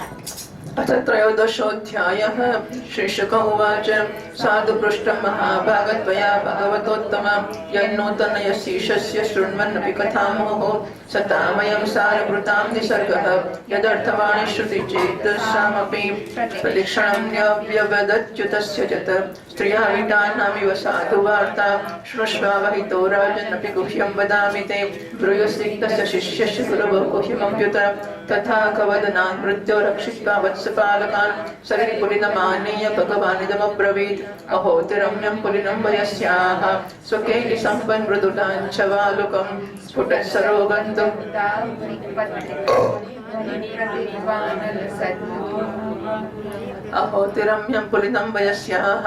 अथ त्रयोदशोऽध्यायः। श्रीशुक उवाच साधु पृष्टं महाभागत्वया भगवतोत्तम यन्नूतनयशीशस्य शृण्वन्नपि कथामोहो सतामयं सारभृतां निसर्गः यदर्थवाणी श्रुति चेत् सामपि प्रदक्षिणं न्यव्यवदच्युतस्य जत स्त्रिया विटानामिव साधु वार्ता शृण्वस्वावहितो राजन्नपि गुह्यं वदामि ते ब्रूयसिक्तस्य शिष्यस्य गुरवो गुह्यमप्युत तथा कवदनान् मृत्यो रक्षित्वा वत्सपालकान् सरिपुलिनमानीय भगवानिदमब्रवीत् अहोतिरम्यं पुलिनं वयस्याः स्वकेलि सम्पन् मृदुलाञ्छवालुकं स्फुटत्सरोगन्तुं अहोतिरम्यं पुलिनं वयस्याः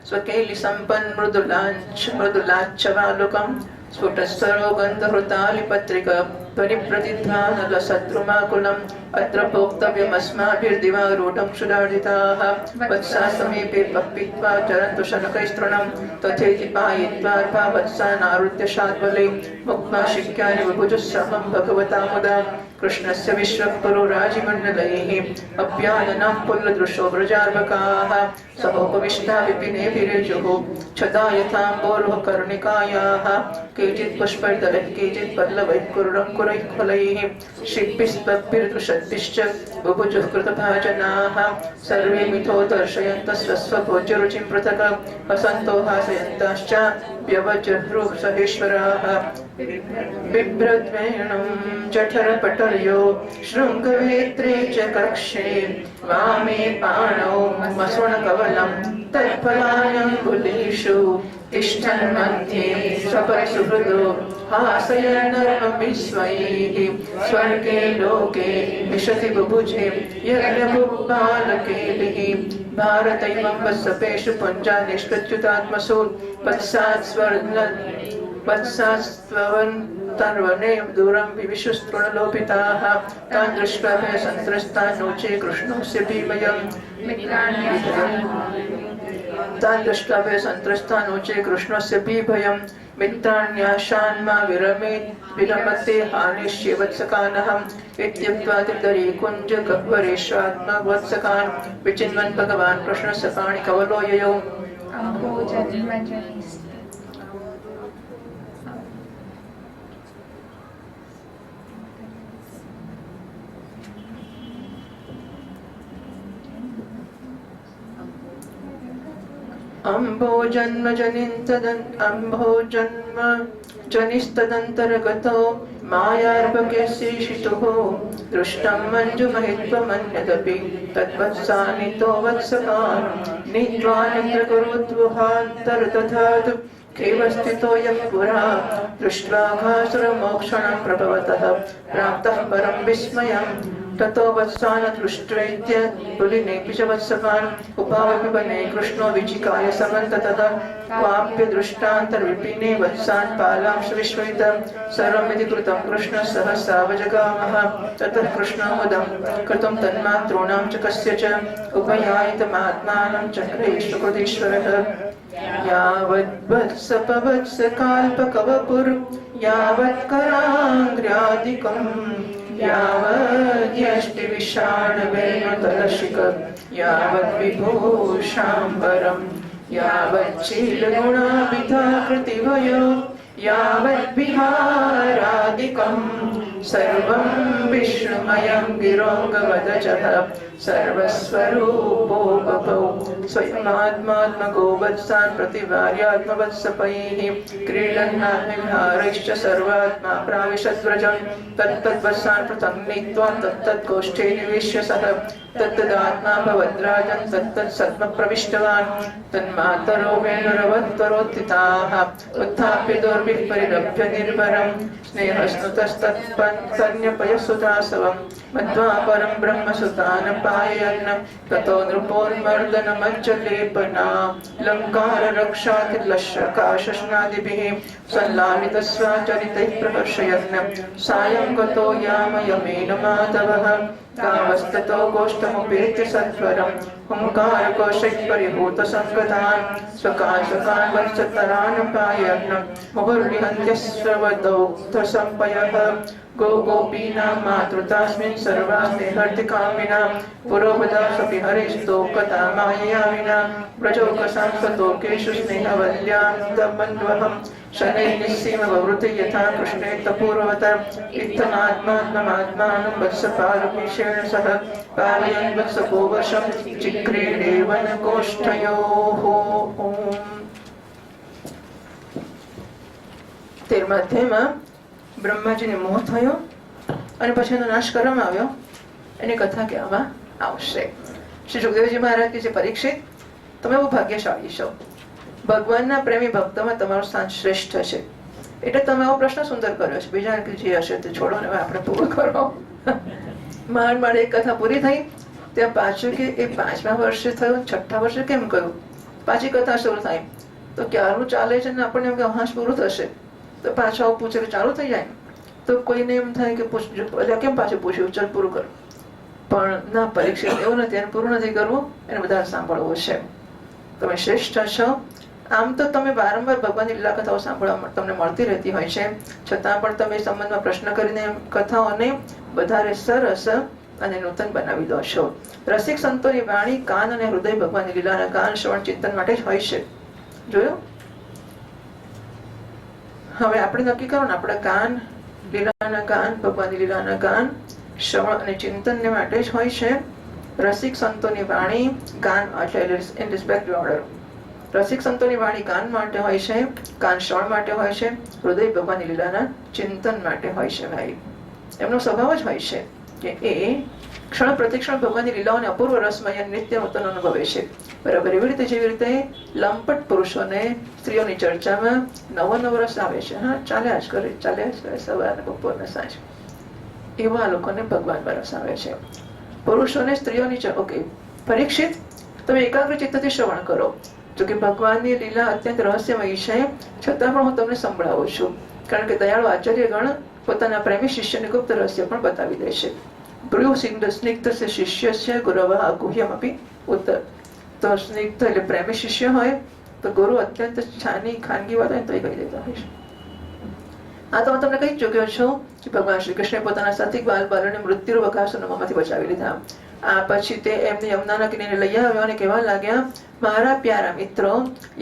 स्वकेलि सम्पन् मृदुलाच्छवालुकं स्फुटस्तरोगन्धहृतालिपत्रिक ध्वनिप्रतिध्वानलसद्रुमाकुलम् अत्र भोक्तव्यमस्माभिर्दिवारूढं क्षुदार्जिताः वत्सा समीपे पप्पित्वा चरन्तु शनकैस्तृणं तथेति पायित्वा वत्सानारुत्य शाद्वले मुक्त्वा शिक्यानि बुभुजुस्सहं भगवता मुदा कृष्णस्य विश्वपुरुराजिमण्डलैः अप्यायनां पुल्लदृशो व्रजार्वकाः सहोपविष्टा विपिनेभिरेजुः क्षता यथाम्बोरुहकर्णिकायाः केचित् पुष्पैर्दलैः केचित् पल्लवैः कुरैः फलैः शिल्पिस्तद्भिर्दृशद्भिश्च बुभुजुः कृतभाजनाः सर्वे मिथो दर्शयन्तः स्वस्वभोज्यरुचिं पृथक् हसन्तो हासयन्ताश्च व्यवजह्रुः सहेश्वराः बिभ्रद्वेणुं जठरपटर्यो शृङ्गवेत्रे च कक्षे वामे पाणौ मसुणकवलं तत्फलान्यम्बुलीषु तिष्ठन्मध्ये स्वपरिसुहृदो हासयन्नर्मपि स्वैः स्वर्गे लोके विशति बुभुजे यज्ञभुक्बालकेभिः भारतैवं वत्सपेषु पुञ्जानिष्कृत्युतात्मसु वत्सास्त्वन्तर्वणे दूरं विविशुस्तृणलोपिताः तान् दृष्ट्वा भयसन्त्रस्तान् नोचे कृष्णस्य भीमयम् तान् दृष्ट्वा भयसन्त्रस्तान् कृष्णस्य भीभयम् मित्राण्याशान्मा विरमते हानिष्ये वत्सकानहम् इत्युक्त्वा त्रिदरी कुञ्ज गह्वरेष्वात्मा वत्सकान् विचिन्वन् भगवान् कृष्णस्य पाणिकवलो ययौ अम्भोजन्मजनिस्तदन्तर्गतो मायार्भकेशीशितुः दृष्टं मञ्जुमहित्वमन्यदपि तद्वत्सानितो वत्सकान् नीत्वा निद्रकुरुद्वहान्तर्दधातु खेवस्थितो यः पुरा दृष्ट्वा घासुरमोक्षणं प्रभवतः प्राप्तः परं विस्मयम् ततो वत्सानदृष्ट्वैत्य पुलिनेऽपि च वत्सकान् उपावपिबने कृष्णो विचिकाय समन्ततः क्वाप्य दृष्टान्तर्विपिने वत्सान् पालांश विश्वैत सर्वमिति कृतं कृष्णः सहसा वजगामः ततः कृष्णो मुदं कृतं तन्मातॄणां च कस्य च उपयायितमात्मानं चक्रेष्वकृतीश्वरः यावद्वत्सपवत्सकाल्पकवपुर् यावत्कराङ्घ्र्यादिकम् यावद्यष्टिविषाणवेणुतलशिक यावद्विभूषाम्बरं यावच्चीलगुणाभिधाकृतिभयो यावद्विहारादिकं सर्वं विष्णुमयं गिरोङ्गवदचः सर्वस्वरूपो बभौ स्वयमात्मात्मको वत्सान् प्रतिवार्यात्मवत्सपैः क्रीडन्नात्मविहारैश्च सर्वात्मा प्राविशद्व्रजं तत्तद्वत्सान् पृथङ् नीत्वा तत्तद्गोष्ठे निवेश्य सः तत्तदात्मा भवद्राजन् तत्तत्सत्मप्रविष्टवान् तन्मातरो वेणुरवत्तरोत्थिताः उत्थाप्य दोर्भिः परिरभ्य निर्भरं स्नेहस्नुतस्तत्पन्थन्यपयसुतासवम् मध्वा परं ब्रह्मसुतानपाययन् ततो नृपोन्मर्दनमज्जलेपना लङ्काररक्षातिलशकाशस्नादिभिः सल्लालितस्वाचरितैः प्रहर्षयन् सायं गतो यामयमेन माधवः गावस्ततो गोष्ठमुपेत्य सत्वरम् हुंकारकोशैपरिभूतसङ्गतान् स्वकाशकान् वत्सतरानुपायन् मुहुर्विहन्त्यस्रवदोक्तसम्पयः गो गोपीनां मातृतास्मिन् सर्वास्ते हर्तिकामिनां पुरोपदासपि हरिस्तोकता मायया विना व्रजोकसांसतोकेषु स्नेहवल्यां दमन्वहं शनैः निस्सीमववृते यथा कृष्णे तपूर्वत इत्थमात्मात्ममात्मानं वत्सपारमीशेण सह पालयन् वत्सको वर्षं चिक्रीडे वनकोष्ठयोः। 13મા અધ્યાયમાં બ્રહ્માજીને મોહ થયો અને પછી એનો નાશ કરવામાં આવ્યો એની કથા કહેવામાં આવશે. શ્રી સુખદેવજી મહારાજ કે છે, પરીક્ષિત, તમે બહુ ભાગ્યશાળી છો. ભગવાનના પ્રેમી ભક્તોમાં તમારું સ્થાન શ્રેષ્ઠ છે. એટલે તમે આવો પ્રશ્ન સુંદર કર્યો છે. બીજા જે હશે તે છોડો ને આપણે પૂરું કરો. માંડ માંડ એક કથા પૂરી થઈ. ત્યાં પાછું કે એ 5મા વર્ષે થયું, 6ઠા વર્ષે કેમ કહ્યું? પાછી કથા શરૂ થાય તો ક્યારનું ચાલે છે ને આપણને એમ કે હાશ પૂરું થશે તો પાછા આવું પૂછે કે ચાલુ થઈ જાય તો કોઈને એમ થાય કે કેમ પાછું પૂછ્યું, ચાલ પૂરું કર. પણ ના, પરીક્ષિત એવું નથી, એને પૂરું નથી કરવું, એને બધા સાંભળવું છે. તમે શ્રેષ્ઠ છો. આમ તો તમે વારંવાર ભગવાનની લીલા કથાઓ સાંભળવા તમને મળતી રહેતી હોય છે, છતાં પણ તમે સંબંધમાં પ્રશ્ન કરીને કથાઓને વધારે સરસ અને નૂતન બનાવી દો છો. રસિક સંતોની વાણી, કાન અને હૃદય ભગવાનની લીલાના કાન શ્રવણ ચિંતન માટે જ હોય છે. જોયું? હવે આપણે નક્કી કરો ને, આપણા કાન લીલાના કાન, ભગવાનની લીલાના કાન શ્રવણ અને ચિંતનને માટે જ હોય છે. રસિક સંતોની વાણી, કાન એટલે ઇન રિસ્પેક્ટ ઓર્ડર. રસિક સંતોની વાણી કાન માટે હોય છે, કાન શ્રવણ માટે હોય છે, હૃદય ભગવાનની લીલાના ચિંતન માટે હોય છે. ભાઈ, એમનો સ્વભાવ જ હોય છે કે એ ક્ષણ પ્રતિક્ષણ ભગવાનની લીલાઓને અપૂર્વ રસમય નિત્ય નૂતન અનુભવે છે. બરાબર એવી રીતે જેવી રીતે લંપટ પુરુષોને સ્ત્રીઓની ચર્ચામાં નવો રસ આવે છે, હા ચાલ્યા જ કરે સવારે બપોરને સાંજ, એવા લોકોને ભગવાનમાં રસ આવે છે. પુરુષોને સ્ત્રીઓની ઓકે. પરીક્ષિત, તમે એકાગ્ર ચિત્તથી શ્રવણ કરો. જો કે ભગવાનની લીલા અત્યંત રહસ્યમય છે, છતાં પણ હું તમને સંભળાવું છું, કારણ કે દયાળુ આચાર્યગણ પોતાના પ્રેમી શિષ્યને ગુપ્ત રહસ્ય પણ બતાવી દે છે. બ્રુ સ્નિગ્ધ શિષ્ય ગુરવ ગુહ્યમપી ઉત્તર. તો સ્નિગ્ધ એટલે પ્રેમી શિષ્ય હોય તો ગુરુ અત્યંત ખાનગી વાત હોય તો એ કહી દેતા હોય છે. આ તો હું તમને કહી ચુક્યો છું કે ભગવાન શ્રી કૃષ્ણે પોતાના સતી બાલને મૃત્યુ બકાસુરના મોંમાંથી બચાવી લીધા. આ પછી તે એમને યમુનાના કિનારે લઈ આવ્યો અને કહેવા લાગ્યા, મારા પ્યારા મિત્રો,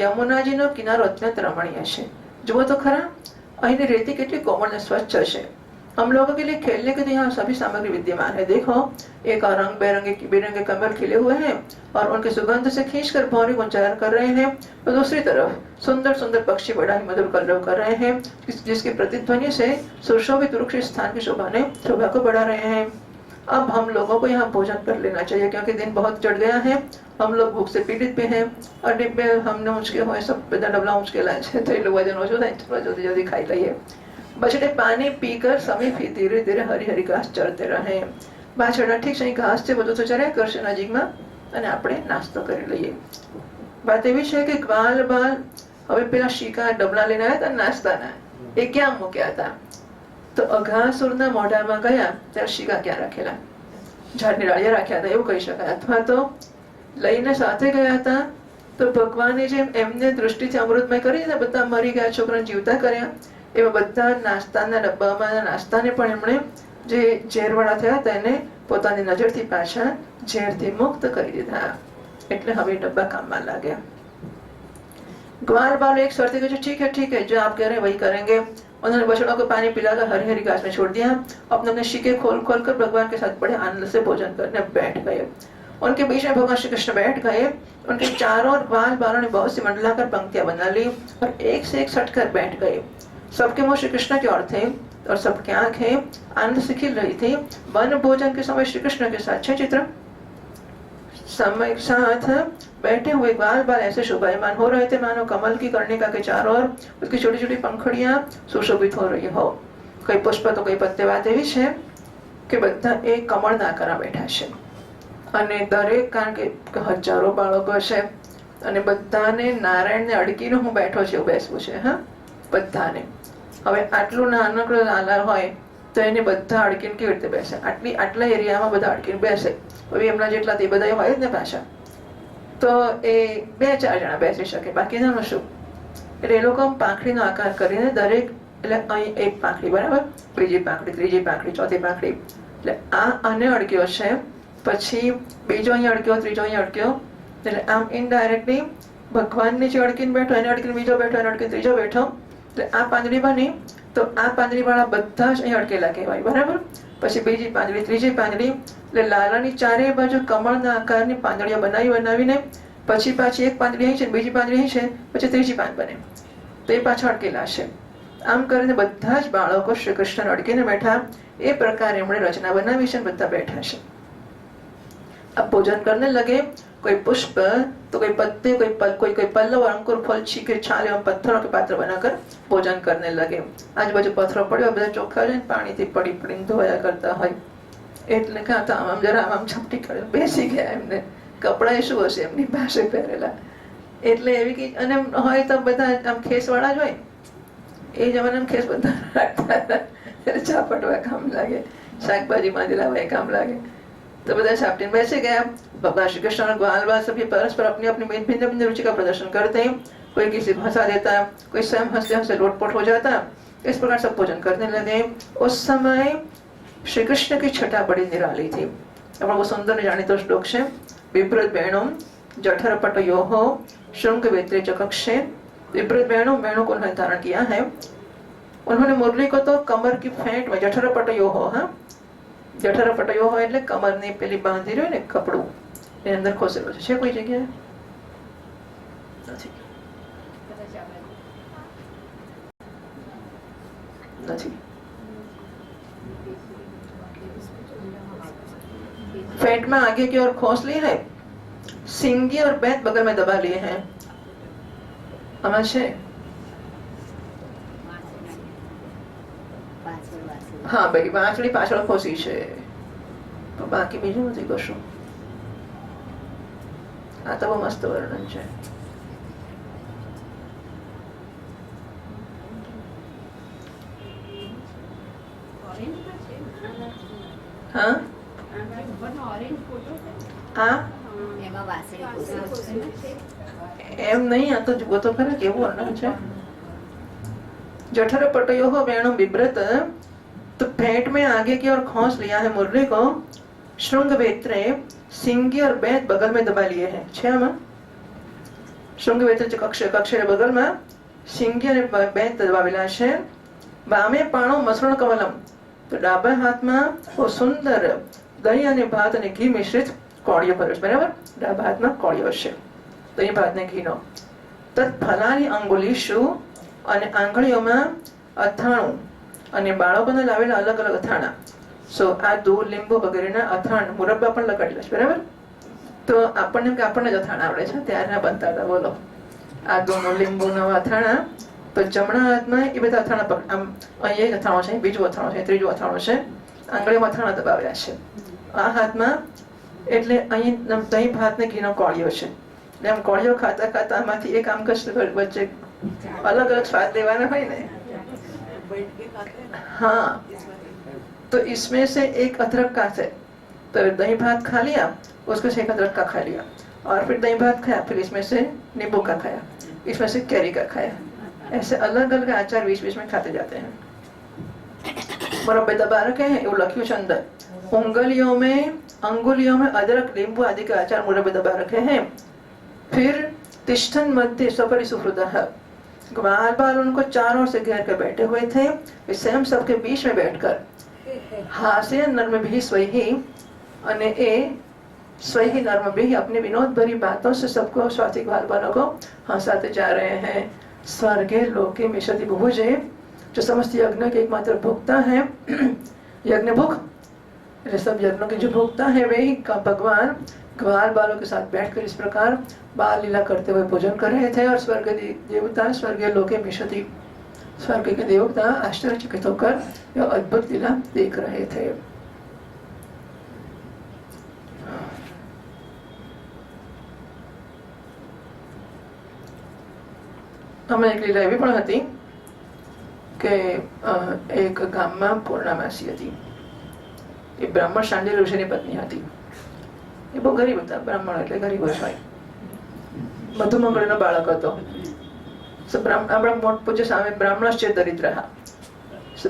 યમુનાજીનો કિનારો અત્યંત રમણીય છે. જુઓ તો ખરા, અહીંની રેતી કેટલી કોમળ અને સ્વચ્છ છે. हम लोगों के लिए खेलने के लिए यहाँ सभी सामग्री विद्यमान है. देखो, एक और रंग बिरंगे कमल खिले हुए हैं और उनके सुगंध से खींचकर भौरी गुंजार कर रहे हैं. तो दूसरी तरफ सुंदर सुंदर पक्षी बड़ा ही मधुर कलरव कर रहे हैं, जिसकी प्रतिध्वनि से सुशोभित वृक्ष स्थान की शोभा को बढ़ा रहे हैं. अब हम लोगों को यहाँ भोजन कर लेना चाहिए, क्योंकि दिन बहुत चढ़ गया है. हम लोग भूख से पीड़ित भी हैं और डिब्बे हमने ऊँचके हुए सब બધા ડબલા ઊંચકેલા છે, તો એ લોકો વજન ઓછું થાય, જલ્દી જલ્દી ખાઈ લઈએ. बछड़े पानी पीकर समय फिर धीरे धीरे हरी हरी घास चरते रहे. बाछड़ा ठीक છે, ઘાસ છે બધું તો ચર્યા કરશે નજીકમાં, અને આપણે નાસ્તો કરી લઈએ. વાત એવી છે કે ગ્વાલ બાલ હવે પેલા શીકા ડબલા લઈને આવ્યા હતા નાસ્તાના, એ ક્યાં મૂક્યા હતા? તો અઘાસુરના મોઢામાં ગયા ત્યારે શીકા ક્યાં રાખેલા? ઝાડની ડાળીએ રાખ્યા હતા એવું કહી શકાય, અથવા તો લઈને સાથે ગયા હતા. તો ભગવાને જેમ એમને દૃષ્ટિથી અમૃતમય કરી દીધા, બધા મરી ગયા છોકરાને જીવતા કર્યા, એવા બધા નાસ્તાના ડબ્બામાં નાસ્તાને પણ એમણે જે ઝેરવાળા થયા હતા એને પોતાની નજરથી પાછા ઝેરથી મુક્ત કરી દીધા. એટલે હવે ડબ્બા કામમાં લાગ્યા. ग्वाल बाल एक शर्त की, ठीक है जो आप कह रहे हैं वही करेंगे. उन्होंने बछड़ों को पानी पिलाकर हरी हरी घास में छोड़ दिया. अपने अपने शीके खोल कर भगवान के साथ बड़े आनंद से भोजन करने बैठ गए. उनके बीच में भगवान श्री कृष्ण बैठ गए. उनके चारों ओर ग्वाल बालों ने बहुत सी मंडलाकर पंक्तियां बना ली और एक से एक सटकर बैठ गए. सबके मुंह श्री कृष्ण की ओर थे और सबकी आंखें आनंद से खिल रही थी. वन भोजन के समय श्री कृष्ण के साथ छह चित्र समय साथ बैठे हुए ग्वाल बाल ऐसे शोभायमान हो रहे थे मानो कमल की कर्णिका के चारों ओर उसकी छोटी छोटी पंखड़ियां सुशोभित हो रही हो. कई पुष्प तो कई पत्ते વાત એવી છે કે બધા એક કમળના આકારમાં બેઠા છે અને દરેક, કારણ કે હજારો બાળકો છે અને બધાને નારાયણને અડકીને હું બેઠો છે એવું બેસવું છે. હા, બધાને. હવે આટલું નાનકડું આલાર હોય તો એને બધા અડકીને કેવી રીતે બેસે? આટલા એરિયામાં બધા અડકીને બેસે. હવે એમના જેટલા તે બધા હોય જ ને પાછા. તો એ 2-4 જણા બેસી શકે, બાકીનાનું શું? એટલે એ લોકો પાંખડીનો આકાર કરીને દરેક, એટલે અહીં એક પાંખડી, બરાબર, બીજી પાંખડી, ત્રીજી પાંખડી, ચોથી પાંખડી, એટલે આને અડક્યો છે, પછી બીજો અહીં અડક્યો, ત્રીજો અહીં અડક્યો, એટલે આમ ઇનડાયરેક્ટલી ભગવાનને જે અડકીને બેઠો એને અડકીને બીજો બેઠો, એને અડકીને ત્રીજો બેઠો, એટલે આ પાંદડી બની. તો આ પાંદડીવાળા બધા જ અહીં અડકેલા કહેવાય, બરાબર. પછી બીજી પાંદડી, ત્રીજી પાંદડી, એટલે લાલાની ચારે બાજુ કમળના આકારની પાંદડીઓ બનાવીને પછી પાછી એક પાંદડી અહીં છે, બીજી પાંદડી અહીં છે, પછી ત્રીજી પાંદ બને, તો એ પાછા અડકેલા છે. આમ કરીને બધા જ બાળકો શ્રી કૃષ્ણ અડકીને બેઠા. એ પ્રકારે એમણે રચના બનાવી છે, બધા બેઠા છે. अब भोजन करने लगे, कोई पुष्प तो कोई पत्ते, कोई पल्लव, अंकुर, फल, छीके, छाले और पत्थरों के पात्र बनाकर भोजन करने लगे. આજુબાજુ પથ્થરો પડ્યો, બધા ચોખ્ખા છે, પાણીથી પડીને ધોયા કરતા હોય, એટલે કાં તો આમ જરા આમ ઝપટી કરે, બેસી ગયા. એમને કપડા શું હશે એમની પાસે પહેરેલા, એટલે એવી કઈ, અને હોય તો બધા આમ ખેસવાળા જ હોય. એ જમાનામાં ખેસ બધા રાખતા હતા, એટલે ચાપટવા કામ લાગે, શાકભાજી માંથી લાવવા કામ લાગે. तो બધા સાપટીને બેસી ગયા. भगवान श्री कृष्ण और ग्वाल बाल सभी परस्पर अपनी अपनी भिन्न भिन्न रुचि का प्रदर्शन करते हैं. कोई किसी को हंसा देता, कोई स्वयं हंसते हंसते लोटपोट हो जाता. इस प्रकार सब भोजन करने लगे. उस समय श्री कृष्ण की छटा बड़ी निराली थी. अपना वो सुंदर जानितो श्लोक है, विप्रत बहनों जठर पटयोः श्रृंग वेत्रे चकक्षे. विप्रत बहनों को उन्होंने धारण किया है. उन्होंने मुरली को तो कमर की फेंट में जठर पटयोः, हाँ, जठर पटयो હોય એટલે કમરની પેલી બાંધી રહ્યું ને કપડું, એની અંદર ખોસેલો છે કોઈ જગ્યાએ? નથી. पेट में आगे की ओर खोस ली है, सिंगी और बैत बगल में दबा लिए हैं. આમાં છે હા ભાઈ, વાંચડી પાછળ ખોસી છે, બાકી બીજું નથી કશું. આ તો બહુ મસ્ત વર્ણન છે. હા હા એમ નહીં, આ તો જુઓ તો ખરા કેવું વર્ણન છે. जठर पटयोः वेणुं बिभ्रत, तो पेट में आगे की ओर खोस लिया है मुरली को. श्रृंग वेत्रे सिंगी और बैत बगल में दबा लिए हैं. छह में श्रृंग वेत्र कक्षे बगल में सिंगी और बैत दबावेला છે. વામે પાણો મસરણ કમલમ, તો ડાબા હાથમાં ઓ સુંદર દહીં અને ભાત અને ઘી મિશ્રિત કોળિયો ભર્યો છે, બરાબર. ડાબા હાથમાં કોળિયો છે, દહીં ભાત ને ઘીનો. તત ફલાની અંગુલીશુ, અને આંગળીઓમાં અથાણું અને બાળકોને લાવેલા અલગ અલગ અથાણા. સો આદુ, લીંબુ વગેરેના અથાણ, મુરબ્બા પણ લગાડેલા છે, બરાબર. તો આપણને કે આપણને જ અથાણા આવડે છે, ત્યારના બનતા હતા, બોલો. આદુનું, લીંબુના અથાણા. તો જમણા હાથમાં એ બધા અથાણા, આમ અહીં એક અથાણો છે, બીજું અથાણો છે, ત્રીજું અથાણો છે, આંગળીઓમાં અથાણા દબાવ્યા છે. આ હાથમાં એટલે અહીં દહીં ભાત ને ઘીનો કોળિયો છે. એમ કોળિયો ખાતા ખાતા આમાંથી એક આમ કષ્ટ વચ્ચે अलग अलग स्वाद लेवाना है ना. हाँ, तो इसमें से एक अदरक का है, तो दही भात खा लिया, उसको से एक अदरक का खा लिया, और फिर दही भात खाया, फिर इसमें से नींबू का खाया, इसमें से कैरी का खाया. ऐसे अलग अलग आचार बीच बीच में खाते जाते हैं. मुरब्बे दबा रखे हैं, वो लख्यू अंदर. अंगुलियों में अदरक, नींबू आदि के आचार मुरब्बे दबा रखे हैं. फिर तिष्ठन मध्य सपरि सुहृदः, ग्वाल बाल उनको चारों से घेर कर बैठे हुए थे. वे स्वयं सबके बीच में बैठकर हास्य नर्म भी स्वही, અને એ स्वही नर्म भी अपनी विनोद भरी बातों से सबको स्वाति ग्वाल बालों को हंसाते जा रहे हैं. स्वर्गे लोके मिशति बुभुजे, जो समस्त यज्ञ के एकमात्र भोक्ता है. यज्ञ भुख, सब यज्ञों के जो भोक्ता है वे ही का भगवान ग्वाल बालों के साथ बैठकर इस प्रकार बाल लीला करते हुए भोजन कर रहे थे. और स्वर्ग देवता स्वर्गीय लोके मिशति, स्वर्ग के देवता आश्चर्यचकित होकर यह अद्भुत लीला देख रहे थे. हमें एक लीला एवी पण हती કે એક ગામમાં પૂર્ણામાસી હતી. એ બ્રાહ્મણ શાંડિલ્ય ઋષિની પત્ની હતી. એ બહુ ગરીબ હતા. બ્રાહ્મણ એટલે ગરીબ જ હોય. મધુમંગળનો બાળક હતો. આપણા મોટ પૂજ્ય સામે બ્રાહ્મણશ્ચે દરિદ્રઃ.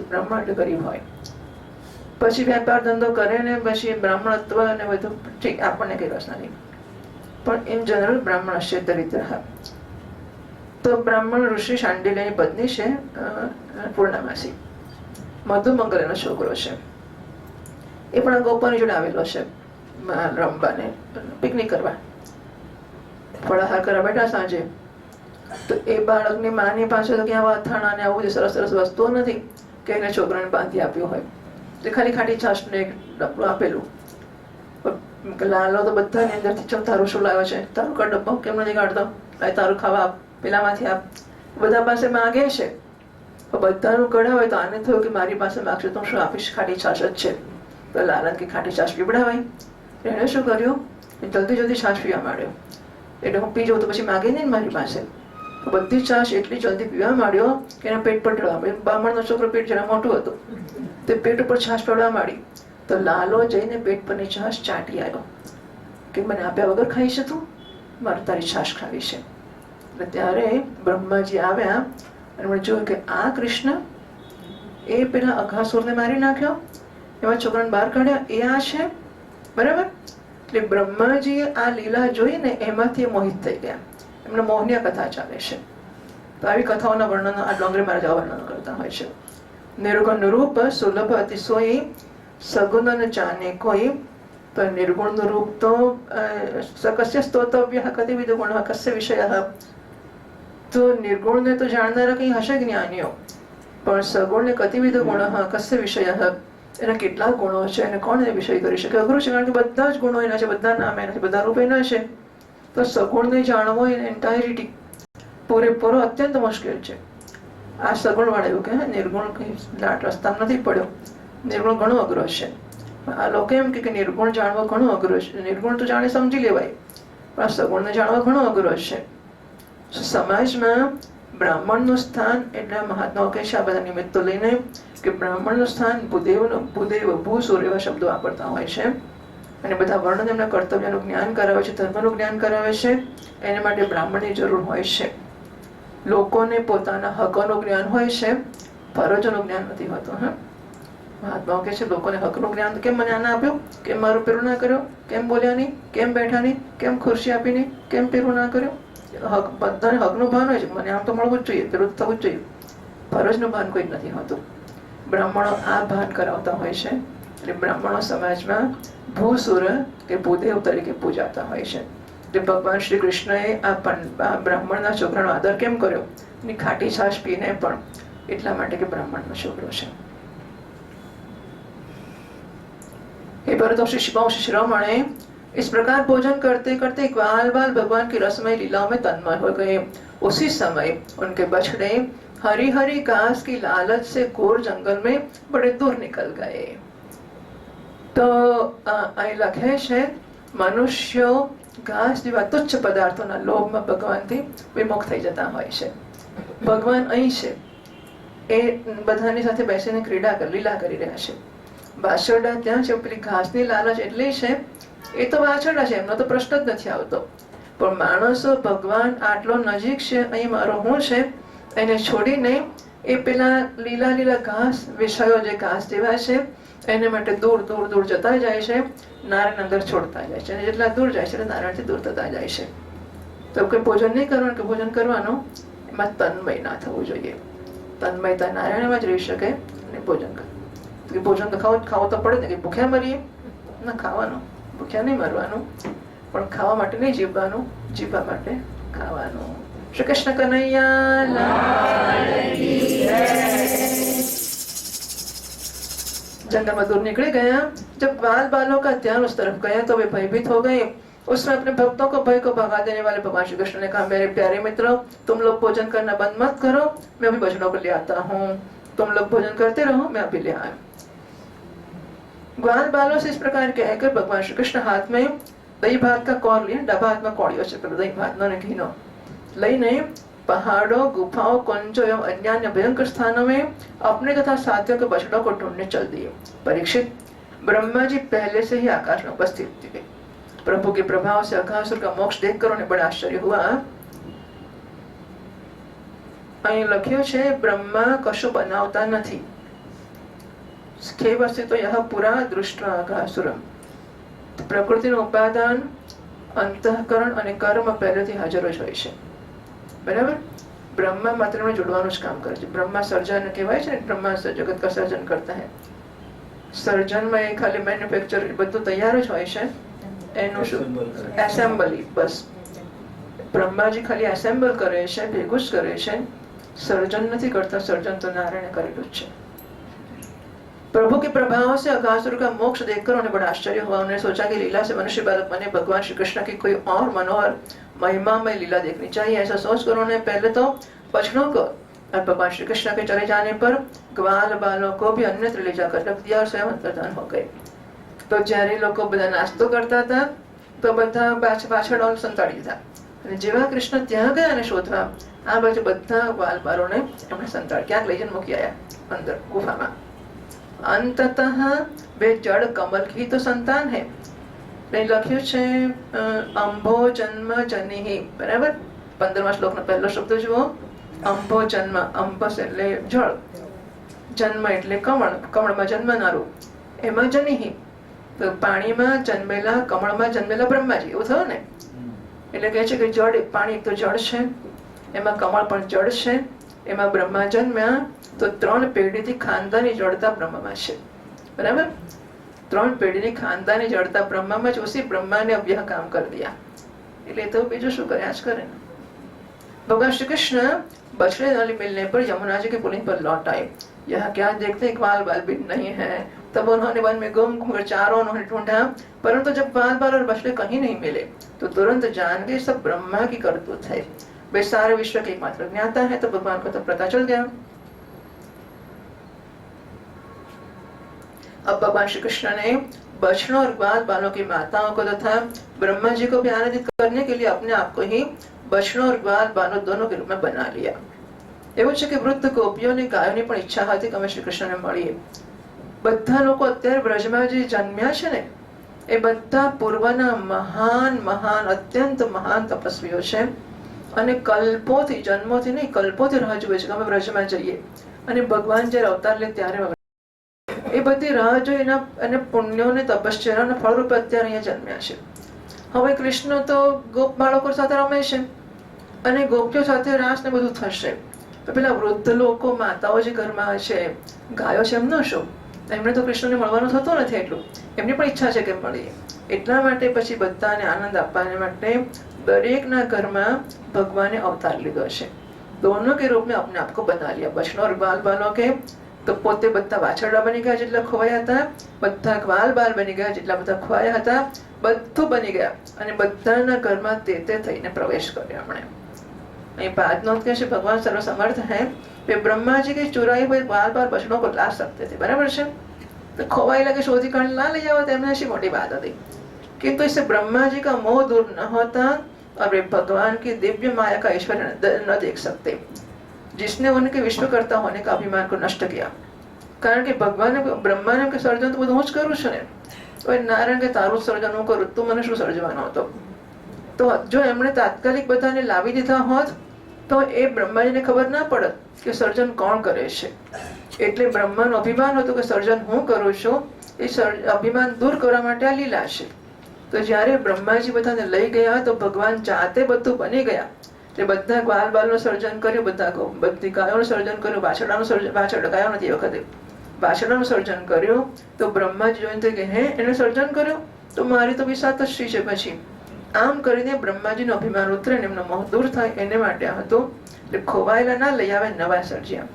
બ્રાહ્મણ એટલે ગરીબ હોય. પછી વેપાર ધંધો કરે ને પછી બ્રાહ્મણત્વ અને બધું ઠીક, આપણને કઈ રસ નથી, પણ ઇન જનરલ બ્રાહ્મણશ્ચે દરિદ્રઃ. તો બ્રાહ્મણ ઋષિ શાંડિલ્યની પત્ની છે પૂર્ણામાસી. મધુમંગલનો છોકરો છે. એ પણ આ ગોપોની જોડે આવેલો છે રમવાને, પિકનિક કરવા, ફળાહાર કરવા બેઠા સાંજે. તો એ બાળકની માની પાસે તો ક્યાં અથાણા ને આવું બધી સરસ સરસ વસ્તુઓ નથી કે એને છોકરાને બાંધી આપ્યું હોય. તો ખાલી ખાટી છાશનું એક ડબ્બું આપેલું. લાલો તો બધાની અંદરથી ચલ તારું શું લાવ્યો છે, તારું કા ડબ્બો કેમ નથી કાઢતો, તારું ખાવા આપ, પેલામાંથી આપ. બધા પાસે માગે છે, બધાનું કઢાવે તો આને થયું કે મારી પાસે માગશે તો શું આપીશ, ખાટી છાશ જ છે. તો લાલન કે ખાટી છાશ પીવડાવાય. એણે શું કર્યું, જલ્દી જલ્દી છાશ પીવા માંડ્યો. એટલે હું પી જાઉં તો પછી માગે નહીં મારી પાસે. તો બધી છાશ એટલી જલ્દી પીવા માંડ્યો કે એના પેટ પર ઢળવા માંડ્યું. બ્રાહ્મણનો છોકરો પેટ જરા મોટું હતું, તે પેટ ઉપર છાશ પડવા માંડી. તો લાલો જઈને પેટ પરની છાશ ચાટી આવ્યો કે મને આપ્યા વગર ખાઈ છે તું, મારે તારી છાશ ખાવી છે. એટલે ત્યારે બ્રહ્માજી આવ્યા અને મને જોયું કે આ કૃષ્ણ એ પેલા અઘાસુરને મારી નાખ્યો, એવા છોકરાને બહાર કાઢ્યા, એ આ છે, બરાબર. એટલે બ્રહ્માજીએ આ લીલા જોઈને એમાંથી મોહિત થઈ ગયા. એમને મોહનીય કથા ચાલે છે. તો આવી કથાઓના વર્ણનો આ ડોંગરી મહારાજ વર્ણન કરતા હોય છે. નિર્ગુણ રૂપ સુલભ અતિશોઈ સગુણ જાને કોઈ. તો નિર્ગુણનું રૂપ તો કસ્ય સ્તોતવ્ય કતિવિધ ગુણ કસ્ય વિષય. તો નિર્ગુણને તો જાણનારા કંઈ હશે જ્ઞાનીઓ, પણ સગુણને કતિવિધ ગુણ કસ્ય વિષય, એના કેટલા ગુણો છે અને કોણ એ વિષય કરી શકે. અઘરું છે, કારણ કે બધા જ ગુણો એના છે, બધા નામ એના છે, બધા રૂપ એના છે. તો સગુણને જાણવો એને એન્ટાયરિટી પૂરેપૂરો અત્યંત મુશ્કેલ છે. આ સગુણ વાળા એવું કે નિર્ગુણ કઈ રસ્તામાં નથી પડ્યો, નિર્ગુણ ઘણો અઘરો છે. આ લોકો એમ કે નિર્ગુણ જાણવો ઘણો અઘરો છે. નિર્ગુણ તો જાણે સમજી લેવાય, પણ આ સગુણને જાણવો ઘણો અઘરો છે. સમાજમાં બ્રાહ્મણનું સ્થાન એટલે મહાત્માઓ કહે છે આ બધા નિમિત્તો લઈને કે બ્રાહ્મણનું સ્થાન ભૂદેવ ભૂસુર એવા શબ્દો વાપરતા હોય છે. અને બધા વર્ણન એમના કર્તવ્યનું જ્ઞાન કરાવે છે, ધર્મનું જ્ઞાન કરાવે છે. એને માટે બ્રાહ્મણની જરૂર હોય છે. લોકોને પોતાના હકોનું જ્ઞાન હોય છે, ફરજોનું જ્ઞાન નથી હોતું. મહાત્માઓ કહે છે લોકોને હકનું જ્ઞાન, કેમ મને આના આપ્યું, કેમ મારું પેલું ના કર્યો, કેમ બોલ્યા નહીં, કેમ બેઠા નહીં, કેમ ખુરશી આપી નહીં, કેમ પેલું ના કર્યું. હક, બધાને હકનું ભાન હોય છે, મને આમ તો મળવું જ જોઈએ, પેલું થવું જ જોઈએ. ફરજનું ભાન કોઈ નથી હોતું. બ્રાહ્મણો આ ભાન કરાવતા હોય છે. એટલે બ્રાહ્મણો સમાજમાં ભૂસુર કે ભૂદેવ તરીકે પૂજાતા હોય છે. એટલે ભગવાન શ્રી કૃષ્ણએ આ બ્રાહ્મણના છોકરાનો આદર કેમ કર્યો, એની ખાટી છાશ પીને પણ એટલા માટે કે બ્રાહ્મણનો છોકરો છે. हे भरतवंशी शिववंशी शिरोमणे, इस प्रकार भोजन करते करते ग्वाल बाल भगवान की रसमय लीलाओं में तन्मय हो गए. उसी समय उनके बछड़े हरी हरी घास की लालच से घोर जंगल में बड़े दूर निकल गए. तो અહીં લખે છે મનુષ્યો ઘાસ જેવા તુચ્છ પદાર્થોના લોભમાં ભગવાનથી વિમુખ થઈ જતા હોય છે. ભગવાન અહીં છે, એ બધાની સાથે બેસીને ક્રીડા લીલા કરી રહ્યા છે. વાછરડા ત્યાં છે, પેલી ઘાસની લાલચ એટલી છે, એ તો વાછરડા છે, એમનો તો પ્રશ્ન જ નથી આવતો. પણ માણસો ભગવાન આટલો નજીક છે, અહીં મારો હું છે, એને છોડીને એ પેલા લીલા લીલા ઘાસ વિષયો જે ઘાસ જેવા છે એને માટે દૂર દૂર દૂર જતા જાય છે, નારાયણ અંદર છોડતા જાય છે. અને જેટલા દૂર જાય છે એટલે નારાયણથી દૂર થતા જાય છે. તો કોઈ ભોજન નહીં કરવાનું કે ભોજન કરવાનું, એમાં તન્મય ના થવું જોઈએ. તન્મયતા નારાયણમાં જ રહી શકે અને ભોજન કરે. ભોજન તો ખાવું તો પડે ને, કે ભૂખ્યા મરીએ ના, ખાવાનું, ભૂખ્યા નહીં મરવાનું, પણ ખાવા માટે નહીં જીવવાનું, જીવવા માટે ખાવાનું. શ્રી કૃષ્ણ કનૈયા. जंगल में दूर निकल गया. जब बाल बालों का ध्यान उस तरफ गया तो वे भयभीत हो गए. उसने अपने भक्तों को भय को भगा देने वाले भगवान श्री कृष्ण ने कहा, मेरे प्यारे मित्रों, तुम लोग भोजन करना बंद मत करो, मैं अभी बछड़ों को ले आता हूँ. तुम लोग भोजन करते रहो, मैं अभी ले आया. ग्वाल बालों से इस प्रकार कहकर भगवान श्री कृष्ण हाथ में दही भात का कौर लिए, डब्बा हाथ में कौड़ियों से दही भात नो घी नो લઈને पहाड़ों, गुफाओं, कुंजों एवं अन्य भयंकर स्थानों में अपने तथा साथियों के बछड़ों को ढूंढने चल दिए। परीक्षित, ब्रह्मा जी पहले से ही आकाश में उपस्थित थे। प्रभु के प्रभाव से अघासुर का मोक्ष देखकर उन्हें बड़ा आश्चर्य हुआ। અહીં લખ્યું છે બ્રહ્મા કશું બનાવતા નથી, કેવસ્ય તો યહ પુરા દૃષ્ટ અઘાસુરમ. પ્રકૃતિનું ઉપાદાન, અંતઃકરણ અને કર્મ પહેલેથી હાજર જ હોય છે. બરાબર? બ્રહ્મા માત્ર એમને જોડવાનું જ કામ કરે છે. બ્રહ્મા સર્જન કહેવાય છે ને, બ્રહ્મા જગત કા સર્જન કરતા હૈ. સર્જનમાં એ ખાલી મેન્યુફેક્ચર બધું તૈયાર જ હોય છે, એનું શું એસેમ્બલી, બસ. બ્રહ્માજી ખાલી એસેમ્બલ કરે છે, ભેગું જ કરે છે, सर्जन नहीं करता. सर्जन तो नारायण करेलू है. प्रभु के प्रभाव से अघासुर का मोक्ष देखकर उन्हें बड़ा आश्चर्य हुआ. उन्होंने सोचा कि लीला से मनुष्य बालक बने भगवान श्री कृष्ण की कोई और मनोहर महिमामय लीला देखनी चाहिए. ऐसा सोचकर उन्होंने पहले तो बछड़ों को और भगवान श्री कृष्ण के चले जाने पर ग्वाल बालों को भी अन्यत्र ले जाकर रख दिया और स्वयं अंतर्धान हो गए. तो જ્યારે લોકો બધા નાસ્તો કરતા હતા તો બધા પાછળ સંતાડી દીધા, અને જેવા કૃષ્ણ ત્યાં ગયા અને શોધવા આ બાજુ બધા બાલબારોને એમણે સંતાડ ક્યાંક લઈ જઈને મૂકી આવ્યા અંદર ગુફામાં. અંતતઃ બે જળ કમલ की तो संतान है. લખ્યું છે અંભો જન્મ જનિહી. બરાબર? 15મા શ્લોકનો પહેલો શબ્દ જુઓ. અંભો જન્મ, અંભસ એટલે જળ, જન્મ એટલે કમળ, કમળમાં જન્મનારું, એમાં જનિહી તો પાણીમાં જન્મેલા, કમળમાં જન્મેલા બ્રહ્માજી. એવું થયું ને? એટલે કહે છે કે જળ, પાણી તો જળ છે, એમાં કમળ પણ જળ છે, એમાં બ્રહ્મા જન્મ્યા તો 3 પેઢીથી ખાનદાની જડતા બ્રહ્મમાં છે. બરાબર? 3 પેઢીની ખાનદાની જડતા બ્રહ્મમાં જ ઉसी ब्रह्मा ने अब यह काम कर दिया. એટલે તો બીજું શું કરે? આજ કરે ને. भगवान श्री कृष्ण बछड़े वाली मिलने पर यमुना जी के पुलिंग पर लौट आए. यह क्या देखते ग्वाल बाल भी नहीं है. तब उन्होंने वन में घूम घूम चारों उन्होंने ढूंढा, परंतु जब ग्वाल बाल और बछड़े कहीं नहीं मिले तो तुरंत जान गए सब ब्रह्मा की करतूत है. वे सारे विश्व के एकमात्र ज्ञाता है. तो भगवान को तो पता चल गया. अब भगवान श्री कृष्ण ने बछड़ों और ग्वाल बालों की माताओं को तथा ब्रह्मा जी को भी आनंदित करने के लिए अपने आप को ही बछड़ों और ग्वाल बालों दोनों के रूप में बना लिया. એવું છે કે વૃદ્ધ ગોપીઓની ગાયોની પણ ઈચ્છા હતી કે અમે શ્રી કૃષ્ણને મળીએ. બધા લોકો અત્યારે બ્રજમાં જે જન્મ્યા છે ને એ બધા પૂર્વના મહાન મહાન અત્યંત મહાન તપસ્વીઓ છે, અને કલ્પોથી, જન્મોથી નહીં, કલ્પોથી રાહ જુએ છે કે અમે બ્રજમાં જઈએ અને ભગવાન જ્યારે અવતાર લે ત્યારે એ બધી રાહ જોઈ અને પુણ્યોને તપશ્ચર્યાના ફળરૂપે અત્યારે અહીંયા જન્મ્યા છે. હવે કૃષ્ણ તો ગોપ બાળકો સાથે રમે છે અને ગોપીઓ સાથે રાસ ને બધું થશે. તો પેલા વૃદ્ધ લોકો, માતાઓ જે ઘરમાં છે, ગાયો છે, એમનો શું? એમને તો કૃષ્ણને મળવાનું થતું નથી એટલું. એમની પણ ઈચ્છા છે કે મળીએ. એટલા માટે પછી બધાને આનંદ આપવાને માટે દરેકના ઘરમાં ભગવાને અવતાર લીધો છે. दोनों के रूप में अपने आप को बना लिया. बछड़ों और ग्वाल बालों के તો પોતે બધા વાછરડા બની ગયા જેટલા ખોવાયા હતા, બધા ગ્વાલ બાલ બની ગયા જેટલા બધા ખોવાયા હતા, બધું બની ગયા અને બધાના ઘરમાં તે થઈને પ્રવેશ કર્યો એમણે. અહીં बात नोट कैसे भगवान सर्वसमर्थ है. वे ब्रह्मा जी के चुराई हुए बाल बाल बछड़ों को ला सकते थे. बराबर है? तो खोवाई लगे शोधी कर ला ले जाओ, तो ऐसी मोटी बात होती. किंतु इससे ब्रह्मा जी का मोह दूर न होता और वे भगवान की दिव्य माया का ऐश्वर्य न देख सकते, जिसने उनके विश्वकर्ता होने का अभिमान को नष्ट किया. कारण कि भगवान ब्रह्मा ने सर्जन तो બધું હું જ કરું છું ને, તો નારાયણ કે તારું સર્જન હું કરું, તું મને શું સર્જવાનો હતો? તો જો એમણે તાત્કાલિક બધાને લાવી દીધા હોત તો એ બ્રહ્માજીને ખબર ના પડત કે સર્જન કોણ કરે છે. એટલે બ્રહ્માનું અભિમાન હતું કે સર્જન હું કરું છું. એ અભિમાન દૂર કરવા માટે આ લીલા છે. તો જ્યારે બ્રહ્માજી બધાને લઈ ગયા તો ભગવાન જાતે બધું બની ગયા. એટલે બધા ગ્વાલ બાલનું સર્જન કર્યું, બધી ગાયોનું સર્જન કર્યું, વાછરડાનું સર્જન, વાછરડા ગાયો નથી એ વખતે, વાછરડાનું સર્જન કર્યું. તો બ્રહ્માજી જોઈને કે હે એને સર્જન કર્યું તો મારી તો વિસાત જ છે. પછી આમ કરીને બ્રહ્માજીનું અભિમાન ઉતરે ને એમનો મોહ દૂર થાય એને માટે આ હતું. એટલે ખોવાયેલા ના લઈ આવે, નવા સર્જ્યા.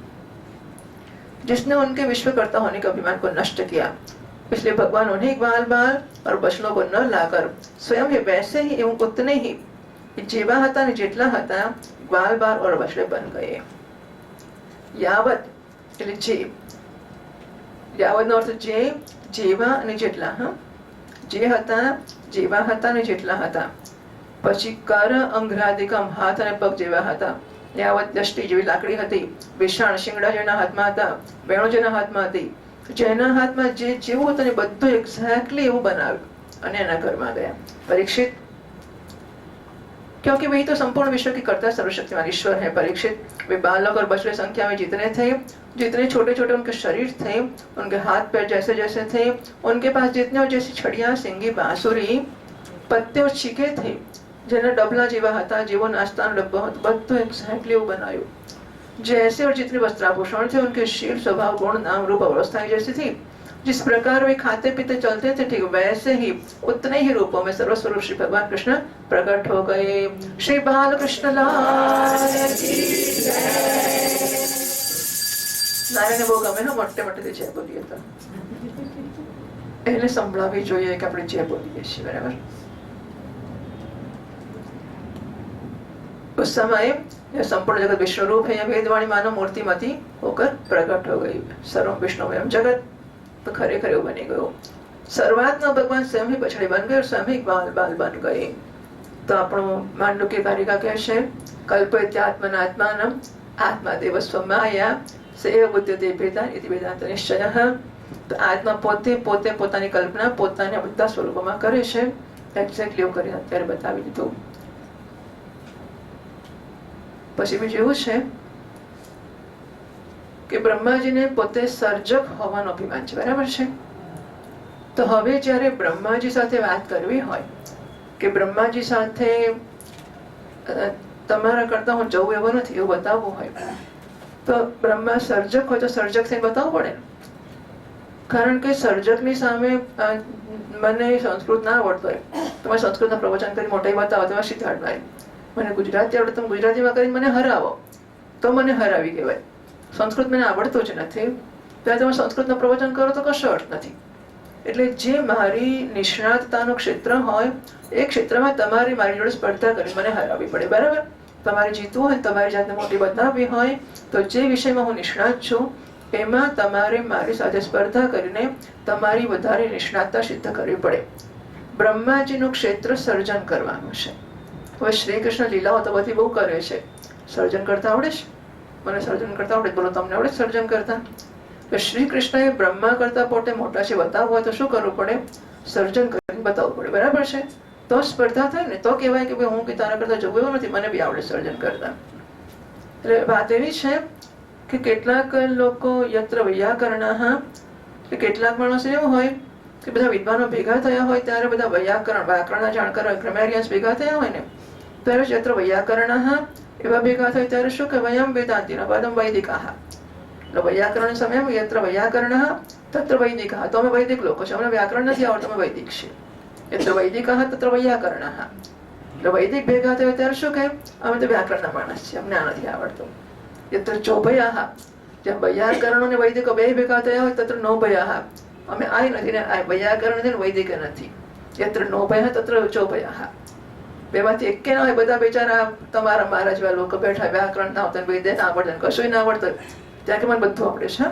जिसने उनके विश्वकर्ता होने के अभिमान को नष्ट किया, इसलिए भगवान उन्हें ग्वाल बाल और बछड़ों को न लाकर स्वयं ही वैसे ही एवं उतने ही जेवा हता ने जेटला हता ग्वाल बाल और बछड़े बन गए. यावत એટલે જે, યાવતનો અર્થ જે, જેવા અને જેટલા. હા, જે હતા, જેવા હતા ને જેટલા હતા. પછી કર અંઘ્રાદિકમ, હાથ અને પગ જેવા હતા. યાવત દષ્ટિ જેવી લાકડી હતી, વિશાળ શિંગડા જેના હાથમાં હતા, વેણો જેના હાથમાં હતી, જેના હાથમાં જે જેવું હતું ને બધું એક્ઝેક્ટલી એવું બનાવ્યું અને એના ઘરમાં ગયા. परीक्षित, क्योंकि वही तो संपूर्ण विश्व की कर्ता सर्वशक्तिमान ईश्वर है. परीक्षित, वे बालक और बछड़े संख्या में जितने थे, जितने छोटे छोटे उनके शरीर थे, उनके हाथ पैर जैसे जैसे थे, उनके पास जितने और जैसी छड़ियां, सिंगी, बांसुरी, पत्ते और छीके थे, જેના ડબલા જેવા હતા, જેવો નાસ્તાનો ડબ્બો હતો, બધું એક્ઝેક્ટલી એવું બનાવ્યું. जैसे और जितने वस्त्राभूषण थे, उनके शील, स्वभाव, गुण, नाम, रूप, अवस्थाएं जैसी थी, जिस प्रकार वे खाते पीते चलते थे, ठीक वैसे ही उतने ही रूपों में सर्वस्वरूप श्री भगवान कृष्ण प्रकट हो गए. श्री बाल कृष्ण लाल की जय. નારાયણને બહુ ગમે ને મોટે મોટેથી જય બોલીએ તો એને સંભળાવી જોઈએ કે આપણે જય બોલીએ છીએ, બરાબર. उस समय यह संपूर्ण जगत विष्णु रूप है. यह वेदवाणी मानव मूर्तिमती होकर प्रकट हो गई. सर्व विष्णुमयम जगत तो खरे खरे बनी गयो. सर्वात्मा भगवान स्वयं ही बछड़े बन गए और स्वयं ही बाल बाल बन गए. तो આપણું માંડુક્ય કારિકા કહે છે, કલ્પયત્યાત્મનાત્માનમ આત્માદેવ સ્વમાયા સેવ બુદ્ધતે ભેદાન ઇતિ વેદાંત નિશ્ચયઃ. તો આત્મા પોતે પોતે પોતાની કલ્પના પોતાના બધા સ્વરૂપોમાં કરે છે. એક્ઝેક્ટલી એવું કરીને અત્યારે બતાવી દીધું. પછી બીજું એવું છે કે બ્રહ્માજીને પોતે સર્જક હોવાનો અભિમાન છે, બરાબર છે. તો હવે જ્યારે બ્રહ્માજી સાથે વાત કરવી હોય કે બ્રહ્માજી સાથે તમારા કરતા હું જવું એવો નથી એવું બતાવવું હોય, તો બ્રહ્મા સર્જક હોય તો સર્જક થઈને બતાવવું પડે. કારણ કે સર્જકની સામે મને સંસ્કૃત ના આવડતો હોય તો મેં સંસ્કૃતના પ્રવચન કરી મોટાઈ બતાવો તો સિદ્ધાર્થ મારી. મને ગુજરાતી આવડે તો ગુજરાતીમાં કરીને મને હરાવો તો મને હરાવી કહેવાય. સંસ્કૃત મને આવડતું જ નથી ત્યારે તમે સંસ્કૃતનું પ્રવચન કરો તો કશો અર્થ નથી. એટલે જે મારી નિષ્ણાતતાનું ક્ષેત્ર હોય એ ક્ષેત્રમાં તમારે મારી જોડે સ્પર્ધા કરી મને હરાવવી પડે, બરાબર. તમારે જીતવું હોય, તમારી જાતને મોટી બતાવવી હોય તો જે વિષયમાં હું નિષ્ણાત છું એમાં તમારે મારી સાથે સ્પર્ધા કરીને તમારી વધારે નિષ્ણાતતા સિદ્ધ કરવી પડે. બ્રહ્માજીનું ક્ષેત્ર સર્જન કરવાનું છે. હવે શ્રી કૃષ્ણ લીલાઓ તો બધી બહુ કરે છે. સર્જન કરતા આવડે છે? મને સર્જન કરતા આવડે? બોલો, તમને આવડે સર્જન કરતા? શ્રી કૃષ્ણએ બ્રહ્મા કરતા પોતે મોટા છે બતાવવું હોય તો શું કરવું પડે? સર્જન કરીને બતાવવું પડે, બરાબર છે. તો સ્પર્ધા થાય ને તો કહેવાય કે ભાઈ હું કે તારા કરતા જવું એવું નથી, મને બી આવડે સર્જન કરતા. એટલે વાત એવી છે કે કેટલાક લોકો યત્ર વૈયાકરણઃ, કે કેટલાક માણસો એવું હોય કે બધા વિદ્વાનો ભેગા થયા હોય ત્યારે બધા વૈયાકરણ વ્યાકરણના જાણકાર ગ્રામેરિયન્સ ભેગા થયા હોય ને ત્યારે યત્ર વૈયાકરણઃ એવા ભેગા થાય ત્યારે શું કે વયમ વેદાંતિના પદમ વૈદિકાઃ. એટલે વૈયાકરણ સમયમાં યત્ર વૈયાકરણઃ તત્ર વૈદિકાઃ. તો અમે વૈદિક લોકો છે, અમને વ્યાકરણ નથી આવડતું, અમે વૈદિક છીએ. યત્ર વૈદિકાઃ તત્ર વૈયાકરણઃ. એટલે વૈદિક ભેગા થયા ત્યારે શું કહે? અમે તો વ્યાકરણના માણસ છીએ, અમને આ નથી આવડતું. યત્ર ચોભયાઃ, જ્યાં વૈયાકરણ અને વૈદિકો બે ભેગા થયા હોય તત્ર નોભયાઃ. અમે આ નથી ને આ વૈયાકરણ નથી ને વૈદિક નથી. યત્ર નોભયઃ તત્ર ચોભયાઃ. બેમાંથી એકે ના હોય, બધા બેચારા તમારા મારા જેવા લોકો બેઠા વ્યાકરણ ના આવતા, વૈદ્ય ના આવડતા, કશું ના આવડતું, ત્યાં કે મને બધું આવડે છે.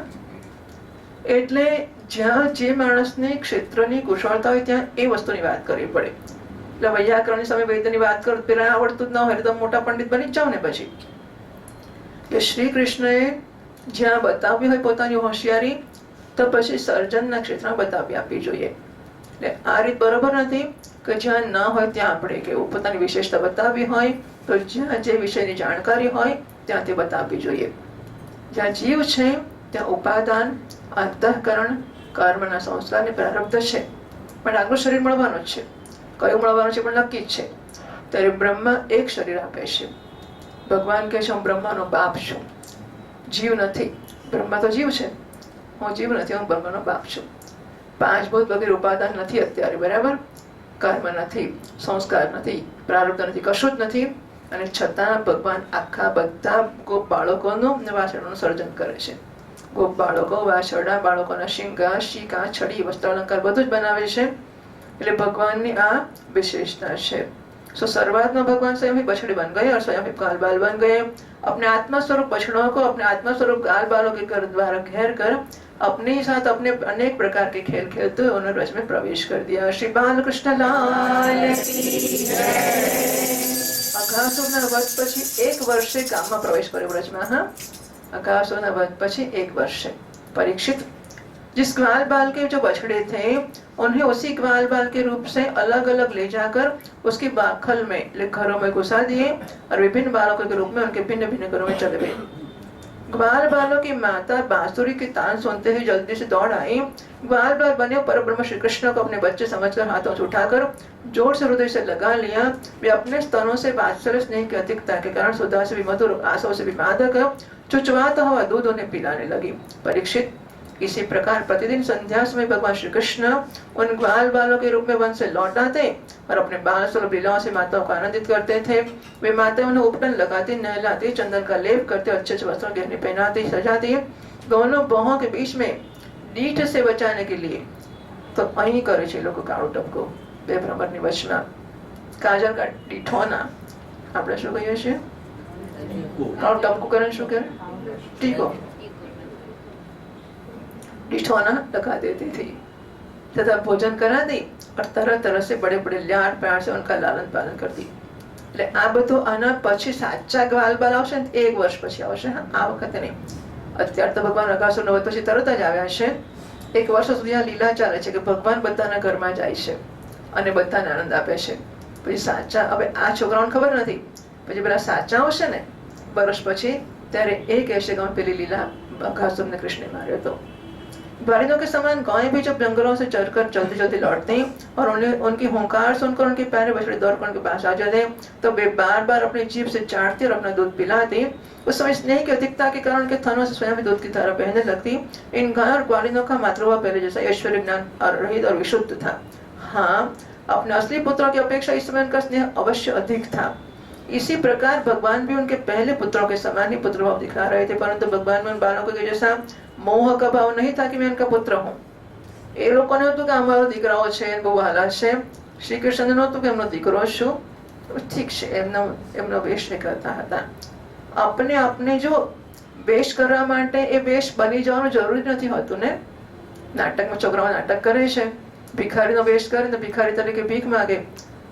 એટલે જ્યાં જે માણસની ક્ષેત્રની કુશળતા હોય ત્યાં એ વસ્તુની વાત કરવી પડે. એટલે વૈયાકરણની સામે વૈદ્યની વાત કરો પેલા આવડતું જ ના હોય તો મોટા પંડિત બની જ જાવ ને પછી. કે શ્રી કૃષ્ણએ જ્યાં બતાવ્યું હોય પોતાની હોશિયારી તો પછી સર્જનના ક્ષેત્રમાં બતાવી આપવી જોઈએ. એટલે આ રીત બરોબર નથી કે જ્યાં ન હોય ત્યાં આપણે કેવું પોતાની વિશેષતા બતાવવી હોય તો જ્યાં જે વિષયની જાણકારી હોય ત્યાં તે બતાવવી જોઈએ. જ્યાં જીવ છે ત્યાં ઉપાદાન, અંતઃકરણ, કર્મના સંસ્કારની પ્રારબ્ધ છે, પણ આગળ શરીર મળવાનું જ છે. કયું મળવાનું છે પણ નક્કી જ છે. ત્યારે બ્રહ્મા એક શરીર આપે છે. ભગવાન કહે છે હું બ્રહ્માનો બાપ છું, જીવ નથી. બ્રહ્મા તો જીવ છે, હું જીવ નથી, હું બ્રહ્માનો બાપ છું. પાંચ ભૂત વગેરે ઉપાદાન નથી અત્યારે, બરાબર. કર્મ નથી, સંસ્કાર નથી, પ્રારબ્ધ નથી, કશું જ નથી. અને છતાં ભગવાન આખા બધા ગોપ બાળકોનું વાસણોનું સર્જન કરે છે. ગોપ બાળકો, વાછરડા, બાળકોના શિંગા, શીકા, છડી, વસ્ત્ર અલંકાર બધું જ બનાવે છે. એટલે ભગવાનની આ વિશેષતા છે. सो सर्वात्मा भगवान स्वयं ही बछड़े बन गए और स्वयं ही गाल बाल बन गए. अपने आत्मा स्वरूप बछड़ों को अपने आत्मा स्वरूप गाल बालों के कर द्वारा घेर कर अपने साथ अपने अनेक प्रकार के खेल खेलते हुए उन्होंने रस में प्रवेश कर दिया. श्री बाल कृष्ण लाल की जय. अघा અકાસુરના વધ પછી 1 વર્ષે ગામમાં પ્રવેશ કર્યો વ્રજમાં। હા, अकासुरना वध પછી 1 વર્ષે परीक्षित जिस ग्वाल बाल के जो बछड़े थे उन्हें उसी ग्वाल बाल के रूप से अलग अलग ले जाकर उसकी बाखल में घरों में घुसा दिए और विभिन्न बालकों के रूप में उनके भिन्न भिन्न घरों में चले गए। ग्वाल बालों की माता बांसुरी की तान सुनते ही जल्दी से दौड़ आई। ग्वाल बाल बने परब्रह्म श्री कृष्ण को अपने बच्चे समझकर हाथों से उठाकर जोर से हृदय से लगा लिया। वे अपने स्तनों से वात्सल्य स्नेह की अधिकता के कारण सुधा से भी मधुर, आसों से भी मादक चुचवाता हुआ दूध उन्हें पिलाने लगी। परीक्षित, इसी प्रकार प्रतिदिन संध्या समय भगवान श्री कृष्ण उन ग्वाल बालों के रूप में वन से लौट आते और अपने बाल सुलभ लीलाओं से माताओं को आनंदित करते थे। वे माताएं उन्हें उपटन लगाती, नहलाती, चंदन का लेप करते, अच्छे अच्छे वस्त्रों गहने पहनाती, सजाती। दोनों बाहों के बीच में डीठ से बचाने के लिए तो અહીં કરે છે લોકો કાળો ટપકો બે ભ્રમરની વચમાં કાજલ કા ડીઠોના આપણે શું કહીએ છીએ કાળો ટપકો કરે શું કરે ટીકો ડીठोना लगा देती थी तथा भोजन कराती और तरह तरह से बड़े बड़े लाड़ प्यार से उनका लालन पालन करती। એટલે આ બધું આના પછી સાચા ગ્વાલ બાલ આવશે ને 1 વર્ષ પછી આવશે। હા, આ વખતે નહીં। અત્યારે તો ભગવાન અકાસુરનો વધ પછી તરત જ આવ્યા છે। 1 વર્ષ સુધી આ લીલા ચાલે છે કે ભગવાન બધાના ઘરમાં જાય છે અને બધાને આનંદ આપે છે। પછી સાચા હવે આ છોકરાઓને ખબર નથી, પછી પેલા સાચા આવશે ને વર્ષ પછી ત્યારે એ કહેશે કે પેલી લીલા અકાસુરને કૃષ્ણે માર્યો હતો। ग्वालिनों के समान गायें भी जब जंगलों से चलकर जल्दी जल्दी लौटती और उन्हें उनकी हुंकार सुनकर उनके प्यारे बछड़े दौड़कर उनके पास आ जाते तो वे बार बार अपनी जीभ से चाटती और अपना दूध पिलाती। उस समय स्नेह की अधिकता के कारण उनके थनों से स्वयं दूध की धारा बहने लगती। इन गायों और ग्वालिनों का मातृभाव पहले जैसा ऐश्वर्य ज्ञान रहित और विशुद्ध था। हाँ, अपने असली पुत्रों की अपेक्षा इस समय उनका स्नेह अवश्य अधिक था। इसी प्रकार भगवान भी उनके पहले पुत्रों के समान ही पुत्र भाव दिखा रहे थे, परंतु भगवान में उन बालकों के जैसा मोह का भाव नहीं था कि मैं उनका पुत्र हूँ। એ લોકોને હતું કે અમારો દીકરાઓ છે બહુ વહાલા છે, શ્રી કૃષ્ણને નહોતું કે એમનો દીકરો છું। ઠીક છે, એમનો વેશ એ કરતા હતા। આપણે આપણે જો વેશ કરવા માટે એ વેશ બની જવાનું જરૂરી નથી હોતું ને। નાટકમાં છોકરાઓ નાટક કરે છે, ભિખારીનો વેશ કરે ને ભિખારી તરીકે ભીખ માગે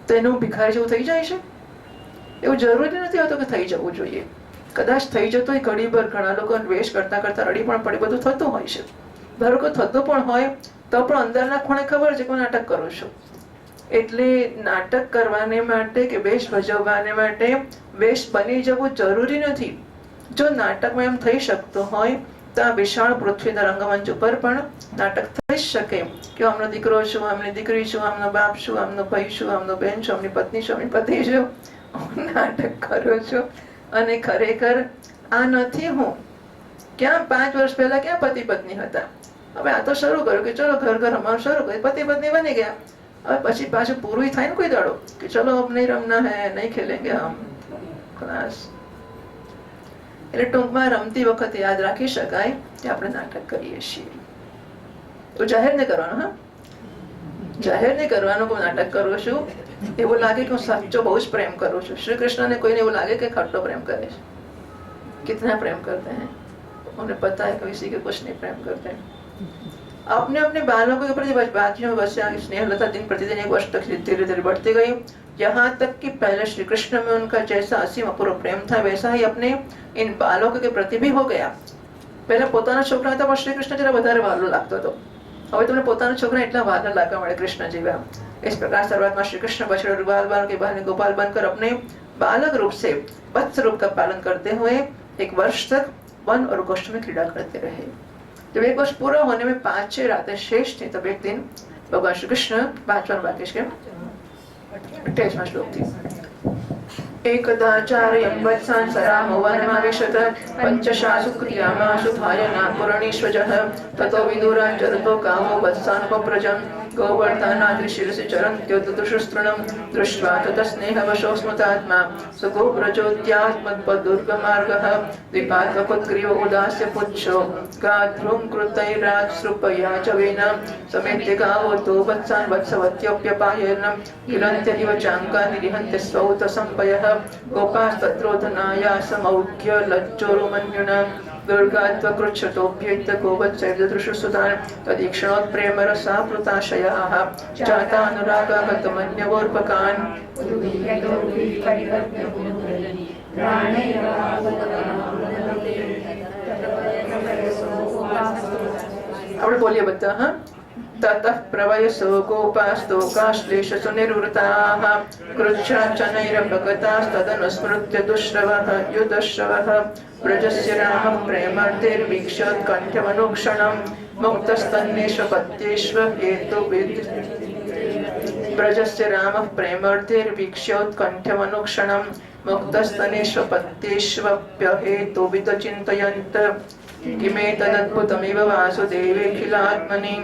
તો એનું ભિખારી જેવું થઈ જાય છે? એવું જરૂરી નથી હોતું કે થઈ જવું જોઈએ। કદાચ થઈ જતો હોય ઘડીભર, ઘણા લોકો વેશ કરતા કરતા રડી પણ પડે, બધું થતું હોય છે। ધારો કે થતું પણ હોય તો પણ અંદરના ખૂણે ખબર છે કે હું નાટક કરું છું। એટલે નાટક કરવાને માટે કે વેશ ભજવવાને માટે વેશ બની જવું જરૂરી નથી। જો નાટકમાં એમ થઈ શકતું હોય તો આ વિશાળ પૃથ્વીના રંગમંચ ઉપર પણ નાટક થઈ શકે કે આમનો દીકરો છું, આમની દીકરી છું, આમનો બાપ છું, આમનો ભાઈ છું, આમનો બહેન છું, આમની પત્ની છું, આમની પતિ છું, નાટક કરું છું અને ખરેખર આ નથી હું। ક્યાં 5 વર્ષ પહેલા ક્યાં પતિ પત્ની હતા? હવે આ તો શરૂ કર્યું કે ચલો ઘર ઘર અમારું શરૂ કર્યું, પતિ પત્ની બની ગયા। હવે પછી પાછું પૂરું થાય ને કોઈ દાડો કે ચલો अब नहीं रमना है, नहीं खेलेंगे हम क्लास। એટલે ટૂંકમાં રમતી વખતે યાદ રાખી શકાય કે આપણે નાટક કરીએ છીએ। તો જાહેર નહીં કરવાનું। હા, જાહેર નહીં કરવાનું કે હું નાટક કરું છું। એવું લાગે કે હું સાચો બહુ જ પ્રેમ કરું છું। શ્રી કૃષ્ણને કોઈને એવું લાગે કે ખટ્ટો પ્રેમ કરે છે? कितना प्रेम करते हैं, उन्हें पता है किसी के कुछ नहीं प्रेम करते हैं। अपने अपने बालकों के प्रति बातचीत में बस स्नेहलता दिन प्रतिदिन 1 वर्ष तक धीरे धीरे बढ़ती गई, यहाँ तक कि पहले श्री कृष्ण में उनका जैसा असीम अपूर्व प्रेम था वैसा ही अपने इन बालकों के प्रति भी हो गया। पहले પોતાના છોકરા હતા પણ શ્રી કૃષ્ણ જરા વધારે વહાલો લાગતો હતો, હવે તમને પોતાના છોકરા એટલા વહાલા લાગવા મળે कृष्ण જેવા। इस प्रकार शुरुआत में श्री कृष्ण बछड़े और ग्वाल बाल के बहाने गोपाल बनकर अपने बालक रूप से वत्स रूप का पालन करते हुए 1 वर्ष तक वन और गोष्ठ में क्रीड़ा करते रहे। जब 1 वर्ष पूरा होने में 5-6 रातें शेष थी तब एक दिन भगवान श्री कृष्ण 5वां वाक्य के 28वां श्लोक थी। एकदाचार्यं वत्सान् सरामो वनमाविशत पंचशासु क्रियामासु धायना पुरणीश्वजः ततो विदुरान् जरुतो कामो वत्सानुपप्रजं गोवर्धनाद्रिशिरसि चरन्त्योदुषुस्तृणं दृष्ट्वा ततस्नेहवशो स्मृतात्मा सुगोव्रजोद्यात्मद्वदुर्गमार्गः द्विपात्वकुत्ग्रीव उदास्य पुच्छो गाध्रुं कृतैरात्सृपया च वेन समेत्य गावतो वत्सान् वत्सवत्योऽप्यपायेन गिलन्त्य इव चाङ्कानि निहन्त्य स्वौत सम्पयः गोपास्तत्रोधनाया समौघ्य लज्जोरुमन्युना दुर्गात्वकृच्छतोऽभ्यक्तकोवत्सैर्दृशुसुतान् तदीक्षणोत्प्रेमरसाप्लुताशयाः जातानुरागगतमन्यवोर्पकान् આપણે બોલીએ બધા હા ततः प्रवयसो गोपास्तोकाश्लेषसु निवृताः कृच्छ्राचनैरपगतास्तदनुस्मृत्य दुश्रवः युधश्रवः व्रजस्य रामः प्रेमार्तिर्वीक्षोत्कण्ठमनुक्षणम् मुक्तस्तन्निष्पत्येष्वेतुविद् व्रजस्य रामः प्रेमार्तिर्वीक्षोत्कण्ठमनुक्षणम् मुक्तस्तनिष्पत्येष्वप्यहेतुविदचिन्तयन्त किमेतदद्भुतमिव वासुदेवेऽखिलात्मनि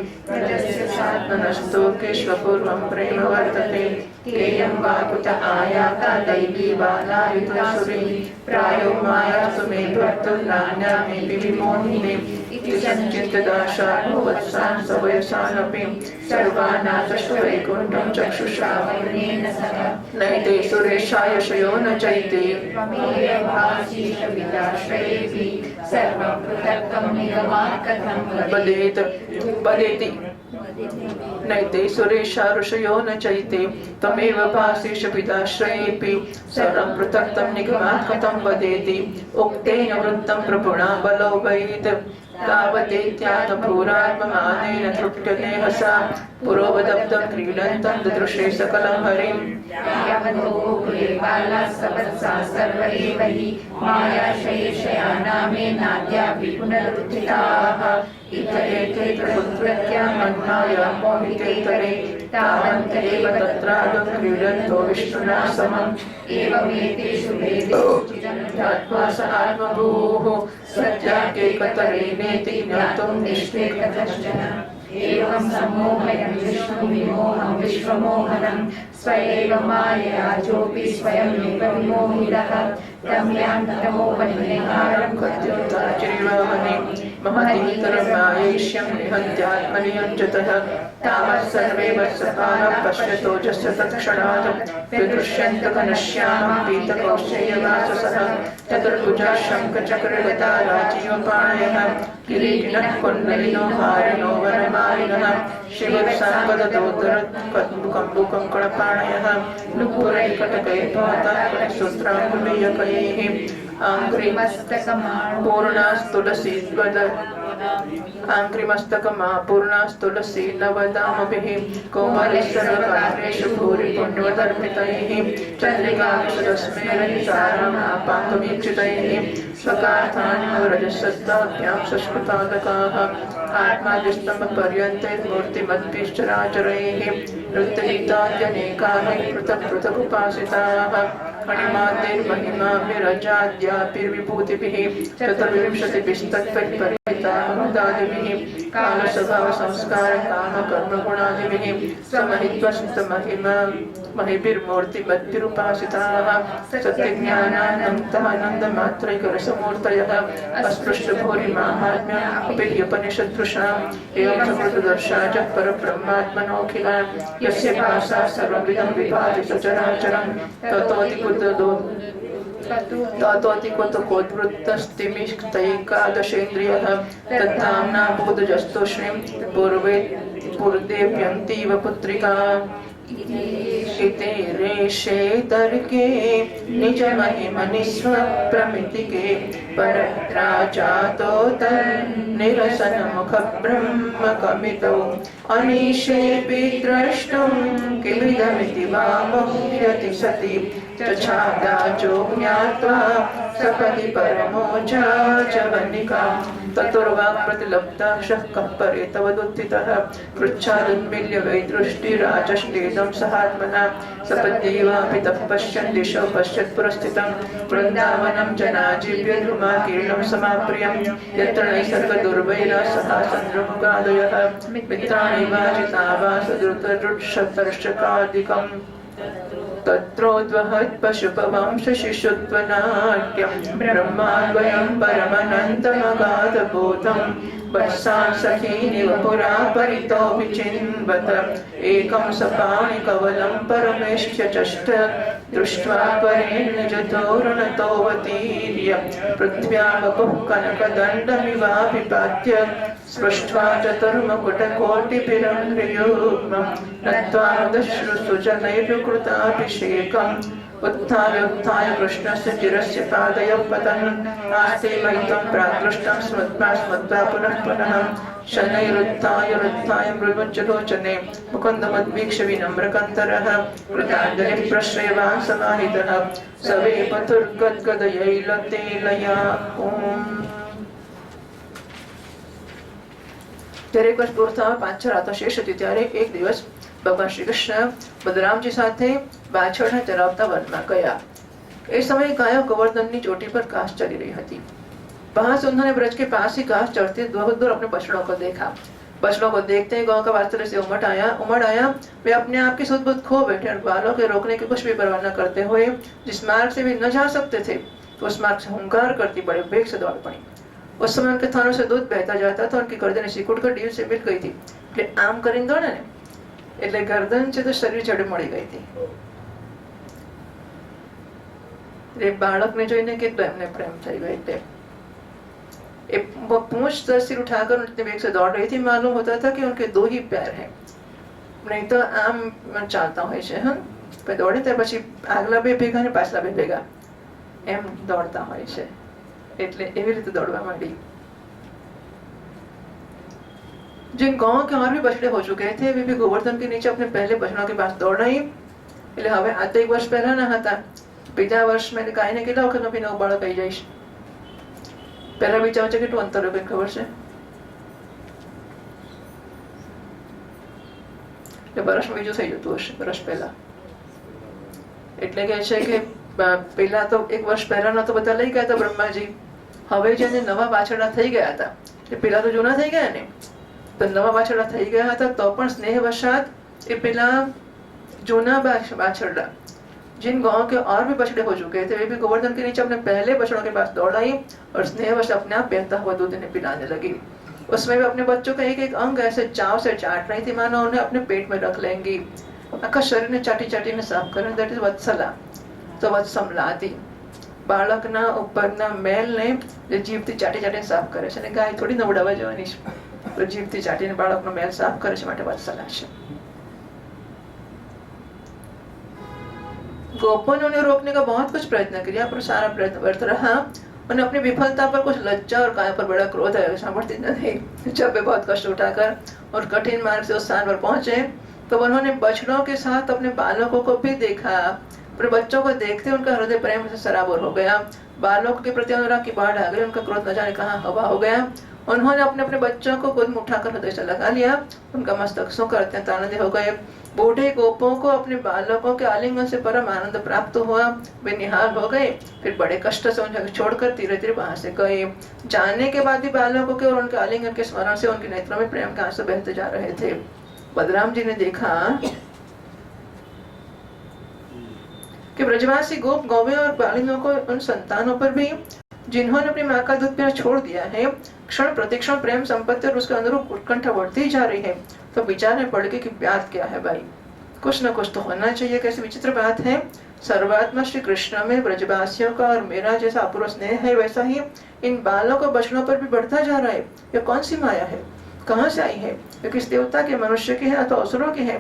नस्तोकेष्वपूर्वं प्रेम वर्तते केयं वा कुत आयाता दैवी बालायुधासुरी प्रायो मायासु मे भर्तुर्नान्या मेऽपि विमोहिनी इति सञ्चिन्तदाशानुभवत्सान् सवयसानपि सर्वानाथश्वैकुण्ठं चक्षुषा वर्णेन सह नैते सुरेशाय शयो न चैते बदेति नैते सुरेशा ऋषयो न चैते तमेव भासीष पिताश्रयेऽपि सर्वं पृथक् तं निगमात् कथं वदेति उक्तेन वृत्तं प्रभुणा बलो वैत् तावदेत्यात्मभूरात्ममानेन तृप्यते हसा पुरोवदब्धं क्रीडन्तं ददृशे सकलं हरिं मायाशयेशयानामेनाद्यापि पुनरुत्थिताः इतरेते प्रपुत्रत्या मन्माया मोहितेतरे तावन्तरेव तत्रादौ क्रीडन्तो विष्णुना समम् एवमेतेषु वेदेषु चिरन्त्यात्मा स आत्मभूः सत्याकेकतरेणेति ज्ञातुं निष्ठे कथश्चन एवं सम्मोहयन् विष्णुविमोहं विश्वमोहनं स्वयमेव माययाजोऽपि स्वयमेव विमोहितः तं यान्तमोपनिहारं कृत्योत्तरचिरिवाहने महतीतरं मायेष्यं निहन्त्यात्मनि युञ्जतः तावत् सर्वे वत्सकाः पश्यतोजस्य तत्क्षणात् विदृश्यन्त घनश्यामं पीतकौशेयवाससः चतुर्भुजा शङ्खचक्रगदा राजीवपाणयः किरीटिनः कुण्डलिनो हारिणो वनमालिनः शिवसाङ्गदोदरकम्बुकङ्कणपाणयः नुपुरैकटकैर्भाताकटसूत्राङ्गुलीयकैः आङ्घ्रिमस्तकमापूर्णास्तुलसी नवदामभिः कोमलेश्वरकारेषु भूरि पुण्यवदर्पितैः चन्द्रिकाक्षरस्मेरहितारामापान्तमीक्षितैः स्वकार्थान्यवरजसत्ताभ्यां संस्कृतादकाः आत्मादिस्तम्भपर्यन्तैर्मूर्तिमद्भिश्चराचरैः नृत्यगीताद्यनेकाः पृथक् पृथक् उपासिताः अणिमाद्यैर्महिमाभिरजाद्याभिर्विभूतिभिः चतुर्विंशतिभिस्तत्त्वपरितामदादिभिः कालस्वभावसंस्कारकामकर्मगुणादिभिः स्वमहित्वस्तमहिमाभिर्मूर्तिमद्भिरुपासिताः सत्यज्ञानानन्तमानन्दमात्रैकरसमूर्तयः अस्पृष्टभूरिमाहात्म्यपनिषदृशाम् एवं सकृतदर्शा च परब्रह्मात्मनोऽखिलान् यस्य भासा सर्वमिदं विभाति सचराचरं ततोऽतिकुतकोद्वृत्तस्तिमिष्टैकादशेन्द्रियः तद्धाम्ना बोधजस्तुष्णीं पूर्देव्यन्तीव पुत्रिका इति तर्के निजमहिमनि स्वप्रमितिके परत्राचातो तन्निरसनमुखब्रह्मकमितौ अनीशेऽपि द्रष्टुं किमिदमिति वा मुह्यति सति चछादाचो ज्ञात्वा सपदि परमो जाचवनिका ततुर्वाक्प्रतिलब्धाक्षः कः परे तवदुत्थितः पृच्छादुन्मील्य वैदृष्टिराचष्टेदं सहात्मना सपद्यैवापितः पश्यन् दिशो पश्यत् पुरस्थितं वृन्दावनं जनाजीव्यधुमाकीर्णं समाप्रियं यत्र नैसर्गदुर्वैरा सहा सन्द्रमुगादयः मित्राणि वाजिता वा सदृतरुक्षतर्षकादिकम् तत्रोद्वहत् पशुपवंशशिशुत्वनाट्यं ब्रह्माद्वयं परमनन्तमगाधभूतं वत्सां सखीनिव पुरा परितो विचिन्वत एकं सपाणिकवलं परमेश्चष्ट दृष्ट्वा परेण निजतोरणतोऽवतीर्य पृथ्व्या वपुः कनकदण्डमिवाभिपात्य स्पृष्ट्वा चतुर्मुकुटकोटिभिरन्ध्रयुग्मं नत्वामुदश्रुसु जनैर्कृताभिषेकम् उत्थाय कृष्णस्य चिरस्य पादयोः पतन् आस्ते मयितं प्राकृष्टं स्मृत्वा पुनः पुनः शनैरुत्थाय मृदुच्चलोचने मुकुन्दमद्वीक्ष्य विनम्रकन्तरः कृताञ्जलिः प्रश्रयवान् समाहितः सवे पथुर्गद्गदयैलतेलया ओम। ત્યારે એક વર્ષ પૂરું થવા 5-6 રાતો શેષ હતી ત્યારે એક દિવસ ભગવાન શ્રી કૃષ્ણ બલરામજી સાથે બાછડને ચરાવતા વનમાં ગયા। એ સમયે ગાયો गोवर्धनની ચોટી પર ઘાસ ચરી રહી હતી। पास उन्होंने ब्रज के पास ही घास चढ़ते बहुत दूर अपने बछड़ों को देखा। बछड़ों को देखते ही गांव का वास्तव से उमड़ आया। वे अपने आप की सुध बुध खो बैठे और बालों के रोकने की कुछ भी परवाह न करते हुए जिस मार्ग से भी न जा सकते थे तो उस मार्ग से हुंकार करती बड़े वेग से दौड़ पड़ी। उस समय उनके थानों से दूध बहता जाता था। उनकी गर्दन सिकुड़ कर डील से मिल गई थी। એટલે આમ કરીને દોડે ને એટલે ગરદન છે તો શરીર જડે મળી ગઈ હતી। એટલે બાળકને જોઈને કેટલો એમને પ્રેમ થઈ ગયો। એટલે पूंछ सिर उठाकर उतने वेग से दौड़ रही थी। मालूम होता था कि उनके 2 ही पैर हैं, नहीं तो आम चालता હોય છે। દોડે ત્યાર પછી આગલા બે ભેગા ને પાછલા બે ભેગા એમ દોડતા હોય છે। એટલે એવી રીતે દોડવા માંડી। जिन गांव के और भी बछड़े हो चुके थे वे भी गोवर्धन के नीचे अपने पहले बछड़ों के पास दौड़ रही। એટલે હવે આ તો 1 વર્ષ પહેલા ના હતા। બીજા વર્ષ મેં ગાયને કેટલા વખત નવી નવું બાળક આવી જઈશ। પહેલા બીજા વચ્ચે કેટલું અંતર હોય ખબર છે? એટલે વર્ષમાં બીજું થઈ જતું હશે વર્ષ પહેલા। એટલે કે છે કે પહેલા તો 1 વર્ષ પહેલાના તો બધા લઈ ગયા હતા બ્રહ્માજી। હવે જેને નવા બાછડા થઈ ગયા હતા એ પેલા તો જૂના થઈ ગયા ને, તો નવા બાછડા થઈ ગયા હતા તો પણ સ્નેહવશાત એ પેલા જૂના બાછડા जिन गांव के और भी बछड़े हो चुके थे वे भी गोवर्धन के नीचे अपने पहले बछड़ों के पास दौड़ आई और स्नेहवश अपने आप बहता हुआ दूध इन्हें पिलाने लगी। उसमें भी अपने बच्चों का एक अंग ऐसे चाव से चाट रही थी मानो उन्हें अपने पेट में रख लेंगी। आखा शरीर ने चाटी ने साफ कर दैट इज वत्सला, तो वत्समलाती बाळकना ઉપરના મેલને જીભથી ચાટી સાફ કરે છે। અને ગાય થોડી નવડાવવા જવાની છે, તો જીભથી ચાટીને બાળકનો મેલ સાફ કરે છે માટે વત્સલા છે। गोपों ने उन्हें रोकने का बहुत कुछ प्रयत्न किया पर सारा प्रयत्न व्यर्थ रहा। उन्हें अपनी विफलता पर कुछ लज्जा और गायों पर बड़ा क्रोध है, सामर्थ्य नहीं। जब वे बहुत कष्ट उठाकर और कठिन मार्ग से उस स्थान पर पहुंचे तो उन्होंने बछड़ों के साथ अपने बालकों को भी देखा। पर बच्चों को देखते उनका हृदय प्रेम से सराबोर हो गया। बालकों के प्रति अनुराग की बाढ़ आ गई। उनका क्रोध न जाने कहां हवा हो गया। उन्होंने अपने बच्चों को गोद में उठाकर हृदय से लगा लिया। उनका मस्तक सुख अत्यंत आनंद हो गए। बूढ़े गोपों को अपने बालकों के आलिंगन से परम आनंद प्राप्त हुआ। वे निहाल हो गए, फिर बड़े कष्ट से उन्हें छोड़कर धीरे धीरे वहां से गए। जाने के बाद भी बालकों के और उनके आलिंगन के स्मरण से उनके नेत्रों में प्रेम के आंसू बहते जा रहे थे। बलराम जी ने देखा कि ब्रजवासी गोप गौवे और बालिंगों को उन संतानों पर भी जिन्होंने अपनी माँ का दूध पीना छोड़ दिया है क्षण प्रतिक्षण प्रेम संपत्ति और उसके अनुरूप उत्कंठा बढ़ती जा रही है। तो विचारने पड़ गए कि बात क्या है भाई, कुछ न कुछ तो होना चाहिए। कैसी विचित्र बात है। सर्वात्मा श्री कृष्ण में ब्रजवासियों का और मेरा जैसा अपूर्व स्नेह है वैसा ही इन बालों को बछड़ों पर भी बढ़ता जा रहा है। यह कौन सी माया है, कहाँ से आई है? यह किस देवता के, मनुष्य की है तो असुरों की है?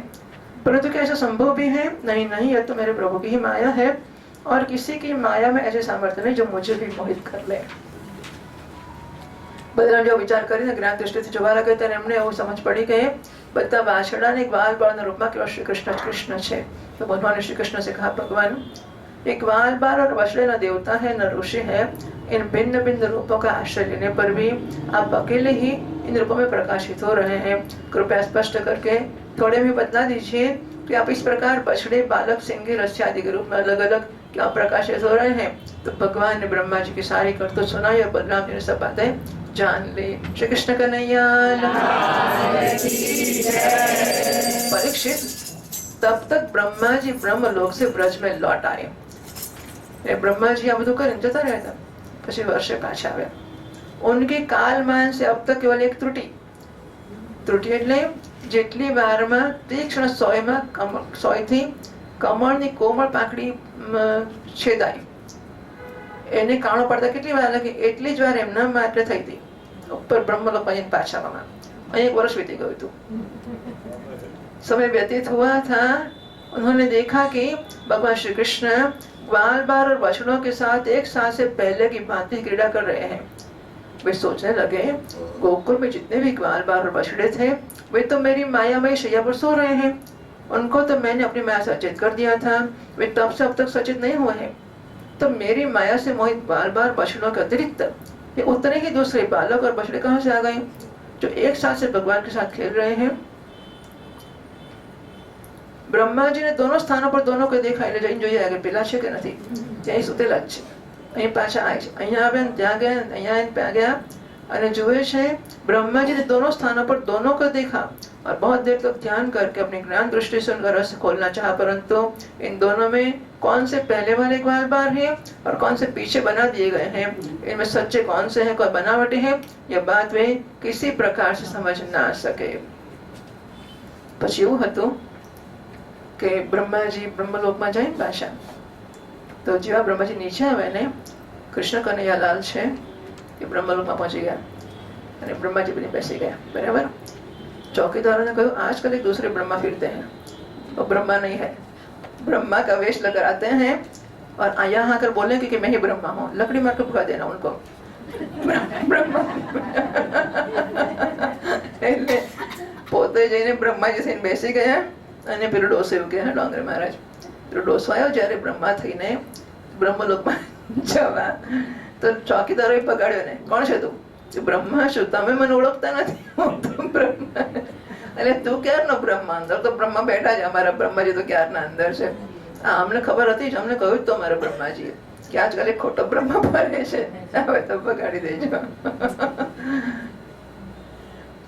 परंतु क्या ऐसा संभव भी है? नहीं, यह तो मेरे प्रभु की ही माया है और किसी की माया में ऐसे सामर्थ्य नहीं जो मुझे भी मोहित कर ले। બલરામ જો વિચાર કરીને જ્ઞાન દૃષ્ટિથી જોવા લાગે ત્યારે એમને એવું સમજ પડી કે બધા વાછડાને ગ્વાલ બાળના રૂપમાં કેવળ શ્રી કૃષ્ણ છે। તો ભગવાને શ્રી કૃષ્ણ से कहा भगवान एक ग्वाल बाल और बछड़े न देवता है न ऋषि है। इन भिन्न भिन्न रूपों का आश्रय लेने पर भी आप अकेले ही इन रूपों में प्रकाशित हो रहे हैं। कृपया स्पष्ट करके थोड़े भी बतला दीजिए कि आप इस प्रकार बछड़े बालक सिंगी रस्य आदि के रूप में अलग अलग क्या प्रकाशित हो रहे हैं। तो भगवान ने ब्रह्मा जी की सारी करतूत सुनाई और बलराम जी ने सब बातें जान ले। श्री कृष्ण कन्हैया। परीक्षित तब तक ब्रह्मा जी ब्रह्मलोक से ब्रज में लौट आए। ब्रह्मा जी आ બધું કરીને જતા રહ્યા હતા, પછી વર્ષે પાછા આવ્યા। उनकी कालमान से अब तक केवल एक ત્રુટિ એટલે જેટલી વારમાં તીક્ષ્ણ સોયથી કમળની કોમળ પાંખડી છેદાઈ, એને કાણો પડતા કેટલી વાર લાગી, એટલી જ વાર એમના માટે થઈ હતી. ઉપર બ્રહ્મલોકમાં જઈને પાછા આવવામાં અહીં 1 વર્ષ વીતી ગયું હતું. समय व्यतीत हुआ था. उन्होंने देखा कि भगवान श्री कृष्ण ग्वाल बाल और बछड़ों के साथ एक साथ से पहले की भांति क्रीड़ा कर रहे हैं. वे सोचने लगे, गोकुल में जितने भी ग्वाल बाल और बछड़े थे वे तो मेरी मायामय शैया पर सो रहे हैं. उनको तो मैंने अपनी माया से सचेत कर दिया था, वे तब से अब तक सचेत नहीं हुए हैं. तो मेरी माया से मोहित ग्वाल बाल बछड़ों के अतिरिक्त ये उतने ही दूसरे बालक और बछड़े कहाँ से आ गए जो एक साथ से भगवान के साथ खेल रहे हैं. બ્રહ્માજી ને દોનો સ્થાનો પર દોનો કોઈ દેખાય એટલે જઈને જોઈએ આગળ પેલા છે કે નથી, ત્યાં સુતેલા જ છે. અહીં પાછા આવે છે, અહીંયા આવે ને ત્યાં ગયા, અહીંયા આવીને ત્યાં ગયા અને જુએ છે ब्रह्मा जी ने दोनों स्थानों पर दोनों को देखा और बहुत देर तक ध्यान करके अपनी ज्ञान दृष्टि से उनका रस खोलना चाहा, परंतु इन दोनों में कौन से पहले वाले ग्वाल बाल हैं और कौन से पीछे बना दिए गए हैं, इनमें सच्चे कौन से हैं, कोई बनावटी है, यह बात वे किसी प्रकार से समझ ना सके. પછી એવું હતું કે બ્રહ્માજી બ્રહ્મલોકમાં જાય પાછા, તો જેવા બ્રહ્માજી નીચે આવે ને કૃષ્ણ કનૈયાલાલ છે એ બ્રહ્મલોકમાં પહોંચી ગયા અને બ્રહ્માજી બની બેસી ગયા. બરાબર. चौकीदारों ने कहा आजकल एक दूसरे ब्रह्मा फिरते हैं, वो ब्रह्मा नहीं है, ब्रह्मा का वेश लेकर आते हैं और यहाँ आकर बोलेंगे कि मैं ही ब्रह्मा हूँ, लकड़ी मार के भगा देना उनको. ब्रह्मा પોતે જઈને બ્રહ્માજી થઈને બેસી ગયા અને પેલો ડોસો એવું કહે, ડોંગરે મહારાજ પેલો ડોસો આવ્યો જ્યારે બ્રહ્મા થઈને બ્રહ્મલોકમાં જવા, તો ચોકીદારોએ પકડ્યો ને, કોણ છે તું? બ્રહ્મા છું, તમે મને ઓળખતા નથી, હું તો બ્રહ્મા. એટલે તું ક્યારનો બ્રહ્મા? અંદર તો બ્રહ્મા બેઠા છે, અમારા બ્રહ્માજી તો ક્યારના અંદર છે. હા, અમને ખબર હતી જ, અમને કહ્યું તો અમારા બ્રહ્માજીએ કે આજકાલ એક ખોટો બ્રહ્મા ફરે છે, હવે તો પકડી દેજો.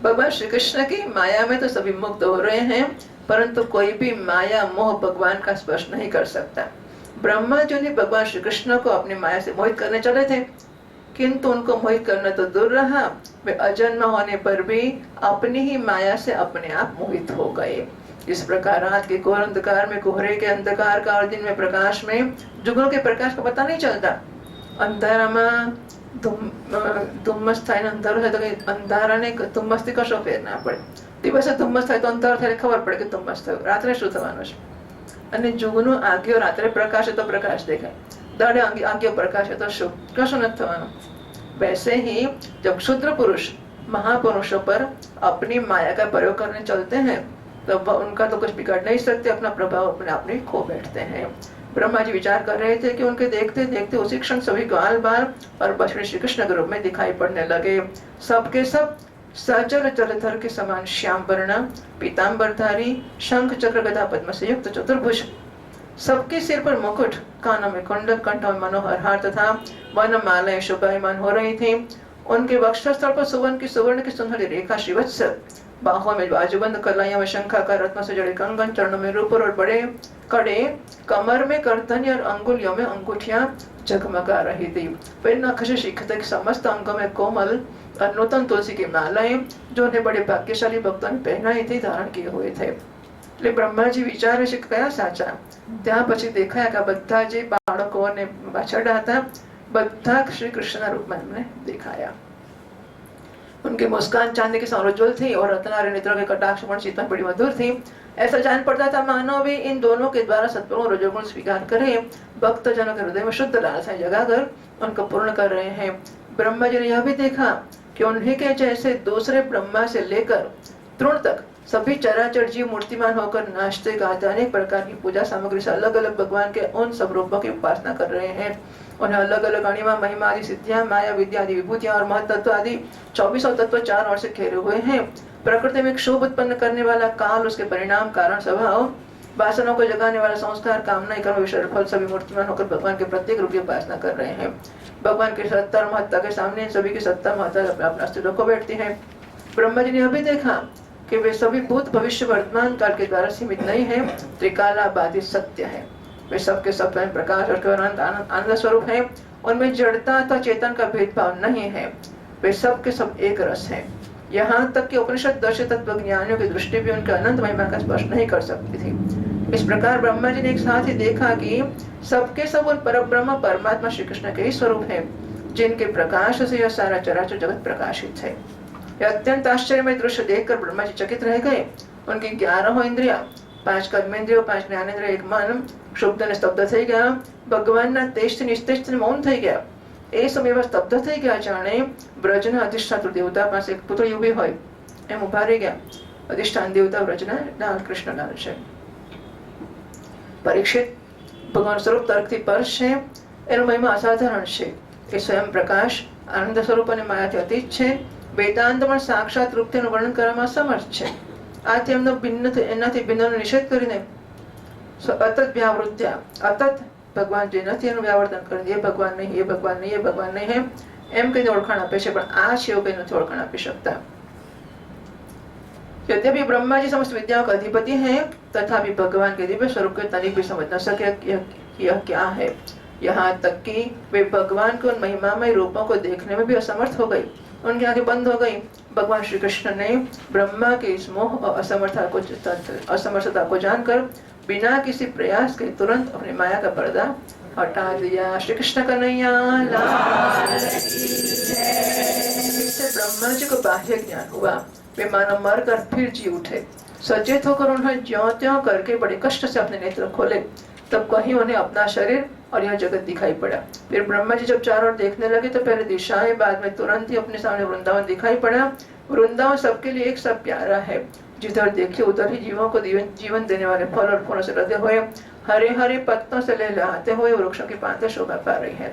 भगवान श्री कृष्ण की माया में तो सभी मुक्त हो रहे हैं, परंतु कोई भी माया मोह भगवान का स्पर्श नहीं कर सकता. ब्रह्मा जी ने भगवान श्री कृष्ण को अपनी माया से मोहित करने चले थे, किंतु उनको मोहित करना तो दूर रहा, वे अजन्म होने पर भी अपनी ही माया से अपने आप मोहित हो गए. इस प्रकार रात के घोर अंधकार में, कोहरे के अंधकार का और दिन में प्रकाश में जुगनों के प्रकाश का पता नहीं चलता. अंधाराમાં ધુમ્મસ થાય ને અંધારું થાય તો કઈ અંધારાને ધુમ્મસથી કશો ફેર ના પડે. દિવસે ધુમ્મસ થાય તો અંધારું થાય ખબર પડે કે ધુમ્મસ થયું, રાત્રે શું થવાનું છે. અને જુગનું આગ્યો રાત્રે પ્રકાશ તો પ્રકાશ દેખાય, દાડે आज्ञा प्रकाश है तो शुभ कशो न थवानो. वैसे ही जब क्षुद्र पुरुष महापुरुषों पर अपनी माया का प्रयोग करने चलते हैं तब उनका तो कुछ बिगाड़ नहीं सकते, अपना प्रभाव अपने आप में खो बैठते हैं. ब्रह्मा जी विचार कर रहे थे कि उनके देखते देखते उसी क्षण सभी ग्वाल बाल और बछड़े श्री कृष्ण के रूप में दिखाई पड़ने लगे. सबके सब सचल जलधर के समान श्याम वर्ण, पीताम्बरधारी, शंख चक्र गदा पद्म से युक्त चतुर्भुज, सबके सिर पर मुकुट, कानों में कुंडल, कंठों में मनोहर हार तथा वन मालाएं शोभायमान हो रही थी. उनके वक्षस्थल पर सुवर्ण की सुंदर रेखा श्रीवत्स, बाहों में बाजूबंद कलाइयों में शंखाकार रत्नों से जड़े कंगन, चरणों में रूपर और बड़े कड़े, कमर में करतनी और अंगुलियों में अंगूठियां जगमगा रही थी. फिर नक्श शिखते समस्त अंगों में कोमल और नूतन तुलसी की मालाएं जो उन्हें बड़े भाग्यशाली भक्तों ने पहनाई थी धारण किए हुए थे. એટલે બ્રહ્માજી વિચારે છે કયા સાચા. ત્યાં પછી દેખાયા કે બધા જે બાળકો અને વાછરડા હતા બધા શ્રી કૃષ્ણના રૂપમાં એમને દેખાયા. उनकी मुस्कान चांदी के सौरज्वल थी और रत्नारे नेत्रों के कटाक्ष पण शीतल बड़ी मधुर थी. ऐसा जान पड़ता था मानो भी इन दोनों के द्वारा सत्वगुण रजोगुण स्वीकार करे भक्त जनों के हृदय में शुद्ध लालसा जगाकर उनको पूर्ण कर रहे हैं. ब्रह्मा जी ने यह भी देखा कि उन्हीं के जैसे दूसरे ब्रह्मा से लेकर तृण तक सभी चराचर जीव मूर्तिमान होकर नाचते गाते अनेक प्रकार की पूजा सामग्री से अलग अलग भगवान के उन सब रूपों की उपासना कर रहे हैं. उन्हें अलग अलग अणिमा महिमा आदि सिद्धियां, माया विद्या आदि विभूतियां और महतत्व आदि 24 तत्व चार ओर से घेरे हुए हैं. प्रकृति में क्षोभ उत्पन्न करने वाला काल, उसके परिणाम कारण स्वभाव, वासनों को जगाने वाला संस्कार, कामना कर्म विषय फल सभी मूर्तिमान होकर भगवान के प्रत्येक रूप की उपासना कर रहे हैं. भगवान की सत्ता और महत्ता के सामने सभी की सत्ता महत्ता अपना अस्तित्व को बैठती है. ब्रह्मा जी ने अभी देखा कि वे सभी भूत भविष्य वर्तमान काल के द्वारा सीमित नहीं है, त्रिकालाबाधित सत्य है. वे सबके सब प्रकाश और आनंद स्वरूप है. उनमें जड़ता अथवा चेतन का भेदभाव नहीं है. वे सब के सब एक रस हैं। यहाँ तक कि उपनिषद दर्शित तत्व ज्ञानियों की दृष्टि भी उनके अनंत महिमा का स्पर्श नहीं कर सकती थी। इस प्रकार ब्रह्मा जी ने एक साथ ही देखा कि सबके सब उन परब्रह्म परमात्मा श्री कृष्ण के ही स्वरूप है, जिनके प्रकाश से यह सारा चराचर जगत प्रकाशित है। यह अत्यंत आश्चर्यमय दृश्य देखकर ब्रह्मा जी चकित रह गए। उनकी 11 इंद्रिया, 5 कर्मेंद्रियो, 5 ज्ञानेंद्रिय, एक मन શુદ્ધ અને સ્તબ્ધ થઈ ગયા। ભગવાનના તેજથી નિસ્તેજથી મૌન થઈ ગયા। એ સમયમાં સ્તબ્ધ થઈ ગયા, જાણે બ્રજના અધિષ્ઠાતૃ દેવતા પાસે એક પુતળી ઊભી હોય એમ ઊભા રહી ગયા। અધિષ્ઠાન દેવતા બ્રજના લાલ કૃષ્ણલાલ છે। પરીક્ષિત, ભગવાન સ્વરૂપ તર્કથી પર છે, એનો મહિમા અસાધારણ છે। એ સ્વયં પ્રકાશ, આનંદ સ્વરૂપ અને માયાથી અતીત છે। વેદાંત પણ સાક્ષાત રૂપથી એનું વર્ણન કરવામાં સમર્થ છે। આથી એમનો ભિન્ન એનાથી ભિન્નનો નિષેધ કરીને અતત વ્યાવૃત્યા, અતત ભગવાન જે નથી એનું વ્યાવર્તન કરે, એ ભગવાન નહીં, એ ભગવાન નહીં, એ ભગવાન નહીં એમ કહીને ઓળખાણ આપે છે, પણ આ છે એવું કઈ નથી ઓળખાણ આપી શકતા। यद्यपि ब्रह्मा जी समस्त विद्याओं का अधिपति हैं, तथापि भगवान के दिव्य स्वरूप के तनिक भी समझ न सके यह क्या है। यहाँ तक कि वे भगवान के उन महिमामय रूपों को देखने में भी असमर्थ हो गई, उनकी आंखें बंद हो गई। भगवान श्री कृष्ण ने ब्रह्मा के इस मोह और असमर्थता को जानकर बिना किसी प्रयास के तुरंत अपनी माया का पर्दा हटा दिया। श्री कृष्ण कन्हैया लाल की जय। इससे ब्रह्मा जी को बाह्य ज्ञान हुआ। वे मानो मर कर फिर जी उठे। सचेत होकर उन्होंने ज्यों त्यों करके बड़े कष्ट से अपने नेत्र खोले, तब कहीं उन्हें अपना शरीर और यह जगत दिखाई पड़ा। फिर ब्रह्मा जी जब चारों ओर देखने लगे तो पहले दिशाएं, बाद में तुरंत ही अपने सामने वृंदावन दिखाई पड़ा। वृंदावन सबके लिए एक सा प्यारा है। जिधर देखिए उधर ही जीवों को जीवन देने वाले फल और फूलों से लदे हुए हरे हरे पत्तों से लहलहाते हुए वृक्षों की पांतें शोभा पा रही है।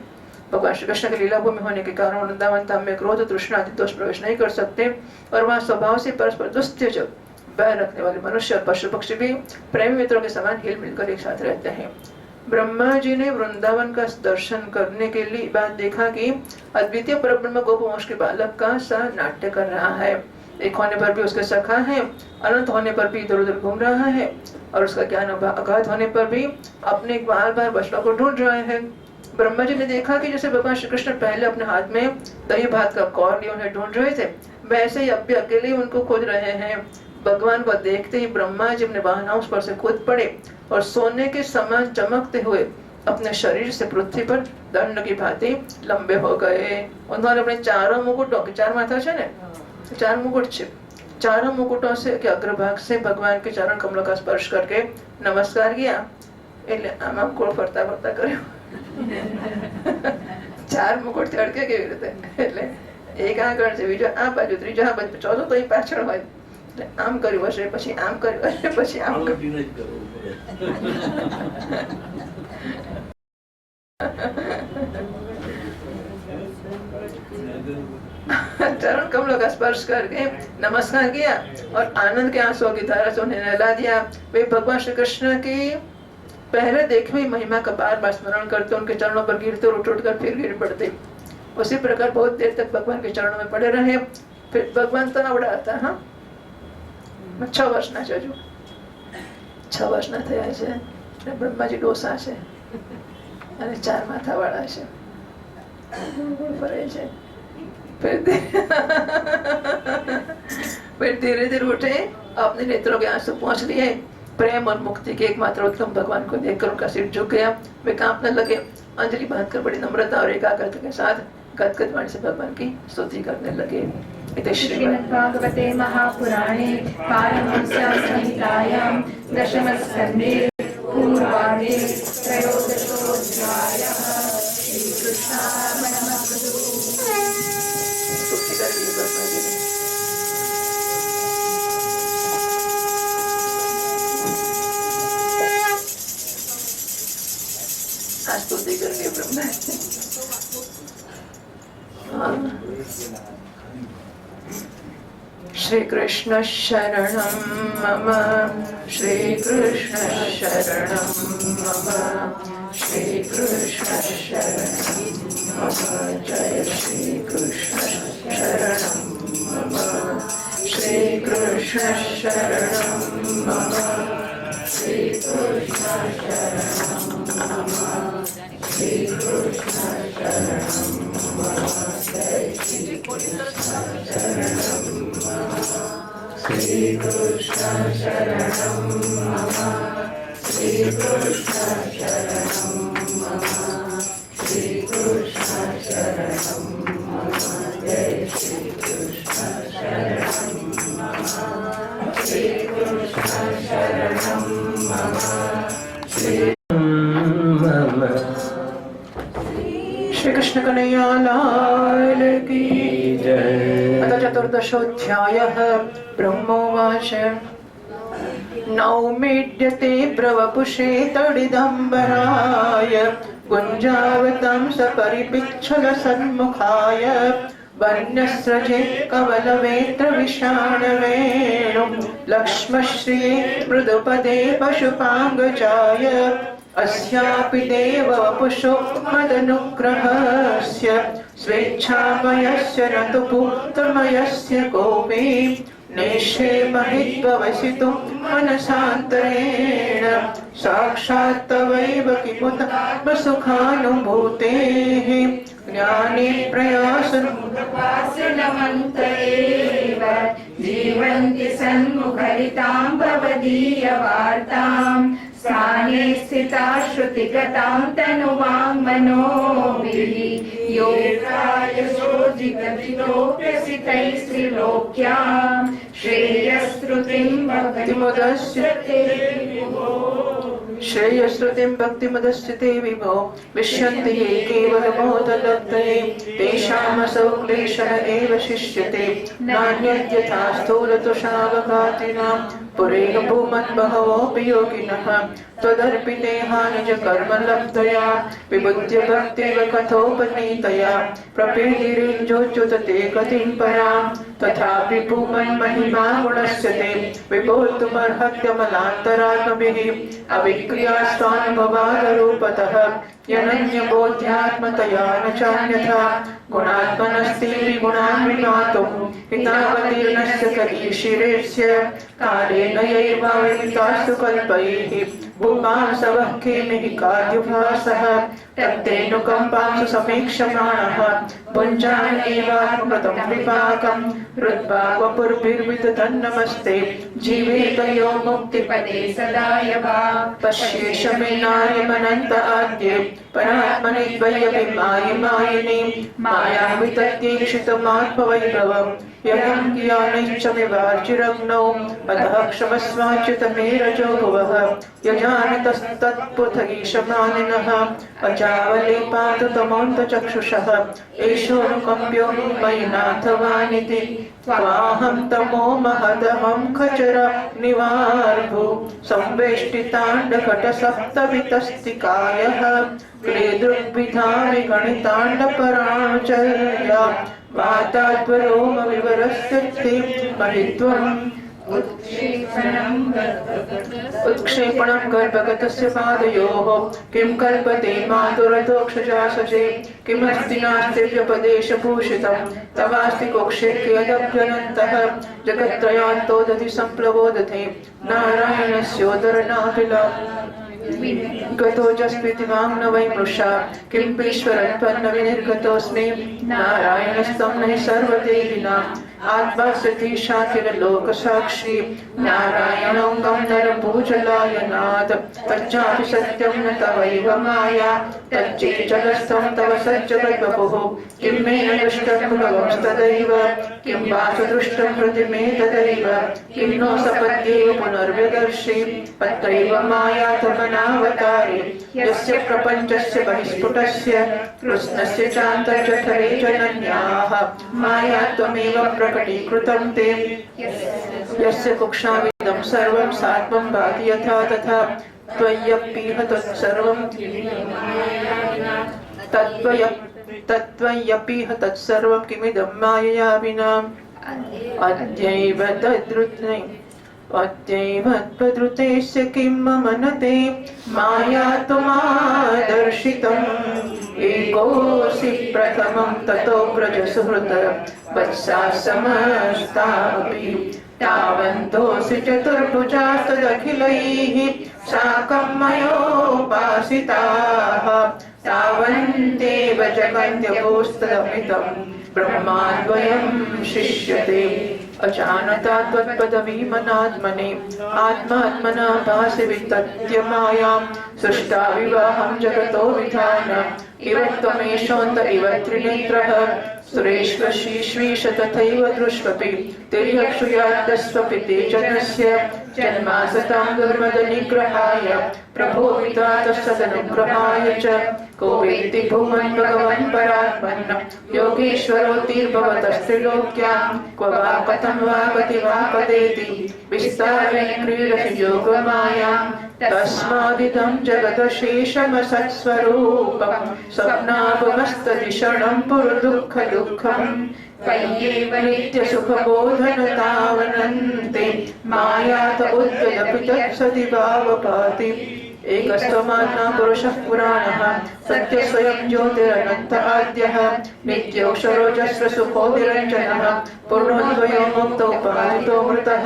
भगवान श्री कृष्ण की लीला भूमि होने के कारण वृंदावन धाम में क्रोध, तृष्णा आदि दोष प्रवेश नहीं कर सकते, और वहाँ स्वभाव से परस्पर दुस्त्यज बैर रखने वाले मनुष्य और पशु पक्षी भी प्रेम मित्रों के समान हिल मिलकर एक साथ रहते हैं। ब्रह्मा जी ने वृंदावन का दर्शन करने के लिए बाद देखा कि अद्वितीय परब्रह्म गोपवंश के बालक का सा नाट्य कर रहा है। एक होने पर भी उसके सखा है, अनंत होने पर भी इधर उधर घूम रहा है, और उसका ज्ञान अगाध होने पर भी अपने बार बार बचनों को ढूंढ रहे हैं। ब्रह्मा जी ने देखा कि जैसे भगवान श्री कृष्ण पहले अपने हाथ में दही भात का कौर लिए उन्हें ढूंढ रहे थे, वैसे ही अब भी अकेले ही उनको खोज रहे हैं। भगवान को देखते ही ब्रह्मा जी अपने वाहनों पर से कूद पड़े और सोने के समान चमकते हुए अपने शरीर से पृथ्वी पर दंड की भांति लंबे हो गए। उन्होंने अपने चारों मुकुटों के, 4 माथा है ना, 4 मुकुट छे, चारों मुकुटों से के अग्रभाग से भगवान के चरण कमलों का स्पर्श करके नमस्कार किया। એટલે આમ કોળ ફરતા ફરતા કર્યો। 4 મુકુટ અડકે કેવી રીતે? એટલે એક આગળ છે, બીજો આ બાજુ, ત્રીજો આ બાજુ, ચોથો તો એ પાછળ હોય। એટલે આમ કર્યું હશે, પછી આમ કર્યું હશે, પછી આમ चरण कमलों का स्पर्श करके नमस्कार किया और आनंद के आंसुओं की धारा से उन्हें नहला दिया। वे भगवान श्री कृष्ण की पहले देखी हुई महिमा का बार बार स्मरण करते, उनके चरणों पर गिरते और उठ कर फिर गिर पड़ते। उसी प्रकार बहुत देर तक भगवान के चरणों में पड़े रहे। फिर भगवान तनावड़ा था। हाँ, 6 વર્ષના છે, હજુ 6 વર્ષના થયા છે। બ્રહ્માજી ડોસા છે અને 4 માથાવાળા છે, ફરે છે। फिर धीरे धीरे उठे, अपने नेत्रों के आंसू पहुंच लिए। प्रेम और मुक्ति के एकमात्र उत्तम भगवान को देखकर उनका सिर झुक गया। वे कांपने लगे, अंजलि बांधकर बड़ी नम्रता और एकाग्रता के साथ गदगद वाणी से भगवान की स्तुति करने लगे। श्रीमद्भागवते महापुराणे पारमहंस्यां संहितायां दशमस्कन्धे पूर्वार्धे त्रयोदशोऽध्यायः। श्रीकृष्णार्पणमस्तु। स्तुति करेंगे ब्रह्मा। श्री कृष्ण शरणं मम, श्री कृष्ण शरणं मम, श्री कृष्ण शरणं मम, जय श्री कृष्ण शरणं मम, श्री कृष्ण शरणं मम, श्री कृष्ण शरणं मम, श्री कृष्ण शरणं मम, जय श्री श्री कृष्ण कन्हैया लाल की जय। अथ चतुर्दशोऽध्यायः। ब्रह्मोवाच नौमीड्यते प्रवपुषे तडिदम्बराय गुञ्जावतं सपरिपिच्छलसन्मुखाय वन्यस्रजे कवलवेत्रविषाणवेणुं लक्ष्मश्रिये मृदुपदे पशुपाङ्गजाय अस्यापि देववपुषो मदनुग्रहस्य स्वेच्छामयस्य न तु पुत्रमयस्य कोऽपि नेष्ये महित्ववसितुं मनसान्तरेण साक्षात् तवैव किमुत सुखानुभूतेः ज्ञाने प्रयासमुपासनमन्त्रेव जीवन्ति सन्मुखरितां भवदीयवार्ताम् स्थाने स्थिता श्रुतिगतां तनुवां मनोभिः योगायशोजितैस्त्रिलोक्यां श्रेयस्रुतिं भक्तिमुदस्यते श्रेयस्रुतिं भक्तिमुदस्यते विभो विश्यन्ति ये केवलमोदलब्धये तेषामसौ क्लेशः एव शिष्यते नान्यद्यथा स्थूलतुषावघातिनां पुरेण भूमद्बहवोऽपि योगिनः त्वदर्पितेहा निजकर्मलब्धया विबुध्य भक्तिव कथोपनीतया प्रपेदिरिञ्जोच्युतते गतिं परां तथापि भूमन्महिमा गुणस्य ते विभोक्तुमर्हत्यमलान्तरात्मभिः अविक्रिया स्वानुभवादरूपतः यनन्यबोध्यात्मतया न चान्यथा गुणात्मनस्तेऽपि गुणान् विनातुं हितावतीर्णस्य करीशिरेस्य कालेन यैवावितास्तु कल्पैः भूमांसवः केमिः कार्युभासः तत्तेऽनुकम्पां समीक्षमाणः पुञ्जान् एवात्मगतं विपाकं हृद्वा वपुर्भिर्विदधन्नमस्ते जीवेतयो मुक्तिपदे सदाय वा पश्येष मे नार्यमनन्त आद्ये परात्मनि द्वयपि मायिनी मायावितत्यैक्षितमात्मवैभवम् ययं ज्ञानैश्चमिवार्चिरग्नौ अतः क्षमस्वाच्युत मे रजो भुवः यजानतस्तत्पृथगीशमानिनः अजावलेपात तमोन्तचक्षुषः एषोऽनुकम्प्यो मयि नाथवानिति त्वाहं तमो महदहं खचर निवार्भु संवेष्टिताण्डघटसप्तवितस्तिकायः क्लेदृग्विधामि गणिताण्डपराणुचर्या वातात्वरोम विवरस्ते महित्वम् उत्क्षेपणं गर्भगतस्य पादयोः किं कल्पते मातुरथोक्षजाससे किमस्ति नास्ति व्यपदेशभूषितं तवास्ति कुक्षे कियदभ्यनन्तः जगत्त्रयान्तो दधि सम्प्लवो दधे नारायणस्योदरनाभिला गतोऽजस्मिति मां न वै मृषा किं पीश्वरत्वन्न विनिर्गतोऽस्मि नारायणस्तं नहि सर्वदेहिनाम् आत्मास्थितिशातिरलोकसाक्षी नारायणोऽङ्गं नरभूजलायनात् तच्चापि सत्यं न तवैव माया तच्चेचलस्थं तव सज्जगद्वपुः किं मे न दृष्टं भगवंस्तदैव किं वा सुदृष्टं हृदि मे तदैव किं नो सपद्येव पुनर्व्यदर्शि तत्रैव माया त्वमनावतारे यस्य प्रपञ्चस्य बहिस्फुटस्य कृष्णस्य चान्तर्जठरे जनन्याः माया त्वमेव प्रकटीकृतं ते यस्य कुक्षाविदं सर्वं सात्वं भाति यथा तथा त्वय्यप्पीह तत्सर्वं तत्त्वय्यपीह तत्सर्वं किमिदं मायया विना अद्यैव त्वदृतेस्य किं मम न ते माया त्वमादर्शितम् एकोऽसि प्रथमं ततो व्रजसुहृद वत्सा समस्तापि तावन्तोऽसि चतुर्भुजास्तदखिलैः साकं मयोपासिताः तावन्तेव जगन्त्यभूस्तदमितं ब्रह्माद्वयं शिष्यते अजानता त्वत्पदवीमनात्मने आत्मात्मना भासि वितत्य मायां सृष्टा विवाहं जगतो विधान इव त्वमेषोऽन्त इव त्रिनेत्रः सुरेष्वशीश्वीश तथैव दृष्वपि तिर्यक्षुयाद्यस्वपि ते जनस्य जन्मासतां दुर्मदनिग्रहाय प्रभो विधातः सदनुग्रहाय च को वेत्ति भुवन् भगवन् परात्मन् योगेश्वरोऽतिर्भवतस्त्रिलोक्यां क्व वा कथं वा गति वा पदेति विस्तारे क्रीडति योगमायां तस्मादिदं जगदशेषमसत्स्वरूपं स्वप्नाभमस्तदिशणं पुरदुःखदुःखम् त्वय्येव नित्यसुखबोधनतावनन्ते मायात उद्यदपि तत्सदि भावपाति एकस्त्वमात्मा पुरुषः पुराणः सत्य स्वयं ज्योतिरनन्त आद्यः नित्योऽक्षरोजस्रसुखो निरञ्जनः पूर्णोद्वयो मुक्तो पालितो मृतः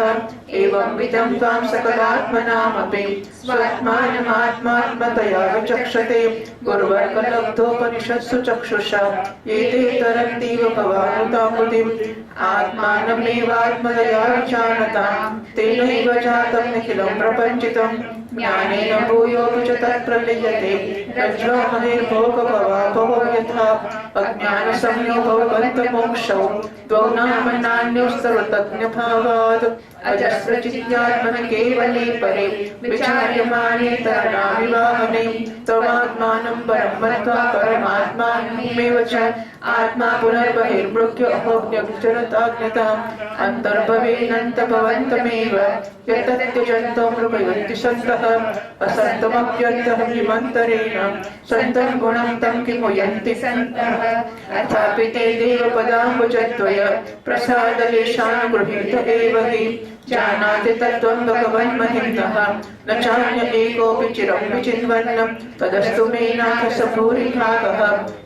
एवं विधं त्वां सकलात्मनामपि स्वात्मानमात्मात्मतया विचक्षते गुरुवर्गलब्धोपनिषत्सु चक्षुषा एते तरन्तीव भवानुतामुदिम् आत्मानमेवात्मतया विजानतां तेनैव जातं निखिलं प्रपञ्चितं ज्ञानेन भूयोऽपि च तत्प्रलीयते रज्ज्वामहेर्भोगभवाभवो यथा अज्ञानसंयो भवबन्धमोक्षौ द्वौ नाम नान्यौ सर्वतज्ञभावात् अजस्रचित्यात्मन केवले परे विचार्यमाणे तरणाविवाहने त्वमात्मानं परं मत्वा परमात्मानमेव च आत्मा पुनर्बहिर्मृग्य अहोज्ञरताज्ञताम् अन्तर्भवेनन्तभवन्तमेव यत्तत्यजन्तो मृगयन्ति सन्तः असन्तमप्यन्तः किमन्तरेण सन्तं गुणं तं किमुयन्ति सन्तः अथापि ते देवपदाम्बुजद्वय प्रसादलेशानुगृहीत एव हि जानाति तत्त्वं भगवन्महिम्नः न चान्य एकोऽपि चिरं विचिन्वन् तदस्तु मे नाथ स भूरिभागः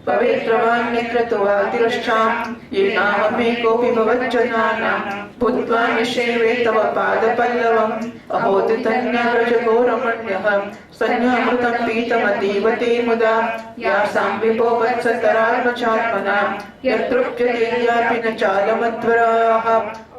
पवित्रवान्यत्र तु वातिरश्चां येनाहमेकोऽपि भवज्जनानां भूत्वा निषेवे तव पादपल्लवम् अहोदितन्यव्रजघोरमण्यः सन्यामृतं पीतमतीव ते मुदा यासां विभो वत्सतरात्मचात्मना यत्तृप्यते न चालमध्वराः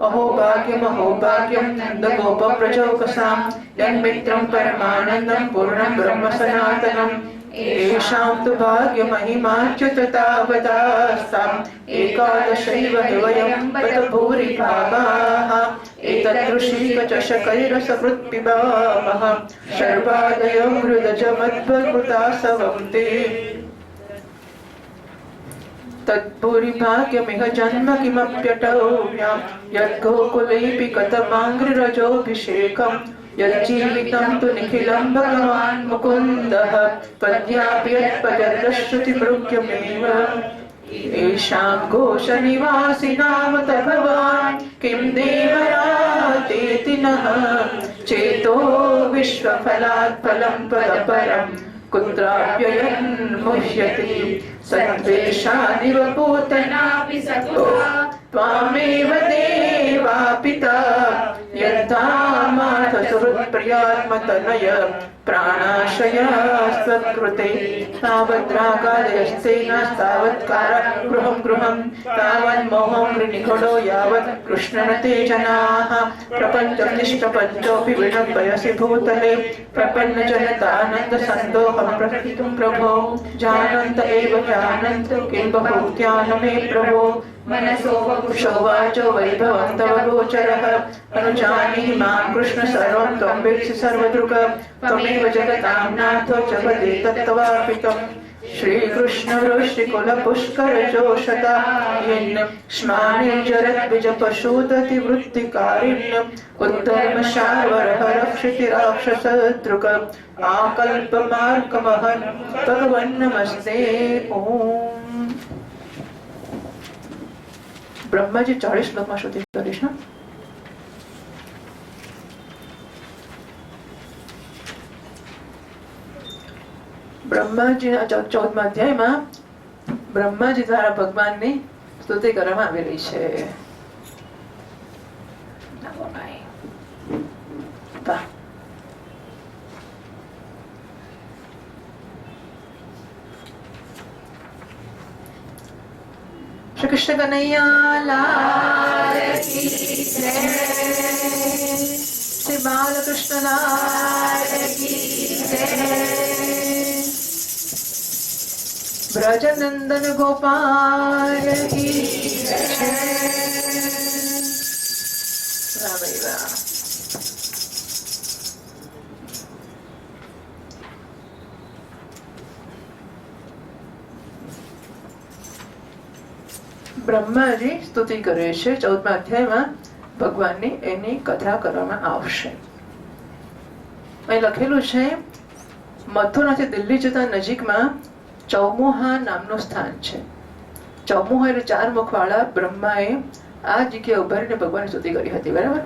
अहो भाग्यं नन्दगोपप्रचौकसां यन्मित्रं परमानन्दं पूर्णं ब्रह्म सनातनम् येषां तु भाग्यमहिमाच्युततावदास्ताम् एकादशैव हि वयं बत भूरिभागाः एतदृशीकचषकैरसकृत्पिबामः शर्वादयो हृदजमद्भुतासवं ते तद्भूरिभाग्यमिह जन्म किमप्यटौम्यां यद्गोकुलेऽपि कथमाङ्घ्रिरजोऽभिषेकम् यज्जीवितं तु निखिलं भगवान् मुकुन्दः त्वद्यापि यत्पजलश्रुतिमृग्यमेव येषां घोषनिवासिनामत भवान् किं देवरातेति नः चेतो विश्वफलात् फलं पदपरम् कुत्राप्ययन्मुह्यति सद्वेषानिव पूतनापि सत्त्वा त्वामेव देवा पिता यद्धामाथ सुहृत्प्रियात्मतनय प्राणाशयास्त्वत्कृते तावद्रागादयस्तेनास्तावत्कार गृहं तावन्मोहं गृनिखडो यावत् कृष्णनते जनाः प्रपञ्चं निष्प्रपञ्चोऽपि विडम्बयसि भूतले प्रपन्नजनतानन्दसन्दोहं प्रथितुं प्रभो जानन्त एव जानन्त किं बहुज्ञान मे प्रभो मनसो वपुषो वाचो वैभवं तव गोचरः अनुजानी मां कृष्ण सर्वं त्वं वेत्सि सर्वदृक् त्वमेव जगतां नाथो जगदे तत्त्वार्पितम् श्रीकृष्णवृष्टिकुलपुष्करजोषता श्मानिर्जरद्विजपशूदतिवृत्तिकारिण्यम् उद्धर्मशार्वरहरक्षितिराक्षसदृक् आकल्पमार्कमहन् भगवन्नमस्ते ओम। ब्रह्माजी 40 श्लोकમાં સુધી કરીશ ને બ્રહ્માજીના 14મા અધ્યાયમાં બ્રહ્માજી દ્વારા ભગવાનની સ્તુતિ કરવામાં આવેલી છે. શ્રી કૃષ્ણ કનૈયા લાલ કી જય. શ્રી બાલકૃષ્ણ લાલ કી જય. બ્રજનંદન ગોપાલ કી જય. વાહ ભાઈ વાહ. બ્રહ્માજી સ્તુતિ કરે છે. 14મા અધ્યાયમાં ભગવાનની એની કથા કરવામાં આવશે. અહીં લખેલું છે મથુરાથી દિલ્હી જતા નજીકમાં ચૌમુહા નામનું સ્થાન છે. ચૌમુહા એટલે 4 મુખવાળા બ્રહ્માએ આ જગ્યાએ ઉભા રહીને ભગવાનની સ્તુતિ કરી હતી. બરાબર.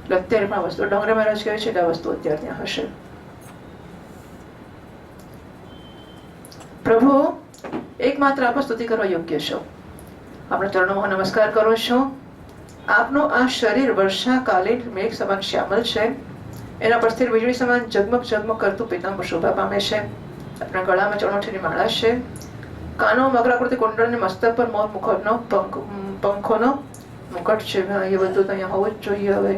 એટલે અત્યારે પણ આ વસ્તુ ડોંગરે મહારાજ કહે છે એટલે આ વસ્તુ અત્યારે ત્યાં હશે. પ્રભુ એકમાત્ર આપ સ્તુતિ કરવા યોગ્ય છો. આપણા ચરણોમાં નમસ્કાર કરું છું. આપનું આ શરીર વર્ષાકાલીન મેઘ સમાન શ્યામલ છે. એના પર સ્થિર વીજળી સમાન ઝગમગ ઝગમગ કરતું પીતાંબર શોભા પામે છે. આપણા ગળામાં ચણોઠીની માળા છે. કાનો મકરાકૃતિ કુંડળને મસ્તક પર મોર મુખનો પંખોનો મુકટ છે. એ બધું તો અહીંયા હોવું જ જોઈએ. હવે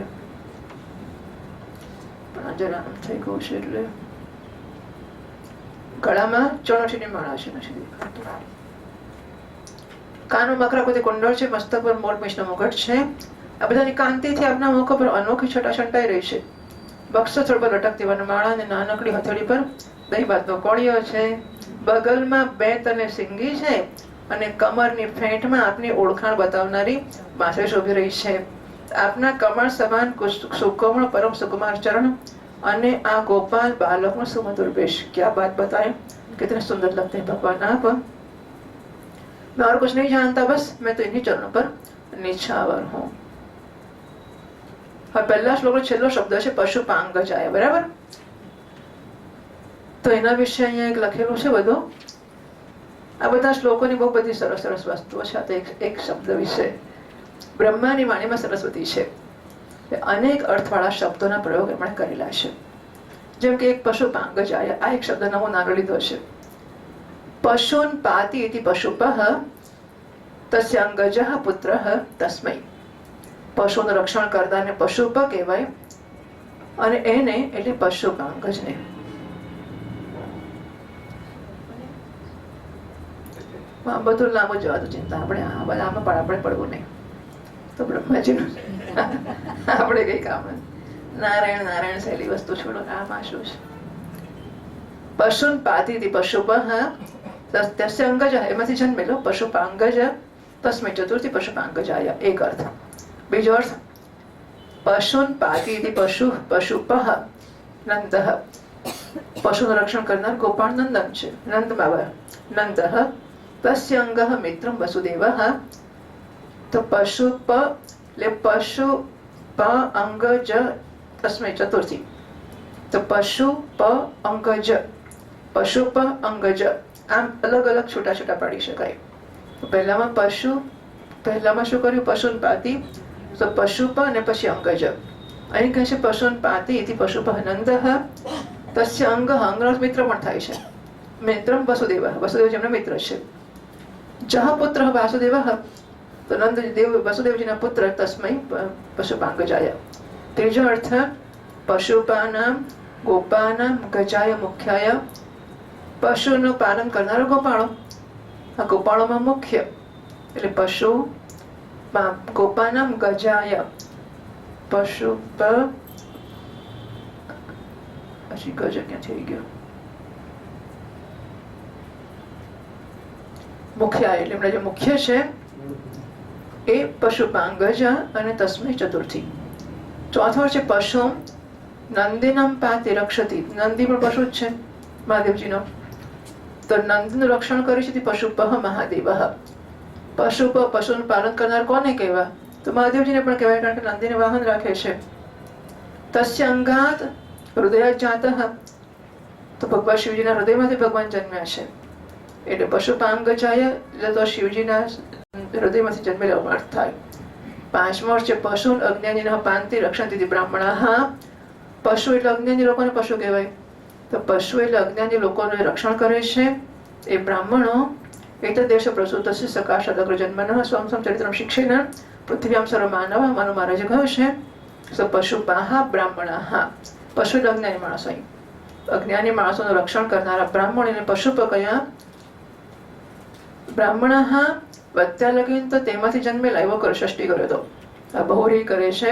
પણ આજે આમ થઈ ગયું છે એટલે ગળામાં ચણોઠીની માળા છે. નથી દેખાતું. કાનો મકરાકૃતિ કુંડળ છે. મસ્તક પર મોર પીંછનો મુકટ છે. આ બધાની કાંતિથી આપના મુખ પર અનોખી છટા છંટાઈ રહી છે. બક્ષસ્થળ પર લટકતી વનમાળા અને નાનકડી હથેળી પર દહીં ભાતનો કોળિયો છે. બગલમાં 2 તને સિંગી છે અને કમરની ફેંટમાં આપની ઓળખાણ બતાવનારી બાંસળી શોભી રહી છે. આપના કમળ સમાન સુકોમળ પરમ સુકુમાર ચરણ અને આ ગોપાલ બાલકનો સુમધુર વેશ. ક્યાં बात बताए, कितने सुंदर लगते हैं भगवान आप. मैं और कुछ नहीं जानता, बस मैं तो इन्हीं चरणों पर निछावर हूँ. હવે પહેલા શ્લોકનો છેલ્લો શબ્દ છે પશુપાંગજાય. બરાબર. તો એના વિશે અહીંયા એક લખેલું છે બધું. આ બધા શ્લોકોની બહુ બધી સરસ સરસ વસ્તુઓ છે. આ તો એક શબ્દ વિશે બ્રહ્માની વાણીમાં સરસ્વતી છે. અનેક અર્થવાળા શબ્દોના પ્રયોગ એમણે કરેલા છે. જેમ કે એક પશુપાંગજાય, આ એક શબ્દ નવો નાનો લીધો છે. પશુન પાતિ ઇતિ પશુપઃ તસ્ય અંગજઃ પુત્રઃ તસ્મૈ. પશુનું રક્ષણ કરનારને પશુપ કહેવાય અને એને એટલે પશુપાંગજને. બધું લાંબુ જવા દો, ચિંતા આપણે આમાં પણ આપણે પડવું નહીં. તો બ્રહ્માજીનું આપણે કઈ કામ નથી. નારાયણ નારાયણ શૈલી વસ્તુ છોડો. આમાં શું છે? પશુન પાતિથી પશુપઃ તસ્ય અંગજ, એમાંથી જન્મેલો પશુપાંગજ તસ્મૈ. ચતુર્થી પશુપાંગજાય એક અર્થ. બીજો અર્થ પશુન પાતિથી પશુપઃ નંદઃ. પશુનું રક્ષણ કરનાર ગોપાળ નંદન છે. નંદ બાબા નંદઃ તસ્ય અંગઃ મિત્રમ વસુદેવઃ. તો પશુપ એટલે પશુપ અંગજ તસ્મૈ ચતુર્થી. તો પશુપ અંગજ, પશુપ અંગજ આમ અલગ અલગ છૂટા છૂટા પાડી શકાય. પહેલામાં પહેલામાં શું કર્યું? પશુન પાતિ. તો પશુપ અને પછી અંગજ. અહીં કહે છે પશુન પાતિ ઇતિ પશુપ નંદઃ તસ્ય અંગ. અંગનો મિત્ર પણ થાય છે. મિત્રમ વસુદેવ. વસુદેવ જેમના મિત્ર છે. જહ પુત્ર વાસુદેવ. તો નંદદેવ વસુદેવજીના પુત્ર તસ્મૈ પશુપાંગજાય. ત્રીજો અર્થ પશુપાનામ ગોપાનામ ગજાય મુખ્યાય. પશુનું પાલન કરનારો ગોપાળો. આ ગોપાળોમાં મુખ્ય એટલે પશુ ગોપાનામ ગજાય. પશુ પછી ગજ ક્યાં થઈ ગયો? મુખ્ય એટલે એમના જે મુખ્ય છે એ પશુપાંગજ અને તસ્મૈ ચતુર્થી. ચોથો છે પશુ નંદિનમ પાતિ રક્ષતી. નંદી પણ પશુ જ છે મહાદેવજીનો. તો નંદનું રક્ષણ કરે છે પશુપઃ મહાદેવ. પશુપ પશુનું પાલન કરનાર કોને કહેવા? તો મહાદેવજીને પણ કહેવાય, કારણ કે નંદીને વાહન રાખે છે. તસ્ય અંગાત હૃદય જાતઃ. તો ભગવાન શિવજીના હૃદયમાંથી ભગવાન જન્મ્યા છે એટલે પશુપાંગજાય. એટલે તો શિવજીના હૃદયમાંથી જન્મેલો અર્થ થાય. પાંચમો અર્થ છે પશુન અજ્ઞાનીના પાંતિ રક્ષંતિ બ્રાહ્મણાઃ. પશુ એટલે અજ્ઞાની લોકોને પશુ કહેવાય. તો પશુ એટલે અજ્ઞાની લોકોનું રક્ષણ કરે છે એ બ્રાહ્મણો. एतद्देश प्रसूतस्य सकाशादग्रजन्मनः स्वं स्वं चरित्रं शिक्षेण पृथिव्यां सर्वमानवः મનુ મહારાજે કહ્યું છે પશુપાહ બ્રાહ્મણાહ પશુ અજ્ઞાની માણસો, અજ્ઞાની માણસોનું રક્ષણ કરનારા બ્રાહ્મણ એને પશુપ કયા. બ્રાહ્મણાહ વત્યા લગીન તો તેમાંથી જન્મેલા, એવો કર ષષ્ઠી કર્યો તો આ બહુરી કરે છે.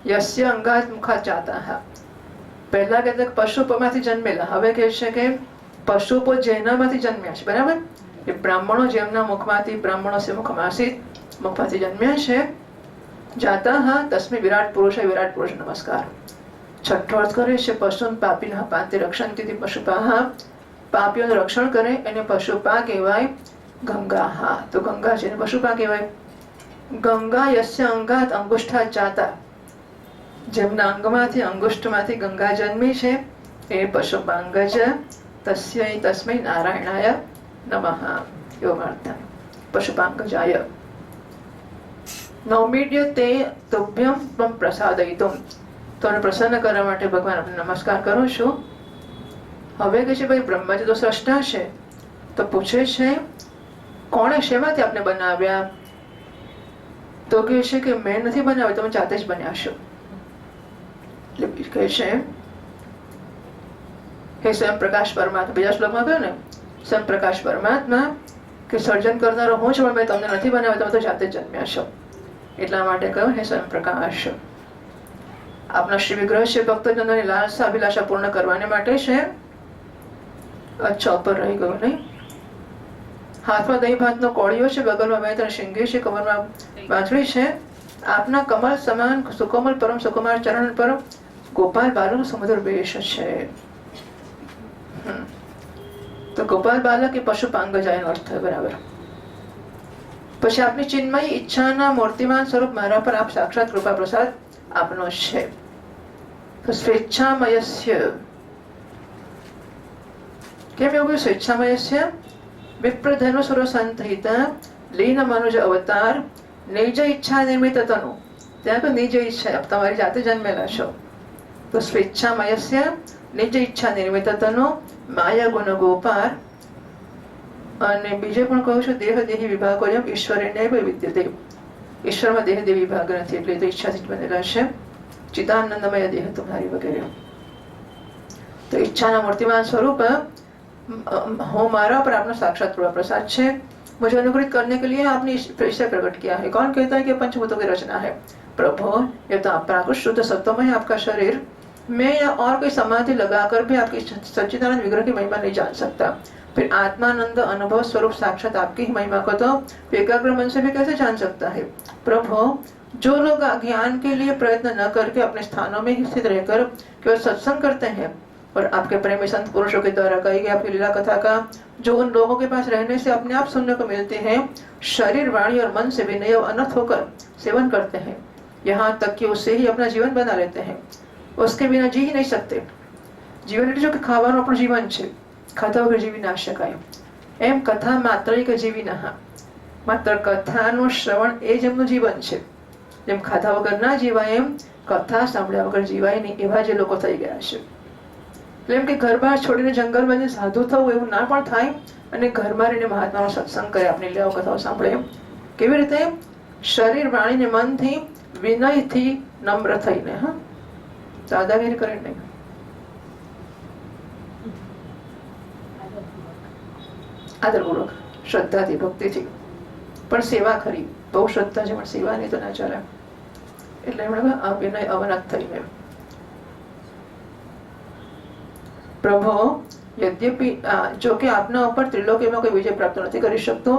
યસ્ય અંગાત મુખાત જાતાહ, પહેલા કહેતા પશુપમાંથી જન્મેલા, હવે કહે છે કે પશુપો જેનામાંથી જન્મ્યા છે. બરાબર, એ બ્રાહ્મણો જેમના મુખમાંથી, બ્રાહ્મણો સે મુખમાસી, મુખમાંથી જન્મ્યા છે. જાતાહ તસ્મે વિરાટ પુરુષ, વિરાટ પુરુષ નમસ્કાર. છઠ્ઠો અર્થ કરે છે પશુન પાપીનઃ પાંતે રક્ષંતિ પશુપાહ, પાપીઓનું રક્ષણ કરે એને પશુપા કહેવાય. ગંગાહ, તો ગંગા છે એને પશુપા કહેવાય. ગંગા યસ્ય અંગાત અંગુષ્ઠાત જાતા, જેમના અંગમાંથી અંગુષ્ઠમાંથી ગંગા જન્મી છે એ પશુપાંગજ. તસ્ય તસ્મૈ નારાયણાય નમઃ, એવો અર્થ થાય પશુપાંગજાય. નૌમીડ્ય તે તુભ્યમ ત્વમ પ્રસાદયિતુમ, તો પ્રસન્ન કરવા માટે ભગવાન આપણે નમસ્કાર કરું છું. હવે કે છે ભાઈ બ્રહ્માજી તો સ્રષ્ટા છે, તો પૂછે છે કોણે શેમાંથી આપને બનાવ્યા? તો કહે છે કે મેં નથી બનાવ્યા, તમે જાતે જ બન્યા છો. એટલે કહે છે હે સ્વયં પ્રકાશ પરમાત્મા, બીજા શ્લોકમાં કહ્યું ને સ્વયં પ્રકાશ પરમાત્મા કે સર્જન કરનારો હું છું, પણ મેં તમને નથી બનાવ્યા, તમે તો જાતે જ જન્મ્યા છો. એટલા માટે કહ્યું હે સ્વયં પ્રકાશ. આપના શ્રી વિગ્રહ છે ભક્તજનોની લાલસા અભિલાષા પૂર્ણ કરવાને માટે છે. અચ્છા, ઉપર રહી ગયું નહીં. હાથમાં દહીં ભાતનો કોળિયો છે, બગલમાં બે ત્રણ શિંગી છે, કમરમાં બાંધણી છે. આપના કમલ સમાન સુકોમલ પરમ સુકુમાર ચરણ પર ગોપાલ બાલકનો સમુદ્ર વેશ છે. તો ગોપાલ બાલક એ પશુપાંગજાયનો અર્થ થયો. બરાબર. પછી આપની ચિન્મય ઈચ્છાના મૂર્તિમાન સ્વરૂપ મારા પર આપ સાક્ષાત કૃપા પ્રસાદ આપનો છે. તો સ્વેચ્છામયસ્ય, કેમ એવું સ્વેચ્છામયસ્ય? વિપ્રધર્મ સુર સંહિતા લીન મનુજ અવતાર નિજ ઈચ્છા નિર્મિત તનુ, ત્યાં તો નિજ ઈચ્છા, તમારી જાતે જન્મેલા છો. તો સ્વેચ્છામયસ્ય નિજ ઈચ્છા નિર્મિત તનુ માયા ગુણ ગોપાર. અને બીજે પણ કહું છું દેહ દેહી વિભાગો જેમ ઈશ્વરે નૈવ વિદ્યતે, ઈશ્વરમાં દેહ દેહ વિભાગ નથી, એટલે તો ઈચ્છાથી જ બનેલા છે. चिदानंदमय देह तुम्हारी वगैरह. तो इच्छा मूर्तिमान स्वरूप हो मारा पर आपने साक्षात कृपा प्रसाद है. मुझे अनुग्रहित करने के लिए आपने इसे प्रकट किया है. कौन कहता है कि पंचभूतों की रचना है? प्रभु, ये तो आप प्राकृत शुद्ध सत्वमय है आपका शरीर. मैं या और कोई समाधि लगाकर भी आपकी सच्चिदानंद विग्रह की महिमा नहीं जान सकता. फिर आत्मानंद अनुभव स्वरूप साक्षात आपकी ही महिमा को तो एकाग्र मन से भी कैसे जान सकता है? प्रभु, जो लोग ज्ञान के लिए प्रयत्न न करके अपने स्थानों में ही स्थित रहकर केवल सत्संग करते हैं और आपके प्रेमी संत पुरुषों के द्वारा कही गई आपकी लीला कथा का जो उन लोगों के पास रहने से अपने आप सुनने को मिलते हैं, शरीर वाणी और मन से विनय और अनर्थ होकर सेवन करते हैं, यहाँ तक कि उससे ही अपना जीवन बना लेते हैं. उसके बिना जी ही नहीं सकते. जीवन એટલે જો કે ખાવાનું આપણું જીવન છે, ખાધા વગર જીવી ના શકાય. એમ કથા માત્ર એક જીવી ના, માત્ર કથાનું શ્રવણ એ જ એમનું જીવન છે. જેમ ખાધા વગર ના જીવાય એમ કથા સાંભળ્યા વગર જીવાય નહીં, એવા જે લોકો થઈ ગયા છે. એટલે એમ કે ઘર બહાર છોડીને જંગલમાં સાધુ થવું એવું ના પણ થાય અને ઘરમાં રહીને મહાત્માનો સત્સંગ કરે, આપણી લેવા કથાઓ સાંભળે. એમ કેવી રીતે? શરીર વાણી ને મનથી વિનયથી નમ્ર થઈને, હા, દાદાગીરી કરીને નહીં. આદરપૂર્વક, શ્રદ્ધાથી, ભક્તિથી, પણ સેવા ખરી. બહુ શ્રદ્ધા છે પણ સેવા નહીં તો ના ચાલે. એટલે એમણે વિનય અવનત થઈને. પ્રભુ, યદ્યપી જો કે આપના ઉપર ત્રિલોકીમાં કોઈ વિજય પ્રાપ્ત નથી કરી શકતો,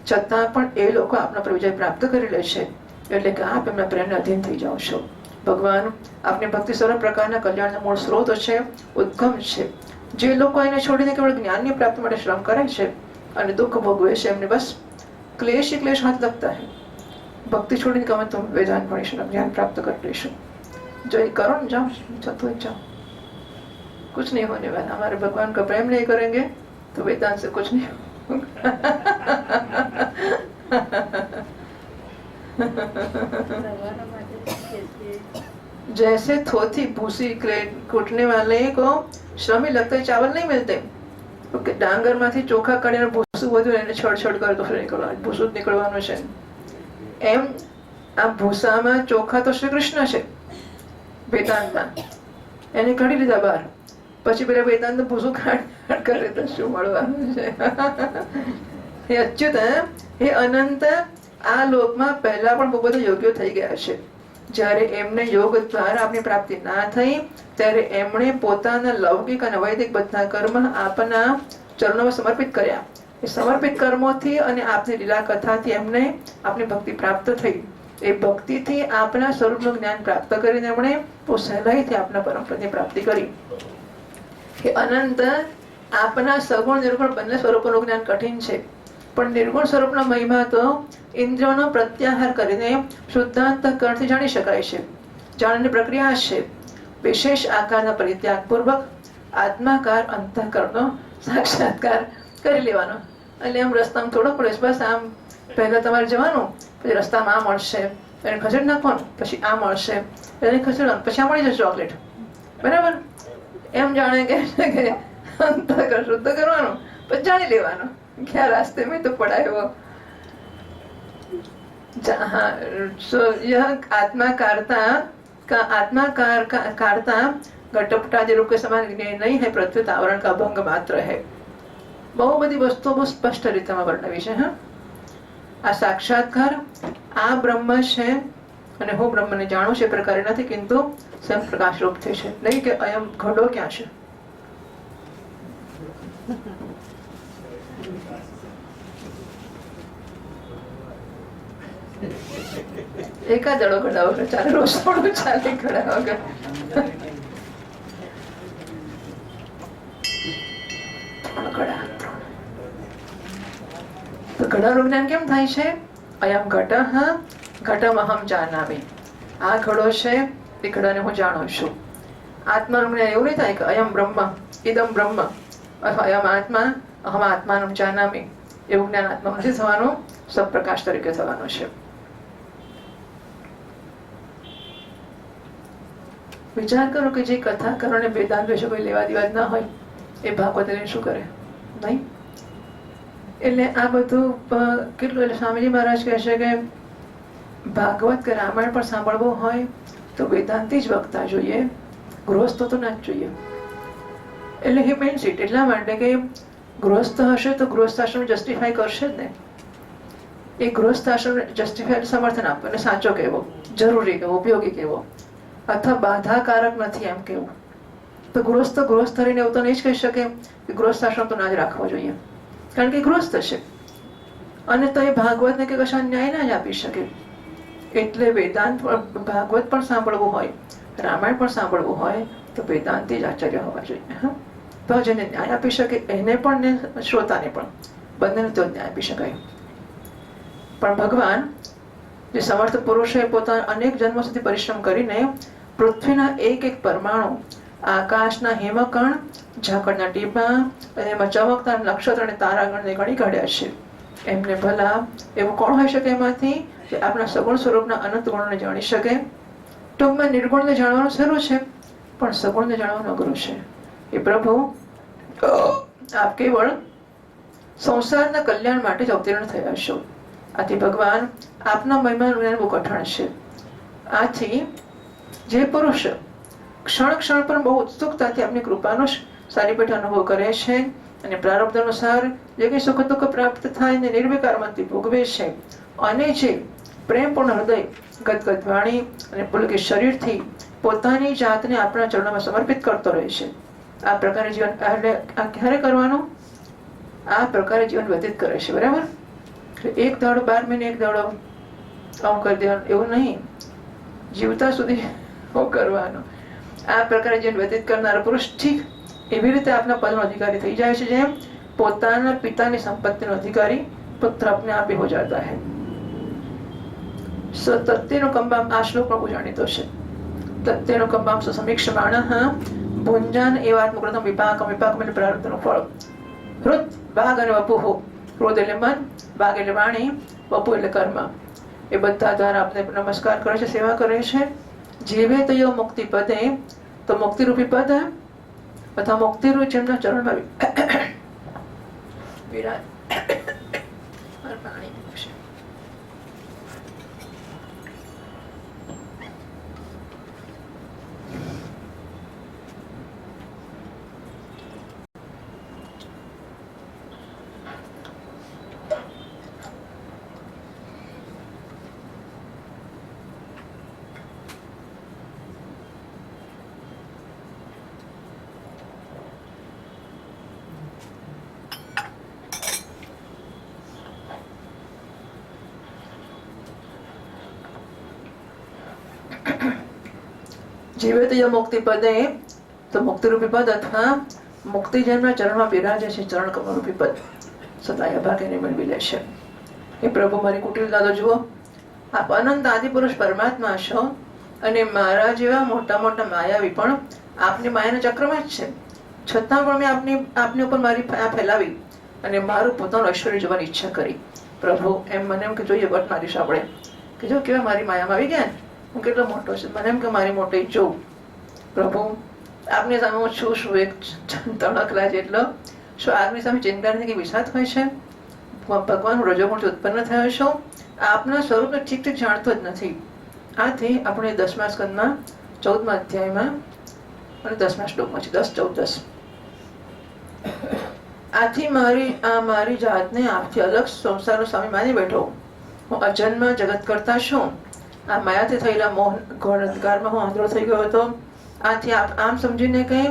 છતાં પણ એ લોકો આપના પર વિજય પ્રાપ્ત કરી લે છે. એટલે કે આપ એમના પ્રેમને અધીન થઈ જાઓ છો. ભગવાન આપની ભક્તિ સર્વ પ્રકારના કલ્યાણના મૂળ સ્ત્રોત છે, ઉદ્ગમ છે. જે લોકો એને છોડીને કેવળ જ્ઞાનની પ્રાપ્તિ માટે શ્રમ કરે છે અને દુઃખ ભોગવે છે, એમને બસ क्लेश ही क्लेश हाथ लगता है. भक्ति छोड़ने का मतलब तुम वेदांत पढ़िए, ज्ञान प्राप्त कर लेशो. जो ये करो न, जाओ तो जाओ, कुछ नहीं होने वाला. हमारे भगवान का प्रेम नहीं करेंगे तो वेदांत से कुछ नहीं होगा. जैसे थोथी भूसी कूटने वाले को श्रम ही लगता है, चावल नहीं मिलते. ઓકે, ડાંગરમાંથી ચોખા કાઢીને ભૂસું વધુ એને છડછડ કરે તો શું નીકળવાનું? ભૂસું જ નીકળવાનું છે. એમ આ ભૂસામાં ચોખા તો શ્રી કૃષ્ણ છે વેદાંતમાં, એને કાઢી લીધા બહાર. પછી પેલા વેદાંત ભૂસું કાઢ કરે તો શું મળવાનું છે? હે અચ્યુત, હે અનંત, આ લોકમાં પહેલા પણ બહુ બધા યોગ્યો થઈ ગયા છે. જ્યારે એમને યોગ દ્વારા આપની પ્રાપ્તિ ના થઈ ત્યારે એમણે પોતાના લૌકિક અને વૈદિક બધા કર્મ આપના ચરણોમાં સમર્પિત કર્યા. એ સમર્પિત કર્મોથી અને આપની લીલા કથાથી એમને આપની ભક્તિ પ્રાપ્ત થઈ. એ ભક્તિથી આપના સ્વરૂપનું જ્ઞાન પ્રાપ્ત કરીને એમણે બહુ સહેલાઈથી આપના પરમ પદની પ્રાપ્તિ કરી. કે અનંત, આપના સગુણ નિર્ગુણ બંને સ્વરૂપોનું જ્ઞાન કઠિન છે, પણ નિર્ગુણ સ્વરૂપનો મહિમા તો ઇન્દ્રિયોનો પ્રત્યાહાર કરીને શુદ્ધાંતઃકરણથી જાણી શકાય છે. જાણવાની પ્રક્રિયા છે વિશેષ આકારના પરિત્યાગ પૂર્વક આત્માકાર અંતઃકરણનો સાક્ષાત્કાર કરી લેવાનો. એટલે આમ રસ્તામાં થોડો પડે, બસ આમ પહેલા તમારે જવાનું, પછી રસ્તામાં આ મળશે એને ખસેડી નાખવાનું, પછી આ મળશે એને ખસેડવાનું, પછી આ મળી જશે ચોકલેટ, બરાબર? એમ જાણે કે અંતઃકરણ શુદ્ધ કરવાનું, પછી જાણી લેવાનું क्या रास्ते में तो पड़ा है वो. यह आत्मा कारता घटपटादि रूप के समान नहीं है, प्रत्युत आवरण का भंग मात्र है. બહુ બધી વસ્તુઓ બહુ સ્પષ્ટ રીતે વર્ણવી છે. આ સાક્ષાત્કાર આ બ્રહ્મ છે અને હું બ્રહ્મને જાણું છું એ પ્રકારે નથી, કિંતુ સ્વયં પ્રકાશ રૂપ છે. નહીં કે અયમ ઘડો ક્યાં છે. એકાદ દડો ઘડા વગર ચાલે, રોજ થોડું ચાલે ઘડા વગર. તો ઘડાનું જ્ઞાન કેમ થાય છે? અયમ ઘટઃ ઘટમહં જાનામિ. આ ઘડો છે, એ ઘડાને હું જાણું છું. આત્માનું જ્ઞાન એવું નહીં થાય કે અયમ બ્રહ્મ ઇદમ બ્રહ્મ અથવા અયમ આત્મા અહમ આત્માનું જાનામિ. એવું જ્ઞાન આત્મા નથી થવાનું, સપ્રકાશ તરીકે થવાનું છે. વિચાર કરો કે જે કથા કરો ને વેદાંત વિશે કોઈ લેવા દેવા ના હોય એ ભાગવત શું કરે? નહીં. એટલે આ બધું કેટલું, એટલે સ્વામીજી મહારાજ કહે છે કે ભાગવત કે રામાયણ પણ સાંભળવું હોય તો વેદાંતી જ વક્તા જોઈએ, ગૃહસ્થ તો ના જ જોઈએ. એટલે હી મીન્સ ઇટ એટલા માટે કે ગૃહસ્થ હશે તો ગૃહસ્થાશ્રમ જસ્ટિફાય કરશે જ ને. એ ગૃહસ્થાશ્રમ જસ્ટિફાય સમર્થન આપવું, અને સાચો કહેવો, જરૂરી કહેવો, ઉપયોગી કહેવો, અથવા બાધાકારક નથી એમ કેવું. તો ગૃહસ્થ રહીને એવું તો નહીં જ કહી શકે કે ગૃહસ્થાશ્રમ તો ના જ રાખવો જોઈએ, કારણ કે ગૃહસ્થ છે. અને તો એ ભાગવતને કે કશા ન્યાય ના જ આપી શકે. એટલે વેદાંત ભાગવત પણ સાંભળવું હોય, રામાયણ પણ સાંભળવું હોય તો વેદાંતી જ આચાર્ય હોવા જોઈએ. તો જેને ન્યાય આપી શકે એને પણ ને શ્રોતાને પણ, બંનેને તો ન્યાય આપી શકાય. પણ ભગવાન જે સમર્થ પુરુષે પોતાના અનેક જન્મો સુધી પરિશ્રમ કરીને પૃથ્વીના એક એક પરમાણુ, આકાશના હિમકણ, ઝાકળના ટીપા અને એમાં ચમકતા નક્ષત્ર અને તારાગણને ગણી કાઢ્યા છે. એમને ભલા એવું કોણ હોઈ શકે એમાંથી જે આપણા સગુણ સ્વરૂપના અનંત ગુણોને જાણી શકે? ટૂંકમાં નિર્ગુણને જાણવાનું સહેલું છે, પણ સગુણને જાણવાનું અઘરું છે. એ પ્રભુ આપ કેવળ સંસારના કલ્યાણ માટે જ અવતીર્ણ થયા છો. આથી ભગવાન આપના મહિમાનું જ્ઞાન બહુ કઠણ છે. આથી જે પુરુષ ક્ષણ ક્ષણ પર બહુ ઉત્સુકતાથી આપની કૃપાનો સારી પેઠે અનુભવ કરે છે અને પ્રારબ્ધ અનુસાર જે કંઈ સુખ દુઃખ પ્રાપ્ત થાય ને નિર્વિકાર મનથી ભોગવે છે, અને જે પ્રેમપૂર્ણ હૃદય, ગદગદ વાણી અને પુલકિત શરીરથી પોતાની જાતને આપણા ચરણોમાં સમર્પિત કરતો રહે છે, આ પ્રકારે જીવન, એટલે આ ક્યારે કરવાનું? આ પ્રકારે જીવન વ્યતીત કરે છે. બરાબર? એક દાડો 12 મહિને એક દાડો આવું કરી દેવાનું એવું નહીં, જીવતા સુધી આવું કરવાનું. આ પ્રકારે જીવન વ્યતીત કરનાર પુરુષ ઠીક એવી રીતે આપના પદનો અધિકારી થઈ જાય છે જેમ પોતાના પિતાની સંપત્તિનો અધિકારી પુત્ર अपने आप ही हो जाता है. તત્તેનો કંબામ આ શ્લોક પણ બહુ જાણીતો છે. તત્તેનો કંબામ સમીક્ષમાણઃ ભુંજાન એવાત્મકૃતમ વિપાકમ. વિપાકમ એટલે પ્રારબ્ધનું ફળ. હૃદ ભાગ અને વપુઃ. ક્રોધ એટલે મન, ભાગ એટલે વાણી, વપુ એટલે કર્મ. એ બધા દ્વારા આપણે નમસ્કાર કરે છે, સેવા કરે છે. જીવે તો યો મુક્તિ પદે, તો મુક્તિરૂપી પદ અથવા મુક્તિરૂપ જેમના ચરણમાં વિરાજ પાણી મૂકશે. જીવે તો મુક્તિ પદે, તો મુક્તિરૂપી પદ અથવા મુક્તિ જેમના ચરણમાં બિરાજે છે ચરણ કમળરૂપી પદ સદાય ભાગીને મેળવી લેશે. એ પ્રભુ મારી કુટિલ દાદો જુઓ, આપ અનંત આદિ પુરુષ પરમાત્મા છો અને મારા જેવા મોટા મોટા માયાવી પણ આપની માયાના ચક્રમાં જ છે, છતાં પણ મેં આપની ઉપર મારી આ ફેલાવી અને મારું પોતાનું ઐશ્વર્ય જોવાની ઈચ્છા કરી. પ્રભુ એમ મને એમ કે જોઈએ વટ મારીશ આપણે કે જો કેવા મારી માયામાં આવી ગયા, હું કેટલો મોટો છે, મને એમ કે મારી મોટી જોઉં. પ્રભુ આપની સામે હું છું શું એક તણકલા જેટલો, શું આગની સામે ચિંતા નથી કે વિષાદ હોય છે? ભગવાન રજોગુણથી ઉત્પન્ન થયો છો, આપના સ્વરૂપને ઠીક ઠીક જાણતો જ નથી. આથી આપણે 10મા સ્કંદમાં 14મા અધ્યાયમાં અને 10મા શ્લોકમાં છે 10, 14, 10. આથી મારી જાતને આપથી અલગ સંસારનો સ્વામી માની બેઠો. હું અજન્મ જગત કરતા છું. આ માયાથી થયેલા મોહ ઘોર અંધકારમાં હું આંધળો થઈ ગયો હતો. આથી આપ આમ સમજીને કહે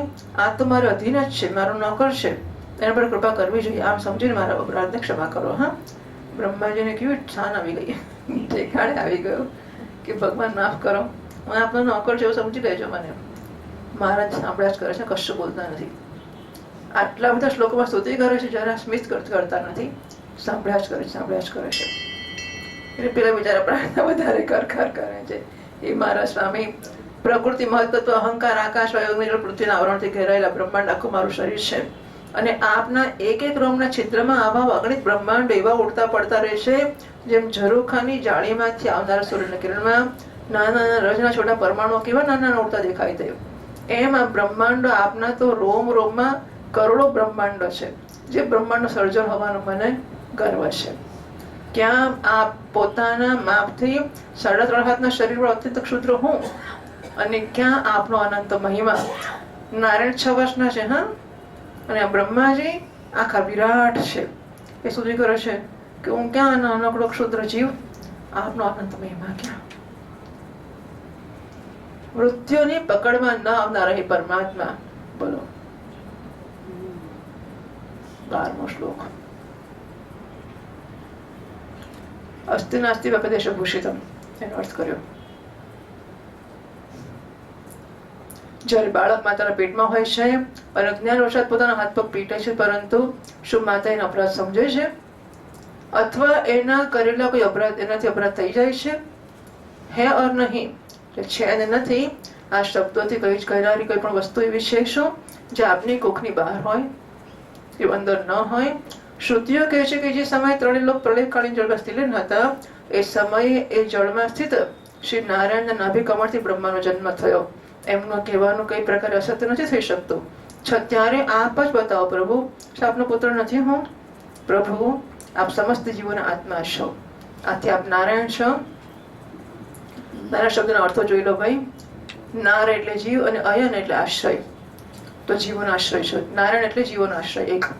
આ તો મારો અધીન જ છે, મારો નોકર છે, એના પર કૃપા કરવી જોઈએ. આમ સમજીને મારા અપરાધને ક્ષમા કરો. હા, બ્રહ્માજીને કેવી સ્થાન આવી ગઈ, ઠેકાણે આવી ગયો કે ભગવાન માફ કરો, હું આપનો નોકર છે એવું સમજી લેજો મને. મહારાજ સાંભળ્યા જ કરે છે, કશું બોલતા નથી. આટલા બધા શ્લોકોમાં સ્તુતિ કરે છે, જરા સ્મિત કરતા નથી, સાંભળ્યા જ કરે છે, સાંભળ્યા જ કરે છે. એટલે પેલા બિચારા પ્રાર્થના વધારે કર કરે છે. એ મારા સ્વામી પ્રકૃતિ મહત્વ અહંકાર આકાશ વાયુ પૃથ્વીના આવરણથી ઘેરાયેલા બ્રહ્માંડ આખું મારું શરીર છે અને આપના એક એક રોમના છિદ્રમાં આવા અગણિત બ્રહ્માંડ એવા ઉડતા પડતા રહેશે જેમ ઝરૂખાની જાળીમાંથી આવનારા સૂર્યના કિરણમાં નાના નાના રજના છોટા પરમાણુઓ કેવા નાના નાના ઉડતા દેખાય છે, એમ આ બ્રહ્માંડો આપના તો રોમ રોમમાં કરોડો બ્રહ્માંડો છે. જે બ્રહ્માંડનો સર્જન હોવાનો મને ગર્વ છે. ક્યાં આપ પોતાના માપથી 3.5 હાથના શરીર પર અત્યંત ક્ષુદ્ર હું અને ક્યાં આપનો અનંત મહિમા. નારાયણ 6 વર્ષના છે, હા, અને આ બ્રહ્માજી આખા વિરાટ છે. એ સુધી કરે છે કે હું ક્યાં નાનકડો ક્ષુદ્ર જીવ, આપનો અનંત મહિમા ક્યાં. મૃત્યુની પકડમાં ન આવનાર એ પરમાત્મા. બોલો 12મો શ્લોક. અસ્તિ નાસ્તિ વપદેશ ભૂષિતમ, એનો અર્થ કર્યો. જ્યારે બાળક માતાના પેટમાં હોય છે અને જ્ઞાન વશાત પોતાના હાથ પગ પીટે છે, પરંતુ શું માતા એનો અપરાધ સમજે છે અથવા એના કરેલા કોઈ અપરાધ એનાથી અપરાધ થઈ જાય છે? હે ઓર નહીં, છે અને નથી, આ શબ્દોથી કહેનારી કોઈ પણ વસ્તુ એવી છે શું જે આપની કોખની બહાર હોય, એ અંદર ન હોય? શ્રુતિઓ કહે છે કે જે સમયે ત્રણેય લોક પ્રલયકાલીન જળમાં સ્થિલીન હતા, એ સમયે એ જળમાં સ્થિત શ્રી નારાયણના નાભિ કમળથી બ્રહ્માનો જન્મ થયો. એમનું કહેવાનું કઈ પ્રકારે અસત્ય નથી થઈ શકતું. ત્યારે આપ જ બતાવો પ્રભુ, આપનો પુત્ર નથી હું? પ્રભુ, આપ સમસ્ત જીવોના આત્મા છો, આથી આપ નારાયણ છો. નારાયણ શબ્દનો અર્થો જોઈ લો ભાઈ. નાર એટલે જીવ અને અયન એટલે આશ્રય. તો જીવોનો આશ્રય છો. નારાયણ એટલે જીવોનો આશ્રય એક.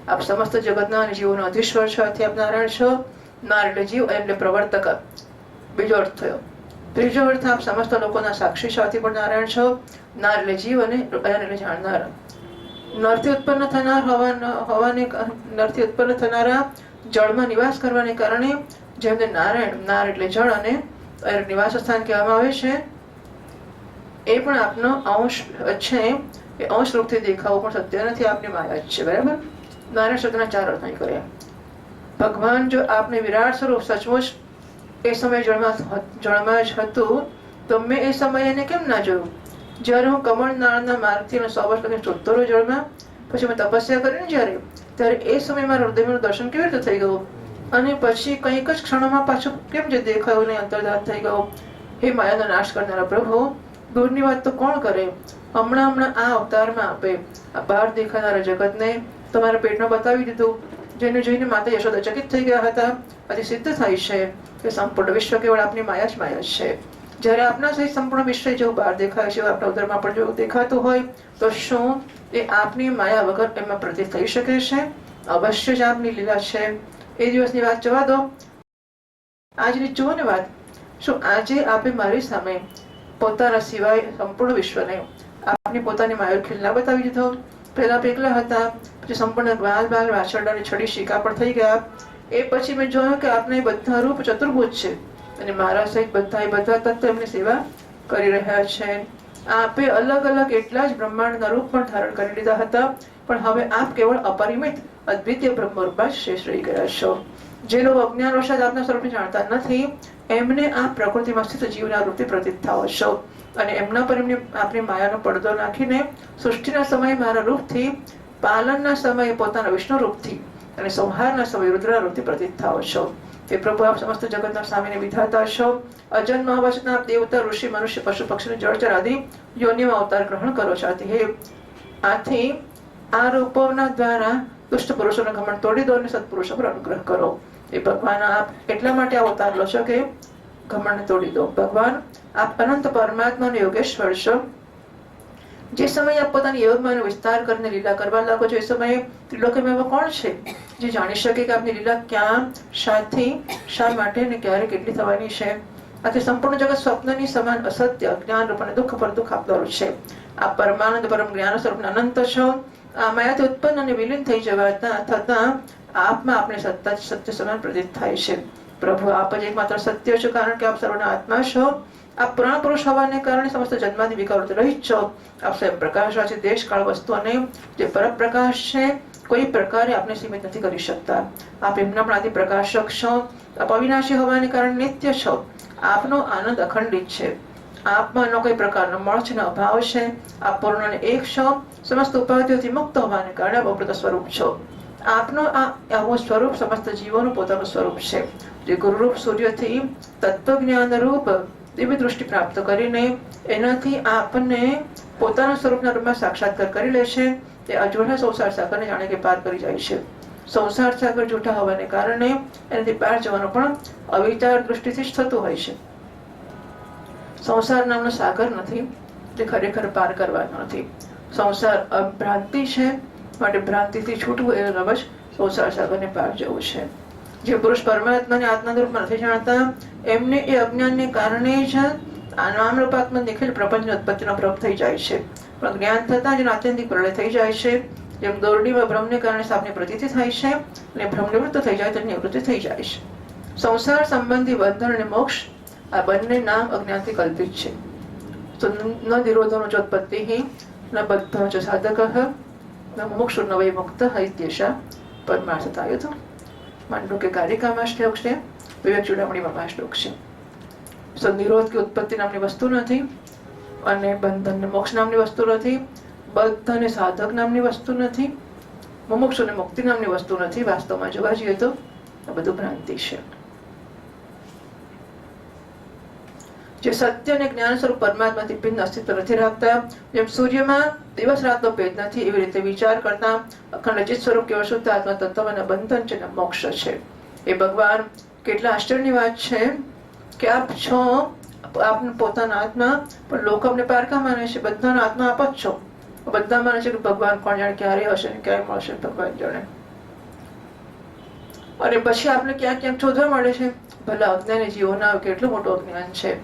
આપ સમસ્ત જગતના અને જીવોનો અધીશ્વર છો, આથી આપ નારાયણ છો. નાર એટલે જીવ, અયન એટલે પ્રવર્તક. બીજો અર્થ થયો. ત્રીજો અર્થ આપ સમસ્ત લોકોના સાક્ષી છો, આથી પણ નારાયણ છો. નાર એટલે જીવ અને અયન એટલે જાણનાર. નરથી ઉત્પન્ન થનાર હોવાને નરથી ઉત્પન્ન થનારા જળમાં નિવાસ કરવાને કારણે જેમને નારાયણ, નાર એટલે જળ અને નિવાસ સ્થાન કહેવામાં આવે છે, એ પણ આપનો અંશ છે. એ અંશ રૂપથી દેખાવું પણ સત્ય નથી, આપની માયા જ છે. બરાબર. નારાયણ શબ્દના 4 અર્થ અહીં કર્યા. ભગવાન જો આપને વિરાટ સ્વરૂપ સચમુચ એ સમયે જળમાં જ હતું, તો મેં એ સમયે એને કેમ ના જોયું? જ્યારે હું કમળનાળના માર્ગથી 100 વર્ષ લગી શોધતો રહ્યો જળમાં, પછી મેં તપસ્યા કરીને ત્યારે એ સમયે મારા હૃદયનું દર્શન કેવી રીતે થઈ ગયું અને પછી કંઈક જ ક્ષણોમાં પાછું કેમ જે દેખાયું ને અંતર્ધાન થઈ ગયો? હે માયાનો નાશ કરનારા પ્રભુ, દૂરની વાત તો કોણ કરે? હમણાં આ અવતારમાં આપે આ બહાર દેખાનારા જગતને તમારા પેટમાં બતાવી દીધું જેને જોઈને માતા યશોદા ચકિત થઈ ગયા હતા. આજે સિદ્ધ થાય છે કે સંપૂર્ણ વિશ્વ કેવળ આપની માયા જ માયા છે. જ્યારે આપના સહિત સંપૂર્ણ વિશ્વ જેવું બહાર દેખાય છે, આપણા ઉદરમાં પણ જેવું દેખાતું હોય, તો શું એ આપની માયા વગર એમાં પ્રતીત થઈ શકે છે? અવશ્ય જ આપની લીલા છે. એ દિવસની વાત જવા દો, આજની જુઓ ને વાત. શું આજે આપે મારી સામે પોતાના સિવાય સંપૂર્ણ વિશ્વને આપની પોતાની માયા ખીલના બતાવી દીધો? પહેલા પેકલા હતા, પછી સંપૂર્ણ બાલ બાલ વાછરડાની છડી શિકા પણ થઈ ગયા. એ પછી મેં જોયું કે આપના બધા રૂપ ચતુર્ભુજ છે અને મારા સહિત બધા તત્વ એમની સેવા કરી રહ્યા છે. આપે અલગ અલગ એટલા જ બ્રહ્માંડના રૂપ પણ ધારણ કરી લીધા હતા, પણ હવે આપ કેવળ અપરિમિત અદ્વિતીય બ્રહ્મરૂપમાં શેષ રહી ગયા છો. જે લોકો અજ્ઞાન વશાત આપના સ્વરૂપને જાણતા નથી, એમને આ પ્રકૃતિમાં સ્થિત જીવના રૂપથી પ્રતીત થાઓ છો અને એમના પર એમની આપણી માયાનો પડદો નાખીને સૃષ્ટિના સમયે મારા રૂપથી, પાલનના સમયે પોતાના વિષ્ણુ રૂપથી અને સંહારના સમયે રુદ્ર રૂપથી પ્રતીત થાઓ છો. એ પ્રભુ આપ સમસ્ત જગતના સામેને વિધાતા છો. અજન્મ અવચના આપ દેવતા, ઋષિ, મનુષ્ય, પશુ, પક્ષી, જળચર આદિ યોનિમાં અવતાર ગ્રહણ કરો છો. આથી આ રૂપોના દ્વારા દુષ્ટ પુરુષોનો ઘમંડ તોડી દો અને સત્પુરુષો પર અનુગ્રહ કરો. એ ભગવાન આપ એટલા માટે અવતાર લો છો કે ઘમંડ તોડી દો. ભગવાન આપ અનંત પરમાત્માનો યોગેશ્વર છો. જે સમયે આપ પોતાની યોગમાં વિસ્તાર કરીને લીલા કરવા લાગો છો, એ સમયે ત્રિલોકમાં એવા કોણ છે જે જાણી શકે કે આપની લીલા ક્યાં, શાથી, શા માટે અને ક્યારે કેટલી થવાની છે? આથી સંપૂર્ણ જગત સ્વપ્નની સમાન અસત્ય, અજ્ઞાન રૂપ અને દુઃખ પર દુઃખ આપનારું છે. આપ પરમાનંદ પરમ જ્ઞાન સ્વરૂપ અનંત છો. આ માયાથી ઉત્પન્ન અને વિલીન થઈ જવાતા થતા આપમાં આપણે સત્તા સત્ય સમાન પ્રતીત થાય છે. પ્રભુ આપ જ એકમાત્ર સત્ય છો, કારણ કે આપ સર્વના આત્મા છો. આપ પુરાણ પુરુષ હોવાને કારણે સમસ્ત જન્માદિ વિકારો રહિત છો. આપ સ્વયં પ્રકાશ છે. દેશ કાળ વસ્તુ અને જે પરપ્રકાશ છે, કોઈ પ્રકારે આપને સીમિત નથી કરી શકતા. આપ એમના પણ આદિ પ્રકાશક છો. આપ અવિનાશી હોવાને કારણે નિત્ય છો. આપનો આનંદ અખંડિત છે. આપમાં ન કોઈ પ્રકારનો મળ છે, ન અભાવ છે. આપ પૂર્ણ અને એક છો. સમસ્ત ઉપાધિઓથી મુક્ત હોવાને કારણે આપ અમૃત સ્વરૂપ છો. આપનો આ આવું સ્વરૂપ સમસ્ત જીવોનું પોતાનું સ્વરૂપ છે. જે ગુરુરૂપ સૂર્યથી તત્વજ્ઞાન રૂપ દિવ્ય દૃષ્ટિ પ્રાપ્ત કરીને એનાથી આપણને પોતાના સ્વરૂપના રૂપમાં સાક્ષાત્કાર કરી લે છે. તે અજોડા સંસાર સાગરને જાણે કે પાર કરી જાય છે. સંસાર સાગર જૂઠા હોવાને કારણે એનાથી પાર જવાનું પણ અવિચાર દૃષ્ટિથી જ થતું હોય છે. સંસાર નામનો સાગર નથી, તે ખરેખર પાર કરવાનો નથી. સંસાર ભ્રાંતિ છે, માટે ભ્રાંતિથી છૂટવું એ રમજ સંસાર સાગરને પાર જવું છે. જે પુરુષ પરમાત્માને આત્માના રૂપમાં નથી જાણતા, એમને એ અજ્ઞાનને કારણે જ નામ રૂપાત્મક નિખિલ પ્રપંચની ઉત્પત્તિનો ભ્રમ થઈ જાય છે. પણ જ્ઞાન થતાં જેનો આત્યંતિક પ્રલય થઈ જાય છે, જેમ દોરડીમાં ભ્રમને કારણે સાપની પ્રતીતિ થાય છે અને ભ્રમ નિવૃત્ત થઈ જાય તેની નિવૃત્તિ થઈ જાય છે. સંસાર સંબંધી બંધન અને મોક્ષ આ બંને નામ અજ્ઞાનથી કલ્પિત છે. તો ન નિરોધનો ચોત્પત્તિ ન બદ્ધ ચ સાધક ન મોક્ષ ન વૈ મુક્ત હૈત્યેષા પરમાર્થતાય તો માંડો કે કારિકામાં શ્લોક છે, વિવેક ચૂડામણીમાં શ્લોક છે. નિરોધ કે ઉત્પત્તિ નામની વસ્તુ નથી અને બંધન ને મોક્ષ નામની વસ્તુ નથી. બદ્ધ અને સાધક નામની વસ્તુ નથી. મુમુક્ષ અને મુક્તિ નામની વસ્તુ નથી. વાસ્તવમાં જોવા જઈએ તો આ બધું ભ્રાંતિ છે. જે સત્ય અને જ્ઞાન સ્વરૂપ પરમાત્માથી ભિન્ન અસ્તિત્વ નથી રાખતા, જેમ સૂર્યમાં દિવસ રાતનો ભેદ નથી, એવી રીતે વિચાર કરતા અખંડ ચિત્ત સ્વરૂપ કેવળ શુદ્ધ આત્મા તત્વના બંધન છે, મોક્ષ છે. એ ભગવાન કેટલા આશ્ચર્યની વાત છે કે આપ છો, આપને પોતાના આત્મા, પણ લોકો અમને પારકા માને છે. બધાનો આત્મા આપ જ છો. બધા માને છે કે ભગવાન કોણ જાણે ક્યારે હશે ને ક્યારે મળશે, ભગવાન જાણે. અને પછી આપણે ક્યાંક ક્યાંક શોધવા મળે છે ભલા અજ્ઞાની જીવોના કેટલું મોટું અજ્ઞાન છે.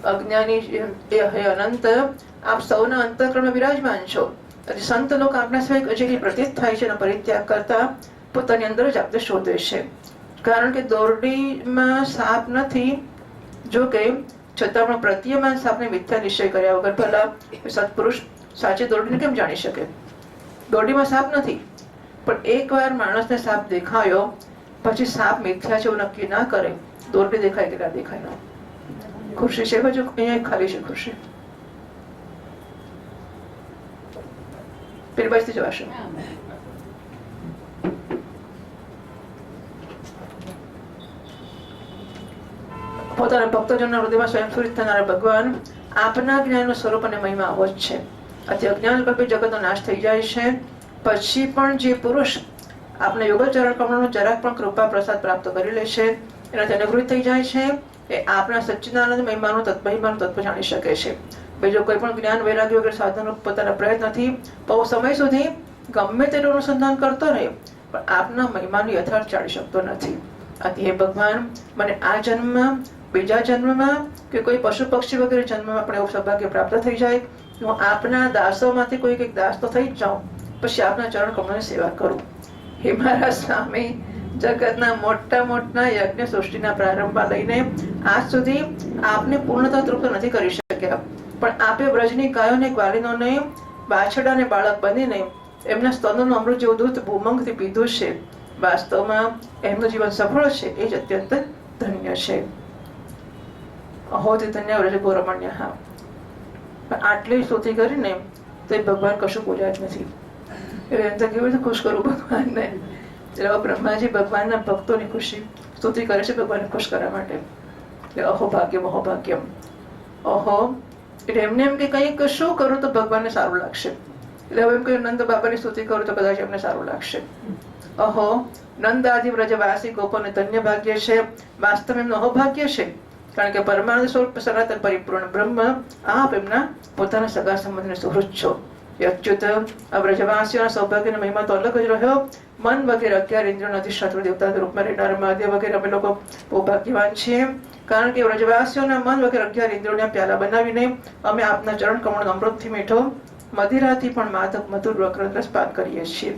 અજ્ઞાની એ અનંત આપ સૌના અંતઃકરણમાં વિરાજમાન છો. સંત લોકો આપના સિવાય જેટલી પ્રતીત થાય છે એનો પરિત્યાગ કરતા પોતાની અંદર જ આપણે શોધે છે. કારણ કે દોરડીમાં સાપ નથી, જો કે છતાં પણ પ્રતીયમાન સાપને મિથ્યા નિશ્ચય કર્યા વગર ભલા સત્પુરુષ સાચી દોરડીને કેમ જાણી શકે? દોરડીમાં સાપ નથી, પણ એકવાર માણસને સાપ દેખાયો પછી સાપ મિથ્યા છે એવું નક્કી ના કરે. દોરડી દેખાય કે ના દેખાય. ખુરશી છે બાજુ, અહીંયા ખાલી છે ખુરશી, પેલી બાજુથી જવાશે. પોતાના ભક્તજનના હૃદયમાં સ્વયં સ્ફુરિત થનારા ભગવાન આપના જ્ઞાનનું સ્વરૂપ અને મહિમા આવો જ છે. આથી અજ્ઞાન કલ્પિત જગતનો નાશ થઈ જાય છે. પછી પણ જે પુરુષ આપના યુગલ ચરણ કમળનો જરાક પણ કૃપા પ્રસાદ પ્રાપ્ત કરી લેશે, એનાથી અનુભૂત થઈ જાય છે, એ આપના સચ્ચિદાનંદ મહિમાનું તત્વ જાણી શકે છે. બીજો કોઈ પણ જ્ઞાન વૈરાગ્ય વગેરે સાધનો પોતાના પ્રયત્નથી બહુ સમય સુધી ગમે તેનું અનુસંધાન કરતો રહે પણ આપના મહિમાનું યથાર્થ જાણી શકતો નથી. આથી હે ભગવાન, મને આ જન્મમાં, બીજા જન્મમાં કે કોઈ પશુ પક્ષી વગેરે જન્મમાં પણ એવું સૌભાગ્ય પ્રાપ્ત થઈ જાય કે હું આપના દાસોમાંથી કોઈ એક દાસ તો થઈ જ જાઉં, પછી આપના ચરણ કમળની સેવા કરું. હે મારા સ્વામી, જગતના મોટા યજ્ઞ સૃષ્ટિના પ્રારંભમાં લઈને આજ સુધી આપને પૂર્ણતા તૃપ્ત નથી કરી શક્યા, પણ આપે બ્રજની ગાયોને ગ્વાલીનોને બાછડાને બાળક બનીને એમના સ્તનનું અમૃત જેવું દૂધ ભૂમંગથી પીધું છે. વાસ્તવમાં એમનું જીવન સફળ છે, એ જ અત્યંત ધન્ય છે. અહોથી ધન્ય વ્રજ ગોરમણ્ય. હા, પણ આટલી સ્તુતિ કરીને તો ભગવાન કશું બોલ્યા જ નથી. એમ તો કેવી રીતે ખુશ કરું ભગવાનને? એટલે બ્રહ્માજી ભગવાનના ભક્તોની ખુશી સ્તુતિ કરે છે ભગવાનને ખુશ કરવા માટે. એટલે અહો ભાગ્યમ, અહો ભાગ્યમ. અહો એટલે એમને એમ કે કંઈક શું કરું તો ભગવાનને સારું લાગશે. એટલે હવે એમ કહ્યું નંદ બાબાની સ્તુતિ કરું તો કદાચ એમને સારું લાગશે. અહો નંદ આદિ વ્રજવાસી ગોપોને ધન્ય ભાગ્ય છે. વાસ્તવ એમનું અહોભાગ્ય છે, કારણ કે પરમાનંદ સ્વરૂપ સનાતન પરિપૂર્ણ બ્રહ્મ આપ એમના પોતાના સગા સંબંધને સુહૃદ છો. અચ્યુત આ વ્રજવાસીઓના સૌભાગ્યનો મહિમા તો અલગ જ રહ્યો. મન વગેરે 11 ઇન્દ્રિયોના અધિષ્ઠાતા દેવતાના રૂપમાં રહેનાર મહાદેવ વગેરે અમે લોકો બહુ ભાગ્યવાન છીએ, કારણ કે વ્રજવાસીઓના મન વગેરે 11 ઇન્દ્રિયોના પ્યાલા બનાવીને અમે આપના ચરણ કમળનો અમૃતથી મીઠો, મદિરાથી પણ માદક મધુર વક્રરસ પાન કરીએ છીએ.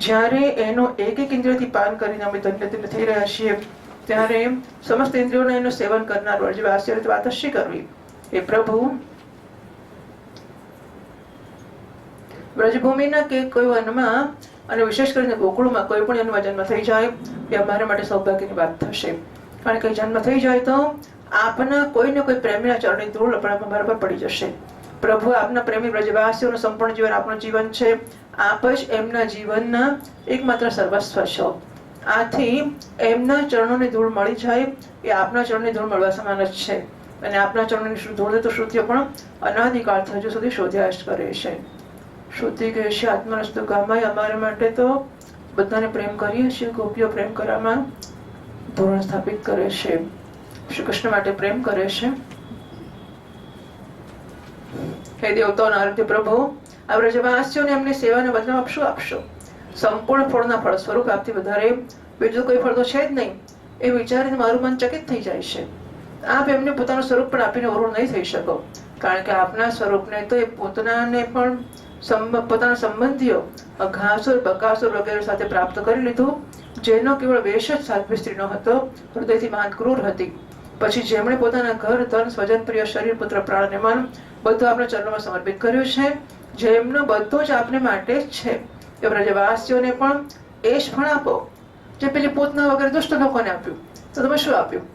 જ્યારે એનો એક એક ઇન્દ્રિયથી પાન કરીને અમે ધન્ય થઈ રહ્યા છીએ, ત્યારે સમસ્ત ઇન્દ્રિયોને એનું સેવન કરનાર વ્રજવાસીઓની વાત શી કરવી? એ પ્રભુ, વ્રજભૂમિના કે કોઈ વનમાં અને વિશેષ કરીને ગોકુળમાં કોઈ પણ એનો જન્મ થઈ જાય એ અમારા માટે સૌભાગ્યની વાત થશે. કારણ કે જન્મ થઈ જાય તો આપના કોઈને કોઈ પ્રેમીના ચરણની ધૂળ આપણા બરાબર પડી જશે. પ્રભુ, આપના પ્રેમી વ્રજવાસીઓનું સંપૂર્ણ જીવન આપણું જીવન છે. આપ જ એમના જીવનના એકમાત્ર સર્વસ્વ છો. આથી એમના ચરણોની ધૂળ મળી જાય એ આપના ચરણની ધૂળ મળવા સમાન જ છે. અને આપના ચરણોની ધૂળ તો શ્રુતિઓ પણ અનાદિકાળથી હજુ સુધી શોધ્યા જ કરે છે. શ્રુતિ કહે છે આત્મનસ્તુ કામાય, અમારા માટે તો બધાને પ્રેમ કરીએ છીએ. ગોપીઓ પ્રેમ કરવામાં ધોરણ સ્થાપિત કરે છે, શ્રી કૃષ્ણ માટે પ્રેમ કરે છે. હે દેવતાઓના આરાધ્ય પ્રભુ, આ વ્રજવાસીઓને એમની સેવાના બદલામાં આપ શું આપશો? સંપૂર્ણ ફળના ફળ સ્વરૂપ આપથી વધારે બીજું કોઈ ફળ તો છે જ નહીં. એ વિચારીને મારું મન ચકિત થઈ જાય છે. આપ એમને પોતાનું સ્વરૂપ પણ આપીને ઓરું નહીં થઈ શકો, કારણ કે આપના સ્વરૂપને તો એ પોતાને પણ પોતાના સંબંધીઓ અઘાસુર, બકાસુર વગેરે સાથે પ્રાપ્ત કરી લીધું, જેનો કેવળ વેશ જ સાધ્વી સ્ત્રીનો હતો, હૃદયથી મહાન ક્રૂર હતી. પછી જેમણે પોતાના ઘર, ધન, સ્વજન, પ્રિય, શરીર, પુત્ર, પ્રાણ અને મન બધું આપણા ચરણોમાં સમર્પિત કર્યું છે, જેમનું બધું જ આપને માટે જ છે, એ વ્રજવાસીઓને પણ એ જ ફળ આપો જે પેલી પોતના વગેરે દુષ્ટ લોકોને આપ્યું. તો તમે શું આપ્યું?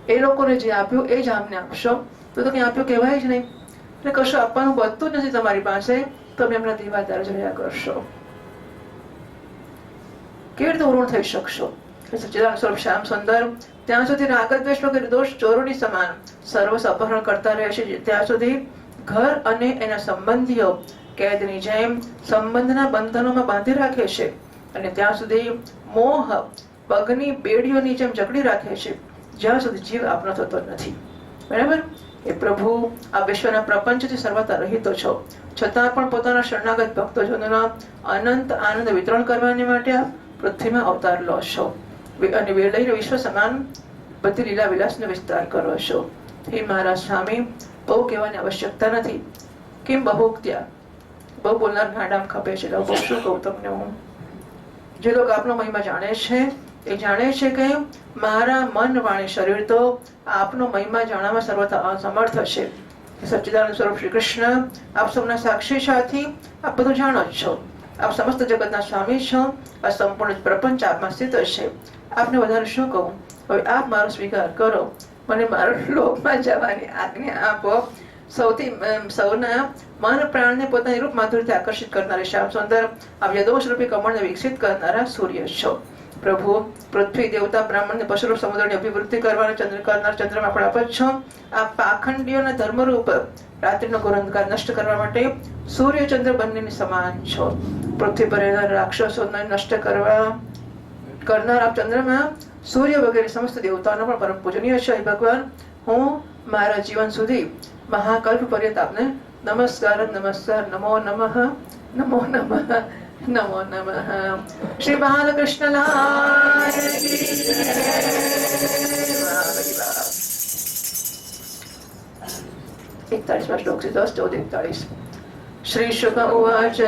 એ લોકોને જે આપ્યું એ જ આમને આપશો તો કંઈ આપ્યું કહેવાય જ નહીં. એટલે કશું આપવાનું બધું જ નથી તમારી પાસે, તમે એમના દીવાદાર જ રહ્યા કરશો. કેવી રીતે ઋણ થઈ શકશો? સચ્ચિદાનંદ સ્વરૂપ શ્યામ સુંદર ત્યાં સુધી રાગ દ્વેષ વગેરે દોષ ચોરોની સમાન સર્વસ્વ અપહરણ કરતા રહે છે, ત્યાં સુધી ઘર અને એના સંબંધીઓ કેદની જેમ સંબંધના બંધનોમાં બાંધી રાખે છે, અને ત્યાં સુધી મોહ પગની બેડીઓની જેમ જકડી રાખે છે, જ્યાં સુધી જીવ આપનો થતો નથી. બરાબર? એ પ્રભુ, આ વિશ્વના પ્રપંચથી સર્વતા રહિતો છો, છતાં પણ પોતાના શરણાગત ભક્તજનોના અનંત આનંદ વિતરણ કરવાની માટે આપ પૃથ્વીમાં અવતાર લો છો અને વેળઈને વિશ્વ સમાન બધી લીલા વિલાસનો વિસ્તાર કરો છો. હે મારા સ્વામી, બહુ કહેવાની આવશ્યકતા નથી. કેમ બહુક્ત્યા? બહુ બોલનાર ગાડામ ખપે છે. બહુ શું કહું તમને હું? જે લોકો આપનો મહિમા જાણે છે એ જાણે છે કે મારા મન, વાણી, શરીર તો આપનો મહિમા જાણવામાં સર્વથા અસમર્થ છે. સચ્ચિદાનંદ સ્વરૂપ શ્રી કૃષ્ણ આપ સૌના સાક્ષી સાથી આપ બધું જાણો જ છો. આપ સમસ્ત જગતના સ્વામી છો. આ સંપૂર્ણ પ્રપંચ આપમાં સ્થિત છે. આપને વધારે શું કહું? હવે આપ મારો સ્વીકાર કરો, મને મારો લોકમાં જવાની આજ્ઞા આપો. સૌના મન પ્રાણને પોતાની રૂપ માધુર્યથી આકર્ષિત કરનારી શ્યામ સુંદર આપ યદોષ રૂપી કમળને વિકસિત કરનારા સૂર્ય છો. પ્રભુ, પૃથ્વી, દેવતા, બ્રાહ્મણ, પશુરૂપ સમુદ્રની અભિવૃદ્ધિ કરવાના ચંદ્રમાં પણ આપ જ છો. આ પાખંડીઓના ધર્મરૂપ રાત્રિનો ઘોર અંધકાર નષ્ટ કરવા માટે સૂર્ય ચંદ્ર બંનેની સમાન છો. પૃથ્વી પર રહેલા રાક્ષસોને નષ્ટ કરનાર આપ ચંદ્રમા સૂર્ય વગેરે સમસ્ત દેવતાઓનો પણ પરમ પૂજનીય છે. ભગવાન, હું મારા જીવન સુધી મહાકલ્પ પર્યંત આપને નમસ્કાર નમસ્કાર. નમો નમઃ નમો નમઃ નમો નમઃ. શ્રી બાલકૃષ્ણ લાલ કી જય. 41 श्लोक से 10, 14, 41. श्री शुक उवाच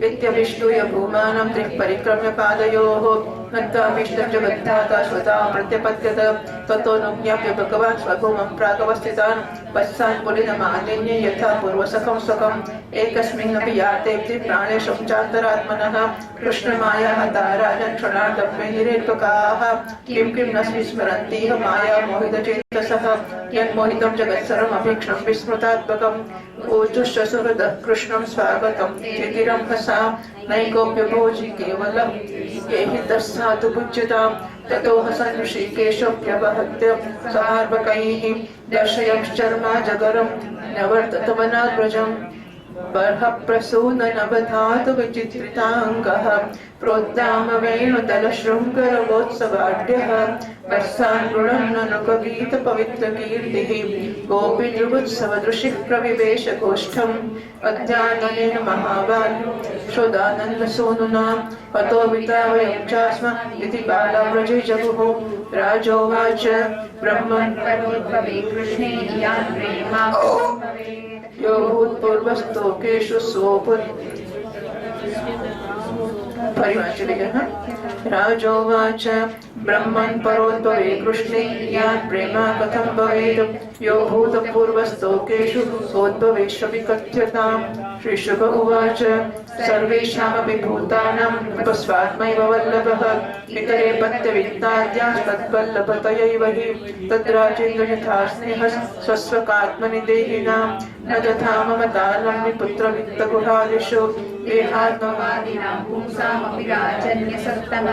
इत्यभिष्टूय भूमानं त्रिः परिक्रम्य पादयोः नत्वाभीष्टं जगद्धाता स्वता प्रत्यपद्यत ततो नुज्ञाप्य भगवान् स्वभूमं प्रागवस्थितान् वत्सान् पुलिनमालिन्ये यथा पूर्वसखं स्वकम् एकस्मिन्नपि याते प्राणेषु चान्तरात्मनः कृष्णमायाः ताराजन् क्षणार्धत्वे निरेल्पकाः किं किं न विस्मरन्तीह माया मोहितचेतसः यन्मोहितं जगत्सर्वमभीक्ष्णं विस्मृतात्मकम् ऊचुश्चसुहृदः कृष्णं स्वागतं चितिरं हसा नैकोऽप्यभोजि केवलं ये हि तस्साधु भुज्यतां ततो हसन् ऋषिकेशोऽप्यवहत्य सार्वकैः दर्शयंश्चर्मा जगरं नवर्ततवनाग्रजम् बर्हप्रसूननवधातु विचित्रिताङ्गः प्रोद्दामवेणुदलशृङ्गरवोत्सवाढ्यः वत्सान् गृणन्ननुकगीतपवित्रकीर्तिः गोपीध्रुवोत्सवदृशिः प्रविवेशगोष्ठम् अद्याननेन महावान् शोदानन्दसूनुना अतो वितावयं चास्म इति बालाव्रजे जगुः. राजोवाच ब्रह्मन् परोद्भवे कृष्णे यान् प्रेमा यो भूतपूर्वस्तोकेषु सोऽभूत्. राजोवाच ब्रह्मन् परोद्भवे कृष्णे यान् प्रेमा कथं भवेत् यो भूतपूर्वस्तोकेषु सोद्भवेष्वपि कथ्यताम्. श्रीशुक उवाच सर्वेषामपि भूतानां स्वस्वात्मैव वल्लभः इतरे पत्यवित्ताद्यास्तद्वल्लभतयैव हि तद्राजेन्द्र यथा स्नेहः स्वस्वकात्मनि देहिनां न तथा मम तालम्नि पुत्रवित्तगुहादिषु देहात्मवादिनां पुंसामपि राजन्यसत्तम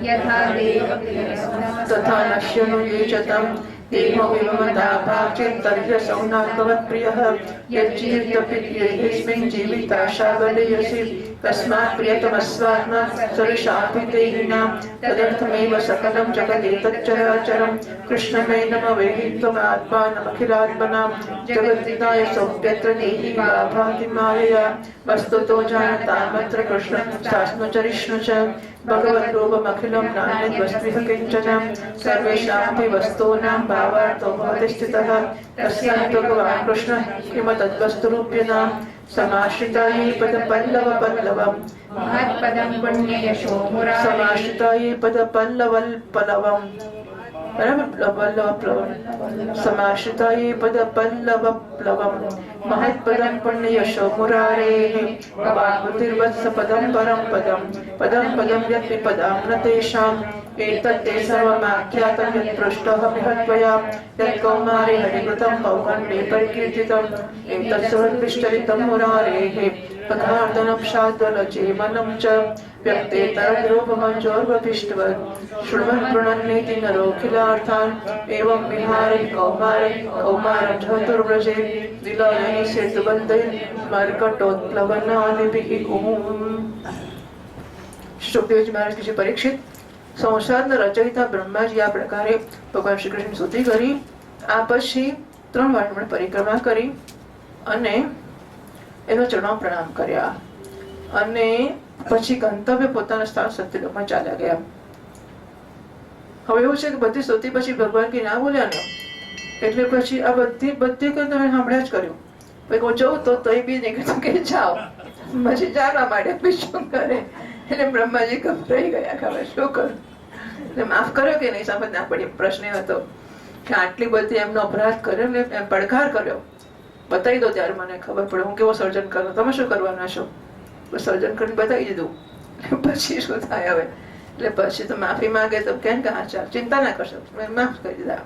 यथा देवप्रियसुनः तथा नश्यनु ये च तं देहो विममताभावचित्तर्यसौनात्मवत्प्रियः यज्जीर्तपित्येस्मिन् जीविताशाबलयसि तस्मात् प्रियतमस्वात्मा सरुषापि देहिनां तदर्थमेव सकलं जगदेतच्चराचरं कृष्णमेनमवेहि त्वमात्मानमखिलात्मनां जगद्विदाय सोऽप्यत्र देहि वा भाति मायया वस्तुतो जानतामत्र कृष्ण शास्नुचरिष्णु च भगवद्रूपमखिलं नान्यद्वस्त्विह किञ्चन सर्वेषामपि वस्तूनां भावार्थो भवति स्थितः तस्यां भगवान् कृष्णः किमतद्वस्तुरूप्यनां समाश्रिता ये पदपल्लवपल्लवम् महत्पदं पुण्ययशो मुरारे समाश्रिता ये पदपल्लवल्पलवम् समाश्रिता ये पदपल्लवप्लवम् महत्पदं पुण्ययशो मुरारेः वाग्बुद्धिर्वत्सपदं परं पदं पदं पदं यद्विपदां न तेषाम् एतत्ते सर्वमाख्यातं यत्पृष्टः बृहत्त्वया यत्कौमारे हरिकृतं पौखण्डे परिकीर्तितम् एतत्सर्वद्विष्टरितं मुरारेः पदार्थनक्षाद्वलचेमनं च व्यक्तेतरद्रूपमञ्जोर्वभिष्टवत् शृण्वन् गृह्णन्नेति नरोऽखिलार्थान् एवं विहारे कौमारं चतुर्व्रजे विलयने सेतुबन्धैर्मर्कटोत्प्लवनादिभिः. शुकदेव जी महाराज की परीक्षित સંસારના રચયિતા બ્રહ્માજી આ પ્રકારે ભગવાન શ્રી કૃષ્ણ સ્તુતિ કરી આ પછી 3 વાર પરિક્રમા કરી અને એનો ચરણો પ્રણામ કર્યા અને પછી ગંતવ્ય પોતાના સ્થાન સત્યલોકમાં ચાલ્યા ગયા. હવે એવું છે કે બધી સ્તુતિ પછી ભગવાન કે ના બોલ્યા ને એટલે પછી આ બધી તમે સાંભળ્યા જ કર્યું. પછી હું જઉં તો એ બી નહીં કીધું કે જાઓ પછી ચાલવા માંડ્યા પછી શું કરે એટલે બ્રહ્માજી ગભરાઈ ગયા કે હવે શું કરું. માફ કર્યો કે નહીં સમજ ના પડી. પ્રશ્ન એ હતો કે આટલી બધી એમનો અપરાધ કર્યો ને એમ પડકાર કર્યો બતાવી દો ત્યારે મને ખબર પડે હું કેવો સર્જન કરું. તમે શું કરવાના છો? સર્જન કરીને બતાવી દીધું પછી શું થાય હવે. એટલે પછી તો માફી માંગે તો કેમ કે હા ચાલ ચિંતા ના કરશો માફ કરી દીધા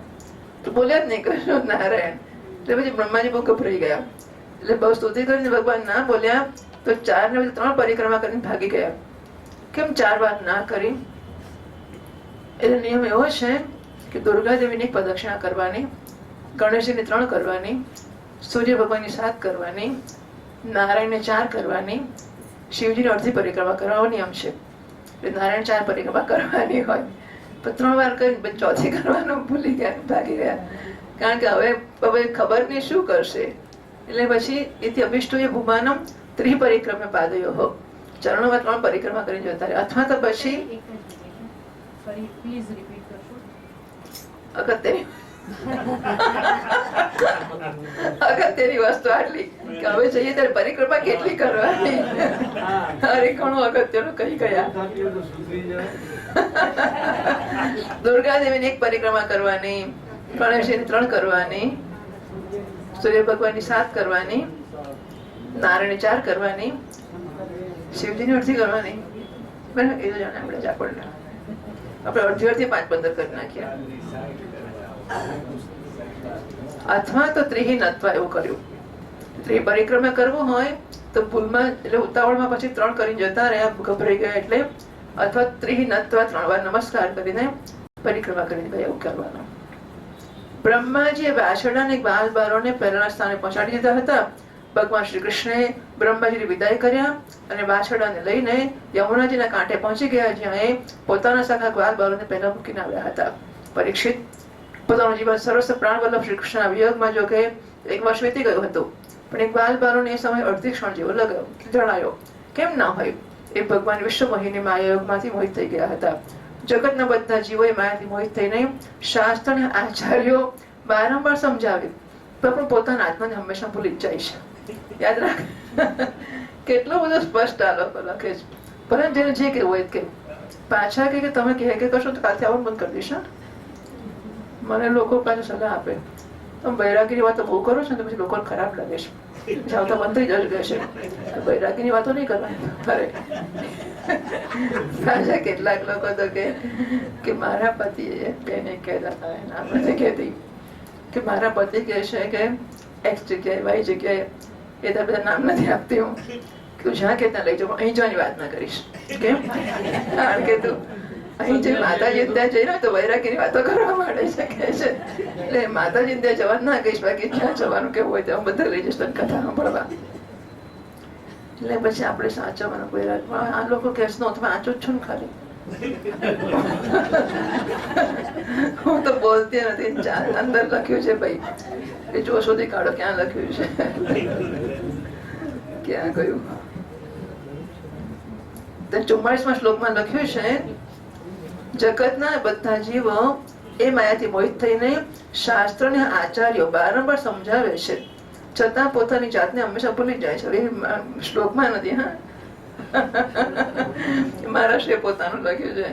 તો બોલ્યા જ નહીં કરશો નારાયણ. એટલે પછી બ્રહ્માજી બહુ ગભરાઈ ગયા એટલે બહુ સ્તુતિ કરીને ભગવાન ના બોલ્યા તો 4 ને 3 પરિક્રમા કરીને ભાગી ગયા. કેમ 4 વાર ના કરી? એનો નિયમ એવો છે કે દુર્ગા દેવીની પ્રદક્ષિણા કરવાની, ગણેશજીની 3 કરવાની, સૂર્ય ભગવાનની 7 કરવાની, નારાયણને 4 કરવાની શિવજીની અડધી પરિક્રમા કરવાનો નિયમ છે. નારાયણ 4 પરિક્રમા કરવાની હોય, પણ 3 વાર કરીને ચોથી કરવાનું ભૂલી ગયા, ભાગી ગયા. કારણ કે હવે ખબર નહીં શું કરશે. એટલે પછી એથી અભિષ્ટો એ ભૂમાનમ ત્રિપરિક્રમે પાદયો, ચરણોમાં 3 પરિક્રમા કરીને જતા રહે. અથવા તો પછી અગત્યની વસ્તુ આટલી કે હવે જઈએ ત્યારે પરિક્રમા કેટલી કરવાની. અરે ઘણું અગત્યનું કહી ગયા. દુર્ગા દેવીની 1 પરિક્રમા કરવાની, ગણેશજીની 3 કરવાની, સૂર્ય ભગવાનની 7 કરવાની, નારાયણની 4 કરવાની, શિવજીની અડધી કરવાની. બરાબર, એ તો જાણે આપણે જ આપણને આપણે અડધી 5-15 કરી નાખ્યા. અથવા તો ત્રિહીનત્વ એવું કર્યું. પરિક્રમા કરવું હોય તો ભૂલમાં એટલે ઉતાવળમાં પછી 3 કરીને જતા રહ્યા, ગભરાઈ ગયા એટલે. અથવા ત્રિહીનત્વ 3 વાર નમસ્કાર કરીને પરિક્રમા કરીને ગયા, એવું કરવાનું. બ્રહ્માજીએ વાછરડા અને બાલ બારોને પહેલાના સ્થાને પહોંચાડી દીધા હતા. ભગવાન શ્રી કૃષ્ણે બ્રહ્માજીની વિદાય કર્યા અને વાછરડાને લઈને યમુનાજીના કાંઠે પહોંચી ગયા, જ્યાં એ પોતાના સખા ગ્વાલ બારોને પહેલા મૂકીને આવ્યા હતા. પરીક્ષિત પોતાનું જીવન સર્વસ્વ પ્રાણવલ્લભ શ્રી કૃષ્ણના વિયોગમાં જો કે 1 વર્ષ વીતી ગયું હતું, પણ એક ગ્વાલ બારોને એ સમય અડધી ક્ષણ જેવો જણાયો. કેમ ના હોય, એ ભગવાન વિશ્વ મોહિની માયાયોગમાંથી મોહિત થઈ ગયા હતા. જગતના બધા જીવોએ માયાથી મોહિત થઈને શાસ્ત્ર અને આચાર્યો વારંવાર સમજાવ્યું, પણ પોતાના આત્માને હંમેશા ભૂલી જ જાય છે. યાદ રાખ, કેટલું બધું સ્પષ્ટ આ લોકો લખે છે. પરંતુ જેને જે કહેવું હોય કે પાછા કે તમે કહે કે કરશો તો કાલથી આવવાનું બંધ કરી દઈશ. મને લોકો પાછું સલાહ આપે, તમે બૈરાગીની વાતો બહુ કરો છો ને પછી લોકોને ખરાબ લાગે છે, આવતા બંધ થઈ જશે કહેશે કે બૈરાગીની વાતો નહીં કરવાની. અરે પાછા કેટલાક લોકો તો કે મારા પતિએ બેને કહેતા એના મને કહેતી કે મારા પતિ કહે છે કે એક્સ જગ્યાએ વાય જગ્યાએ, એ તો બધા નામ નથી આપતી હું, તું જ્યાં કે ત્યાં લઈ જાઉં, અહીં જવાની વાત ના કરીશ. કેમ? કારણ કે તું અહીં જે માતાજી ત્યાં જઈને તો વૈરાગીની વાતો કરવા માંડે છે કે છે, એટલે માતાજી ત્યાં જવાનું ના કહીશ, બાકી જ્યાં જવાનું કેવું હોય ત્યાં બધા લઈ જઈશ તને કથા સાંભળવા. એટલે પછી આપણે સાચવવાનું વૈરાગ. આ લોકો કહે છે તમે વાંચો જ છો ને ખાલી, હું તો બોલતી નથી. અંદર લખ્યું છે ભાઈ, એ જો શોધી કાઢો ક્યાં લખ્યું છે, ક્યાં ગયું. 44મા શ્લોકમાં લખ્યું છે, જગતના બધા જીવો એ માયાથી મોહિત થઈને શાસ્ત્ર ને આચાર્યો વારંવાર સમજાવે છે, છતાં પોતાની જાતને હંમેશા ભૂલી જાય છે. એ શ્લોકમાં નથી, હા, મહારાષ્ટ્રે પોતાનું લખ્યું છે.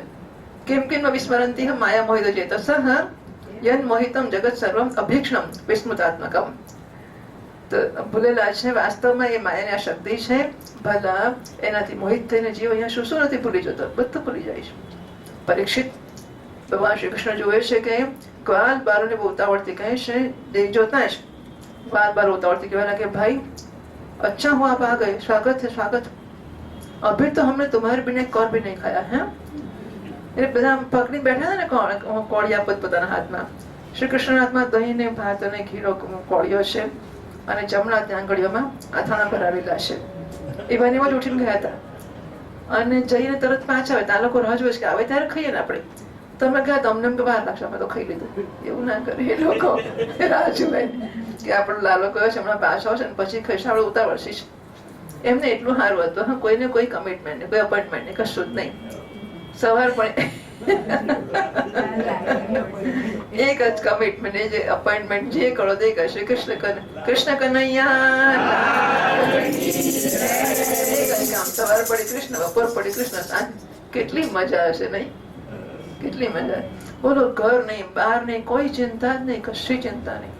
કેમ કે વિસ્મરંતી માયા મોહિત ચેતસઃ યન મોહિતમ જગત સર્વમ અભિક્ષણમ વિસ્મૃતાત્મકમ. તો ભૂલેલા છે, વાસ્તવમાં એ માયાની આ શક્તિ છે. ભલા એનાથી મોહિત થઈને જીવ અહીંયા શું નથી ભૂલી જતો, બધું ભૂલી જાય છે. પરીક્ષિત ભગવાન શ્રી કૃષ્ણ જોવે છે કે ગ્વાલ બારોને બહુ ઉતાવળથી કહે છે, જોતા જ ग्वाल बार उतावળથી કહેવા લાગે, ભાઈ अच्छा हुआ आप आ गए, स्वागत है स्वागत. अभी तो हमने तुम्हारे बिना एक और भी नहीं खाया है. એટલે બધા પકડી બેઠા હતા ને કોળિયા પોતાના હાથમાં. શ્રી કૃષ્ણના હાથમાં દહીં ને ભાત અને ઘીનો કોળિયો છે અને જમણા ત્યાં આંગળીઓમાં અથાણા ભરાવેલા છે. એ બંનેમાં જ ઉઠીને ગયા હતા અને જઈને તરત પાછા આવે. ત્યાં લોકો રાહ જોવે કે આવે ત્યારે ખાઈએ ને આપણે. તમે ગયા તમને એમ કે વાર લાગશે, અમે તો ખાઈ લીધું. એવું ના કરે, એ લોકો રાહ જોવે કે આપણો લાલો કયો છે હમણાં પાછો આવશે ને પછી ખાઈશ, આપણે ઉતાવળશી છે. એમને એટલું સારું હતું, હા, કોઈને કોઈ કમિટમેન્ટ નહીં, કોઈ અપોઇન્ટમેન્ટ નહીં, કશું જ નહીં. સવાર પણ એક જ કમિટમેન્ટ, એ જે અપોઇન્ટમેન્ટ જે કરો તે કરશે. કૃષ્ણ કનૈયા કામ. સવાર પડી કૃષ્ણ, બપોર પડી કૃષ્ણ, સાંજ. કેટલી મજા હશે નહીં? કેટલી મજા. બોલો, ઘર નહીં, બહાર નહીં, કોઈ ચિંતા જ નહીં, કશી ચિંતા નહીં.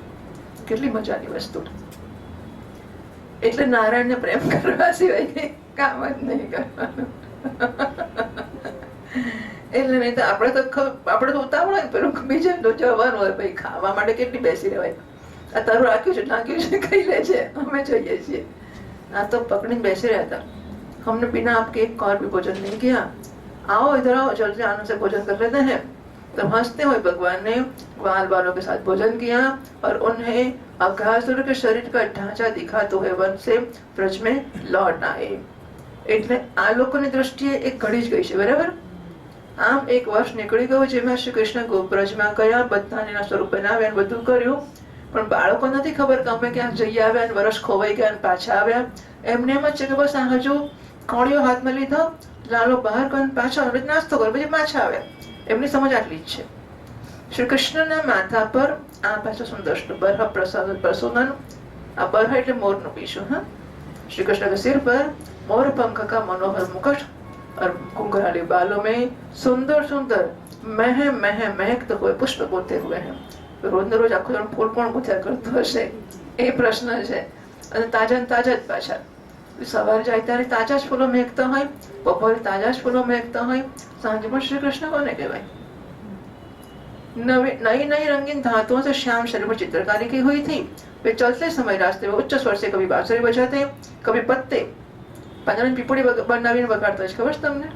કેટલી મજાની વસ્તુ. એટલે નારાયણને પ્રેમ કરવા સિવાય કામ જ નહીં કરવાનું. એટલે નહીં તો આપણે તો ઉતાવળ હોય, પેલું બીજે જવાનું હોય, ભાઈ ખાવા માટે કેટલી બેસી રહેવાય. આ તારું રાખ્યું છે, નાખ્યું છે, ખાઈ લે છે, અમે જઈએ છીએ. આ તો પકડીને બેસી રહ્યા હતા. हमने बिना आपके एक और भी भोजन नहीं किया, आओ इधर आओ, जल्दी आनंद से भोजन कर लेते हैं. तब हंसते हुए भगवान ने ग्वाल बालों के साथ भोजन किया और उन्हें अघासुर के शरीर का ढांचा दिखाते हुए वन से ब्रज में लौट आए. એટલે આ લોકોની દ્રષ્ટિએ એક ઘડી જ ગઈ છે, બરાબર. આમ એક વર્ષ નીકળી ગયો જેમાં શ્રી કૃષ્ણ ગોબ્રજમાં ગયા, બધાને એના સ્વરૂપ બનાવ્યા, બધું કર્યું, પણ બાળકો નથી ખબર કે અમે ક્યાંક જઈ આવ્યા અને વર્ષ ખોવાઈ ગયા અને પાછા આવ્યા. એમને એમ જ છે કે બસ આ હજુ કોળીઓ હાથમાં લીધો, લાલો બહાર કરીને પાછા નાસ્તો કર્યો, પછી પાછા આવ્યા. એમની સમજ આટલી જ છે. શ્રી કૃષ્ણના માથા પર આ પાછો સુંદર બરહ પ્રસાદ પ્રસુદન, આ બરહ એટલે મોરનું પીછું. હા, श्री कृष्ण के सिर पर मोर पंख का मनोहर मुकुट और घुंघराले बालों में सुंदर सुंदर महकते हुए पुष्प बोते हुए हैं. रोज ने रोज आखो फूल कोण गुथ्या करतो हશે એ પ્રશ્ન છે. અને તાજા ને તાજા જ પાછા સવારે જાય ત્યારે તાજા જ ફૂલો મહેકતા હોય, બપોરે તાજા જ ફૂલો મહેકતા હોય, સાંજે પણ શ્રી કૃષ્ણ કોને કહેવાય? नई नई रंगीन धातुओं से श्याम शरीर पर चित्रकारी की हुई थी. वे चलते समय रास्ते में उच्च स्वर से कभी बांसुरी बजाते, कभी पत्ते પાંદડાની પીપળી બનાવીને વગાડતા છે. ખબર છે તમને?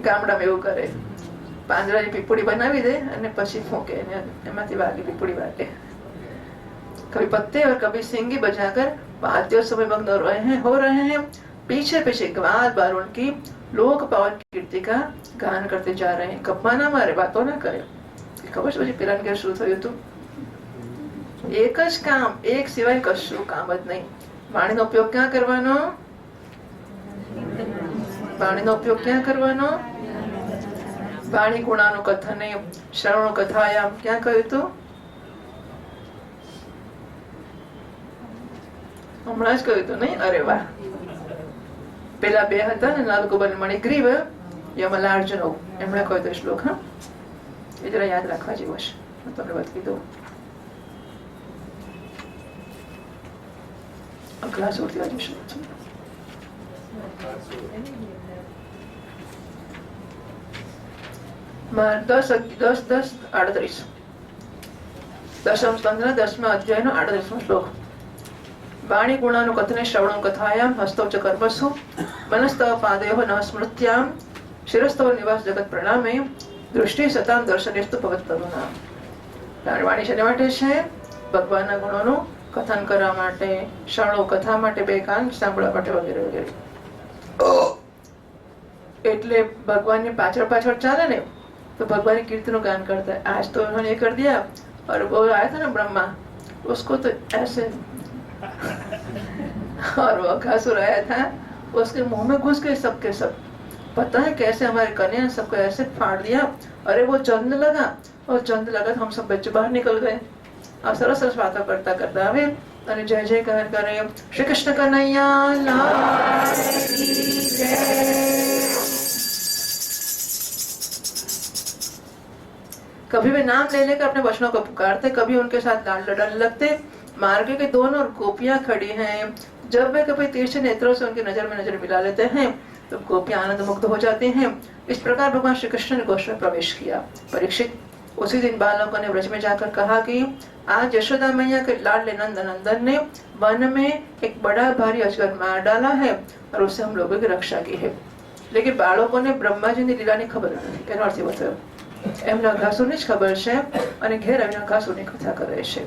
ગામડામાં એવું કરે, પાંદડાની પીપળી બનાવી દે અને પછી ફૂંકે, એમાંથી વાગે, પીપળી વાગે. कभी पत्ते और कभी सींगी बजाकर वाद्यों समय मग्न हो रहे हैं. पीछे पीछे ग्वाल बार उनकी लोक पावन कीर्ति का गान करते जा रहे हैं. गप्पा ना मारे, बातों ना करे. ખબર છે પછી પેલા ઘેર શું થયું હતું? એક જ કામ, એક સિવાય કશું કામ જ નહીં. વાણીનો ઉપયોગ ક્યાં કરવાનો? વાણીનો ઉપયોગ ક્યાં કરવાનો? વાણી ગુણાનું કથને શ્રવણ કથાયામ ક્યાં કહ્યું હતું? હમણાં જ કહ્યું હતું નહીં? અરે વાહ. પેલા બે હતા ને, લાલગોબન મણિગ્રીવ યમલાર્જુનો, એમણે કહ્યું હતો શ્લોક. હા, એ જરા યાદ રાખવા જેવો છે. હું તમને બતાવી દઉં. ક્લાસ ઉડતી બાજુ શું છે? દશમ સ્કંદના 10મા અધ્યાયનો 38મો શ્લોક. વાણી ગુણાનું કથને શ્રવણં કથાયામ હસ્તૌ ચ કર્મસુ મનસ્તવ પાદયોઃ ન સ્મૃત્યામ શિરસ્તવ નિવાસ જગત પ્રણામે દૃષ્ટિ સતામ દર્શનેસ્તુ ભગવત્તરુના. વાણી શેના માટે છે? ભગવાનના ગુણોનું કથન કરવા માટે, શ્રવણો કથા માટે, બે કાન સાંભળવા માટે વગેરે વગેરે. એટલે ભગવાનની પાછળ પાછળ ચાલે ને તો ભગવાન કીર્તનનું ગાન करता है. आज तो उन्होंने कर दिया और वो आया था ना ब्रह्मा, उसको तो ऐसे और वो अघासुर आया था, उसके मुंह में घुस गए सबके सब. पता है कैसे हमारे कन्या सबको ऐसे फाड़ दिया. अरे वो जंग लगा, और जंग लगा तो हम सब बच्चे बाहर निकल गए. और सरस सरस बातें करता करता આવે અને જય જય કરે. શ્રી કૃષ્ણ કનૈયા લાલ કી જય. कभी भी नाम ले लेकर अपने वचनों को पुकारते, कभी उनके साथ लाड लड़ाने लगते. मार्ग के दोनों गोपियां खड़ी हैं. जब वे कभी तिरछे नेत्रों से उनकी नजर में नजर मिला लेते हैं तो गोपियां आनंद मुक्त हो जाती हैं. इस प्रकार भगवान श्री कृष्ण ने गोष्ठ में प्रवेश किया. परीक्षित, उसी दिन बालकों ने व्रज में जाकर कहा कि आज यशोदा मैया के लाडले नंद नंदन ने वन में एक बड़ा भारी अजगर मार डाला है और उससे हम लोगों की रक्षा की है. लेकिन बालकों ने ब्रह्मा जी ની લીલાની ખબર નથી. એનો અર્થ એવો થયો, એમના ઘાસુરની જ ખબર છે અને ઘેર આવીને ઘાસુરની કથા કરે છે.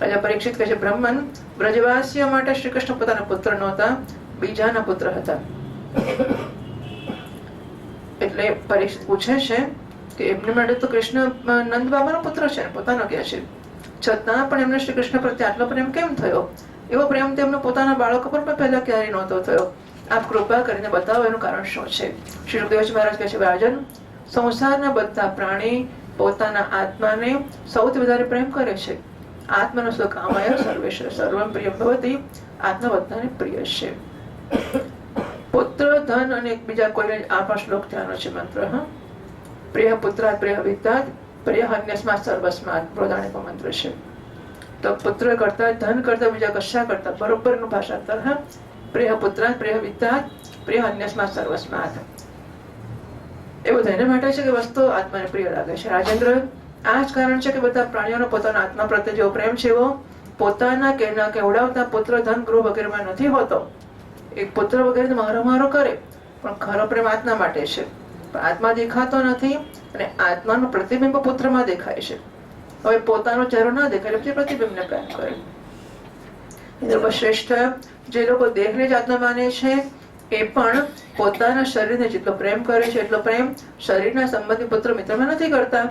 રાજા પરીક્ષિત કહે છે, બ્રહ્મન બ્રજવાસીઓ માટે શ્રી કૃષ્ણ પોતાના પુત્ર નહોતા, બીજાના પુત્ર હતા. એટલે પરીક્ષિત પૂછે છે કે એમને માટે તો કૃષ્ણ નંદ બાબાનો પુત્ર છે, પોતાનો કહે છે, છતાં પણ એમને શ્રી કૃષ્ણ પ્રત્યે આટલો પ્રેમ કેમ થયો? એવો પ્રેમ તેમનો પોતાના બાળકો પર પણ પહેલા ક્યારેય નહોતો થયો. આપ કૃપા કરીને બતાવો એનું કારણ શું છે? શ્રી સુખદેવજી મહારાજ કહે છે, રાજન, સંસારના બધા પ્રાણી પોતાના આત્માને સૌથી વધારે પ્રેમ કરે છે. આત્માનો સુકામય સર્વેશ્વર સર્વમ પ્રિય ભવતી. આત્મા બધાને પ્રિય છે. પુત્ર, ધન અને એકબીજા કોઈ આ શ્લોક ધ્યાનો છે મંત્ર. હા, પ્રિય પુત્રાત પ્રિય વિદ્યાત પ્રિય અન્યસ્માત સર્વસ્માત પ્રધાનિકો મંત્ર છે. તો પુત્ર કરતા, ધન કરતા, બીજા કશા કરતા બરોબર નું ભાષાંતર. હા, પ્રિય પુત્રાત પ્રિય વિદ્યાત પ્રિય અન્યસ્માત સર્વસ્માત. એવું તેને માટે છે કે વસ્તુ આત્માને પ્રિય લાગે છે. રાજેન્દ્ર, આ જ કારણ છે કે બધા પ્રાણીઓનો પોતાના આત્મા પ્રત્યે જેવો પ્રેમ છે એવો પોતાના કેવડાવતા પુત્ર, ધન, ગૃહ વગેરેમાં નથી હોતો. એક પુત્ર વગેરે મારો મારો કરે, પણ ખરો પ્રેમ આત્મા માટે છે. પણ આત્મા દેખાતો નથી અને આત્માનું પ્રતિબિંબ પુત્રમાં દેખાય છે. હવે પોતાનો ચહેરો ના દેખાય પછી પ્રતિબિંબને પ્રેમ કરે. શ્રેષ્ઠ, જે લોકો દેહને જ આત્મા માને છે એ પણ પોતાના શરીરને જેટલો પ્રેમ કરે છે એટલો પ્રેમ શરીરના સંબંધી પુત્ર મિત્રમાં નથી કરતા.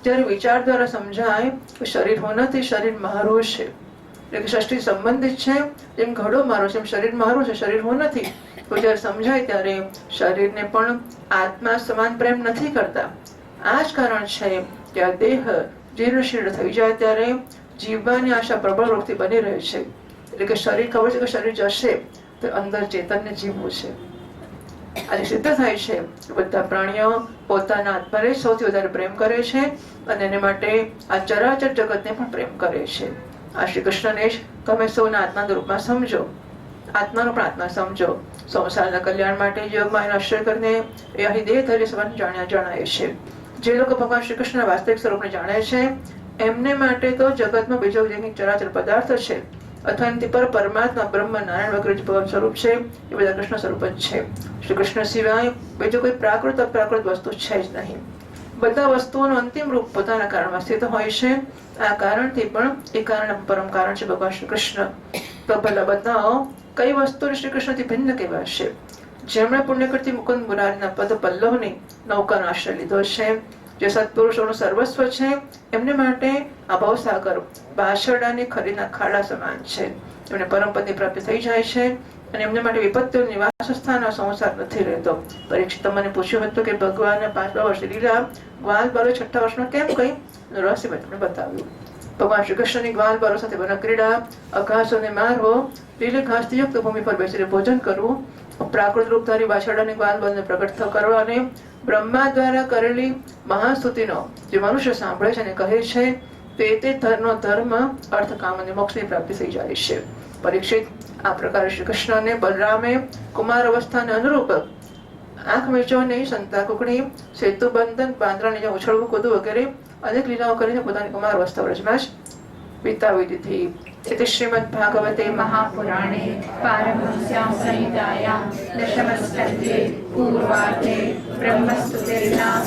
જ્યારે વિચાર દ્વારા સમજાય કે શરીર હોવાથી શરીર મારું છે, એટલે કે સૃષ્ટિ સંબંધિત છે, જેમ ઘડો મારો છે એમ શરીર મારું છે, શરીર હું નથી. તો જ્યારે સમજાય ત્યારે શરીરને પણ આત્મા સમાન પ્રેમ નથી કરતા. આ જ કારણ છે કે આ દેહ જીર્ણ શીર્ણ થઈ જાય ત્યારે જીવવાની આશા પ્રબળ રૂપથી બની રહે છે. એટલે કે શરીર ખબર છે કે શરીર જશે તો અંદર ચેતનને જીવવું છે. આજે સિદ્ધ થાય છે કે બધા પ્રાણીઓ પોતાના આત્માને સૌથી વધારે પ્રેમ કરે છે અને એને માટે આ ચરાચર જગતને પણ પ્રેમ કરે છે. આ શ્રી કૃષ્ણને જ તમે સૌના આત્માના રૂપમાં સમજો, આત્માનો પણ આત્મા સમજો. સંસારના કલ્યાણ માટે યોગમાં એનો આશ્રય કરીને એ અહીં દેહ ધરી સવારને જણાય છે. જે લોકો ભગવાન શ્રી કૃષ્ણના વાસ્તવિક સ્વરૂપને જાણે છે એમને માટે તો જગતમાં બીજો જે ચરાચર પદાર્થ છે અથવા એનાથી પર પરમાત્મા બ્રહ્મ નારાયણ વગેરે જે ભગવાન સ્વરૂપ છે એ બધા કૃષ્ણ સ્વરૂપ જ છે. શ્રી કૃષ્ણ સિવાય બીજો કોઈ પ્રાકૃત અપ્રાકૃત વસ્તુ છે જ નહીં. બધા વસ્તુઓનું અંતિમ રૂપ પોતાના કારણમાં સ્થિત હોય છે. આ કારણથી પણ એ કારણ પરમ કારણ છે ભગવાન શ્રી કૃષ્ણ. તો ભલા બતાવો કઈ વસ્તુ શ્રી કૃષ્ણથી ભિન્ન કહેવાશે? જેમણે પુણ્ય કરતી મુકુંદ મુરારીના પદ પલ્લવની નૌકાનો આશ્રય લીધો છે, જે સત્પુરુષોનું સર્વસ્વ છે, એમને માટે આ ભવસાગર બાછરડાની ખરીના ખાડા સમાન છે. એમને પરમપદની પ્રાપ્તિ થઈ જાય છે અને એમને માટે વિપત્તિઓ નિવાસ સ્થાન સંસાર નથી રહેતો. પરીક્ષિત મને પૂછ્યું હતું કે ભગવાનના 5 વર્ષ લીલા ગ્વાલ બારો 6 વર્ષમાં કેમ કઈ રહસ્ય મેં તમને બતાવ્યું. ભગવાન શ્રી કૃષ્ણની ગ્વાલ બારો સાથે વન ક્રીડા, અઘાસોને મારવો, લીલી ઘાસથી યુક્ત ભૂમિ પર બેસીને ભોજન કરવું, પ્રાકૃત રૂપધારી વાછરડાની ગ્વાલ બારને પ્રગટ કરવા અને બ્રહ્મા દ્વારા કરેલી મહાસ્તુતિનો જે મનુષ્ય સાંભળે છે અને કહે છે તે ધર્મ અર્થ કામ અને મોક્ષની પ્રાપ્તિ થઈ જાય છે. પરીક્ષિત આ પ્રકારે શ્રી કૃષ્ણને બલરામે કુમાર અવસ્થાને અનુરૂપ આંખ મેચવાની, સંતા કુકડી, સેતુ બંધન, પાંદરાને જ્યાં ઉછળવું કૂદવું વગેરે અનેક લીલાઓ કરીને પોતાની કુમાર અવસ્થા વ્રજમાં જ વિતાવી દીધી. इति श्रीमद्भागवते महापुराणे पारमहंस्यां संहितायां दशमस्कन्धे पूर्वार्धे ब्रह्मस्तुतिर्नाम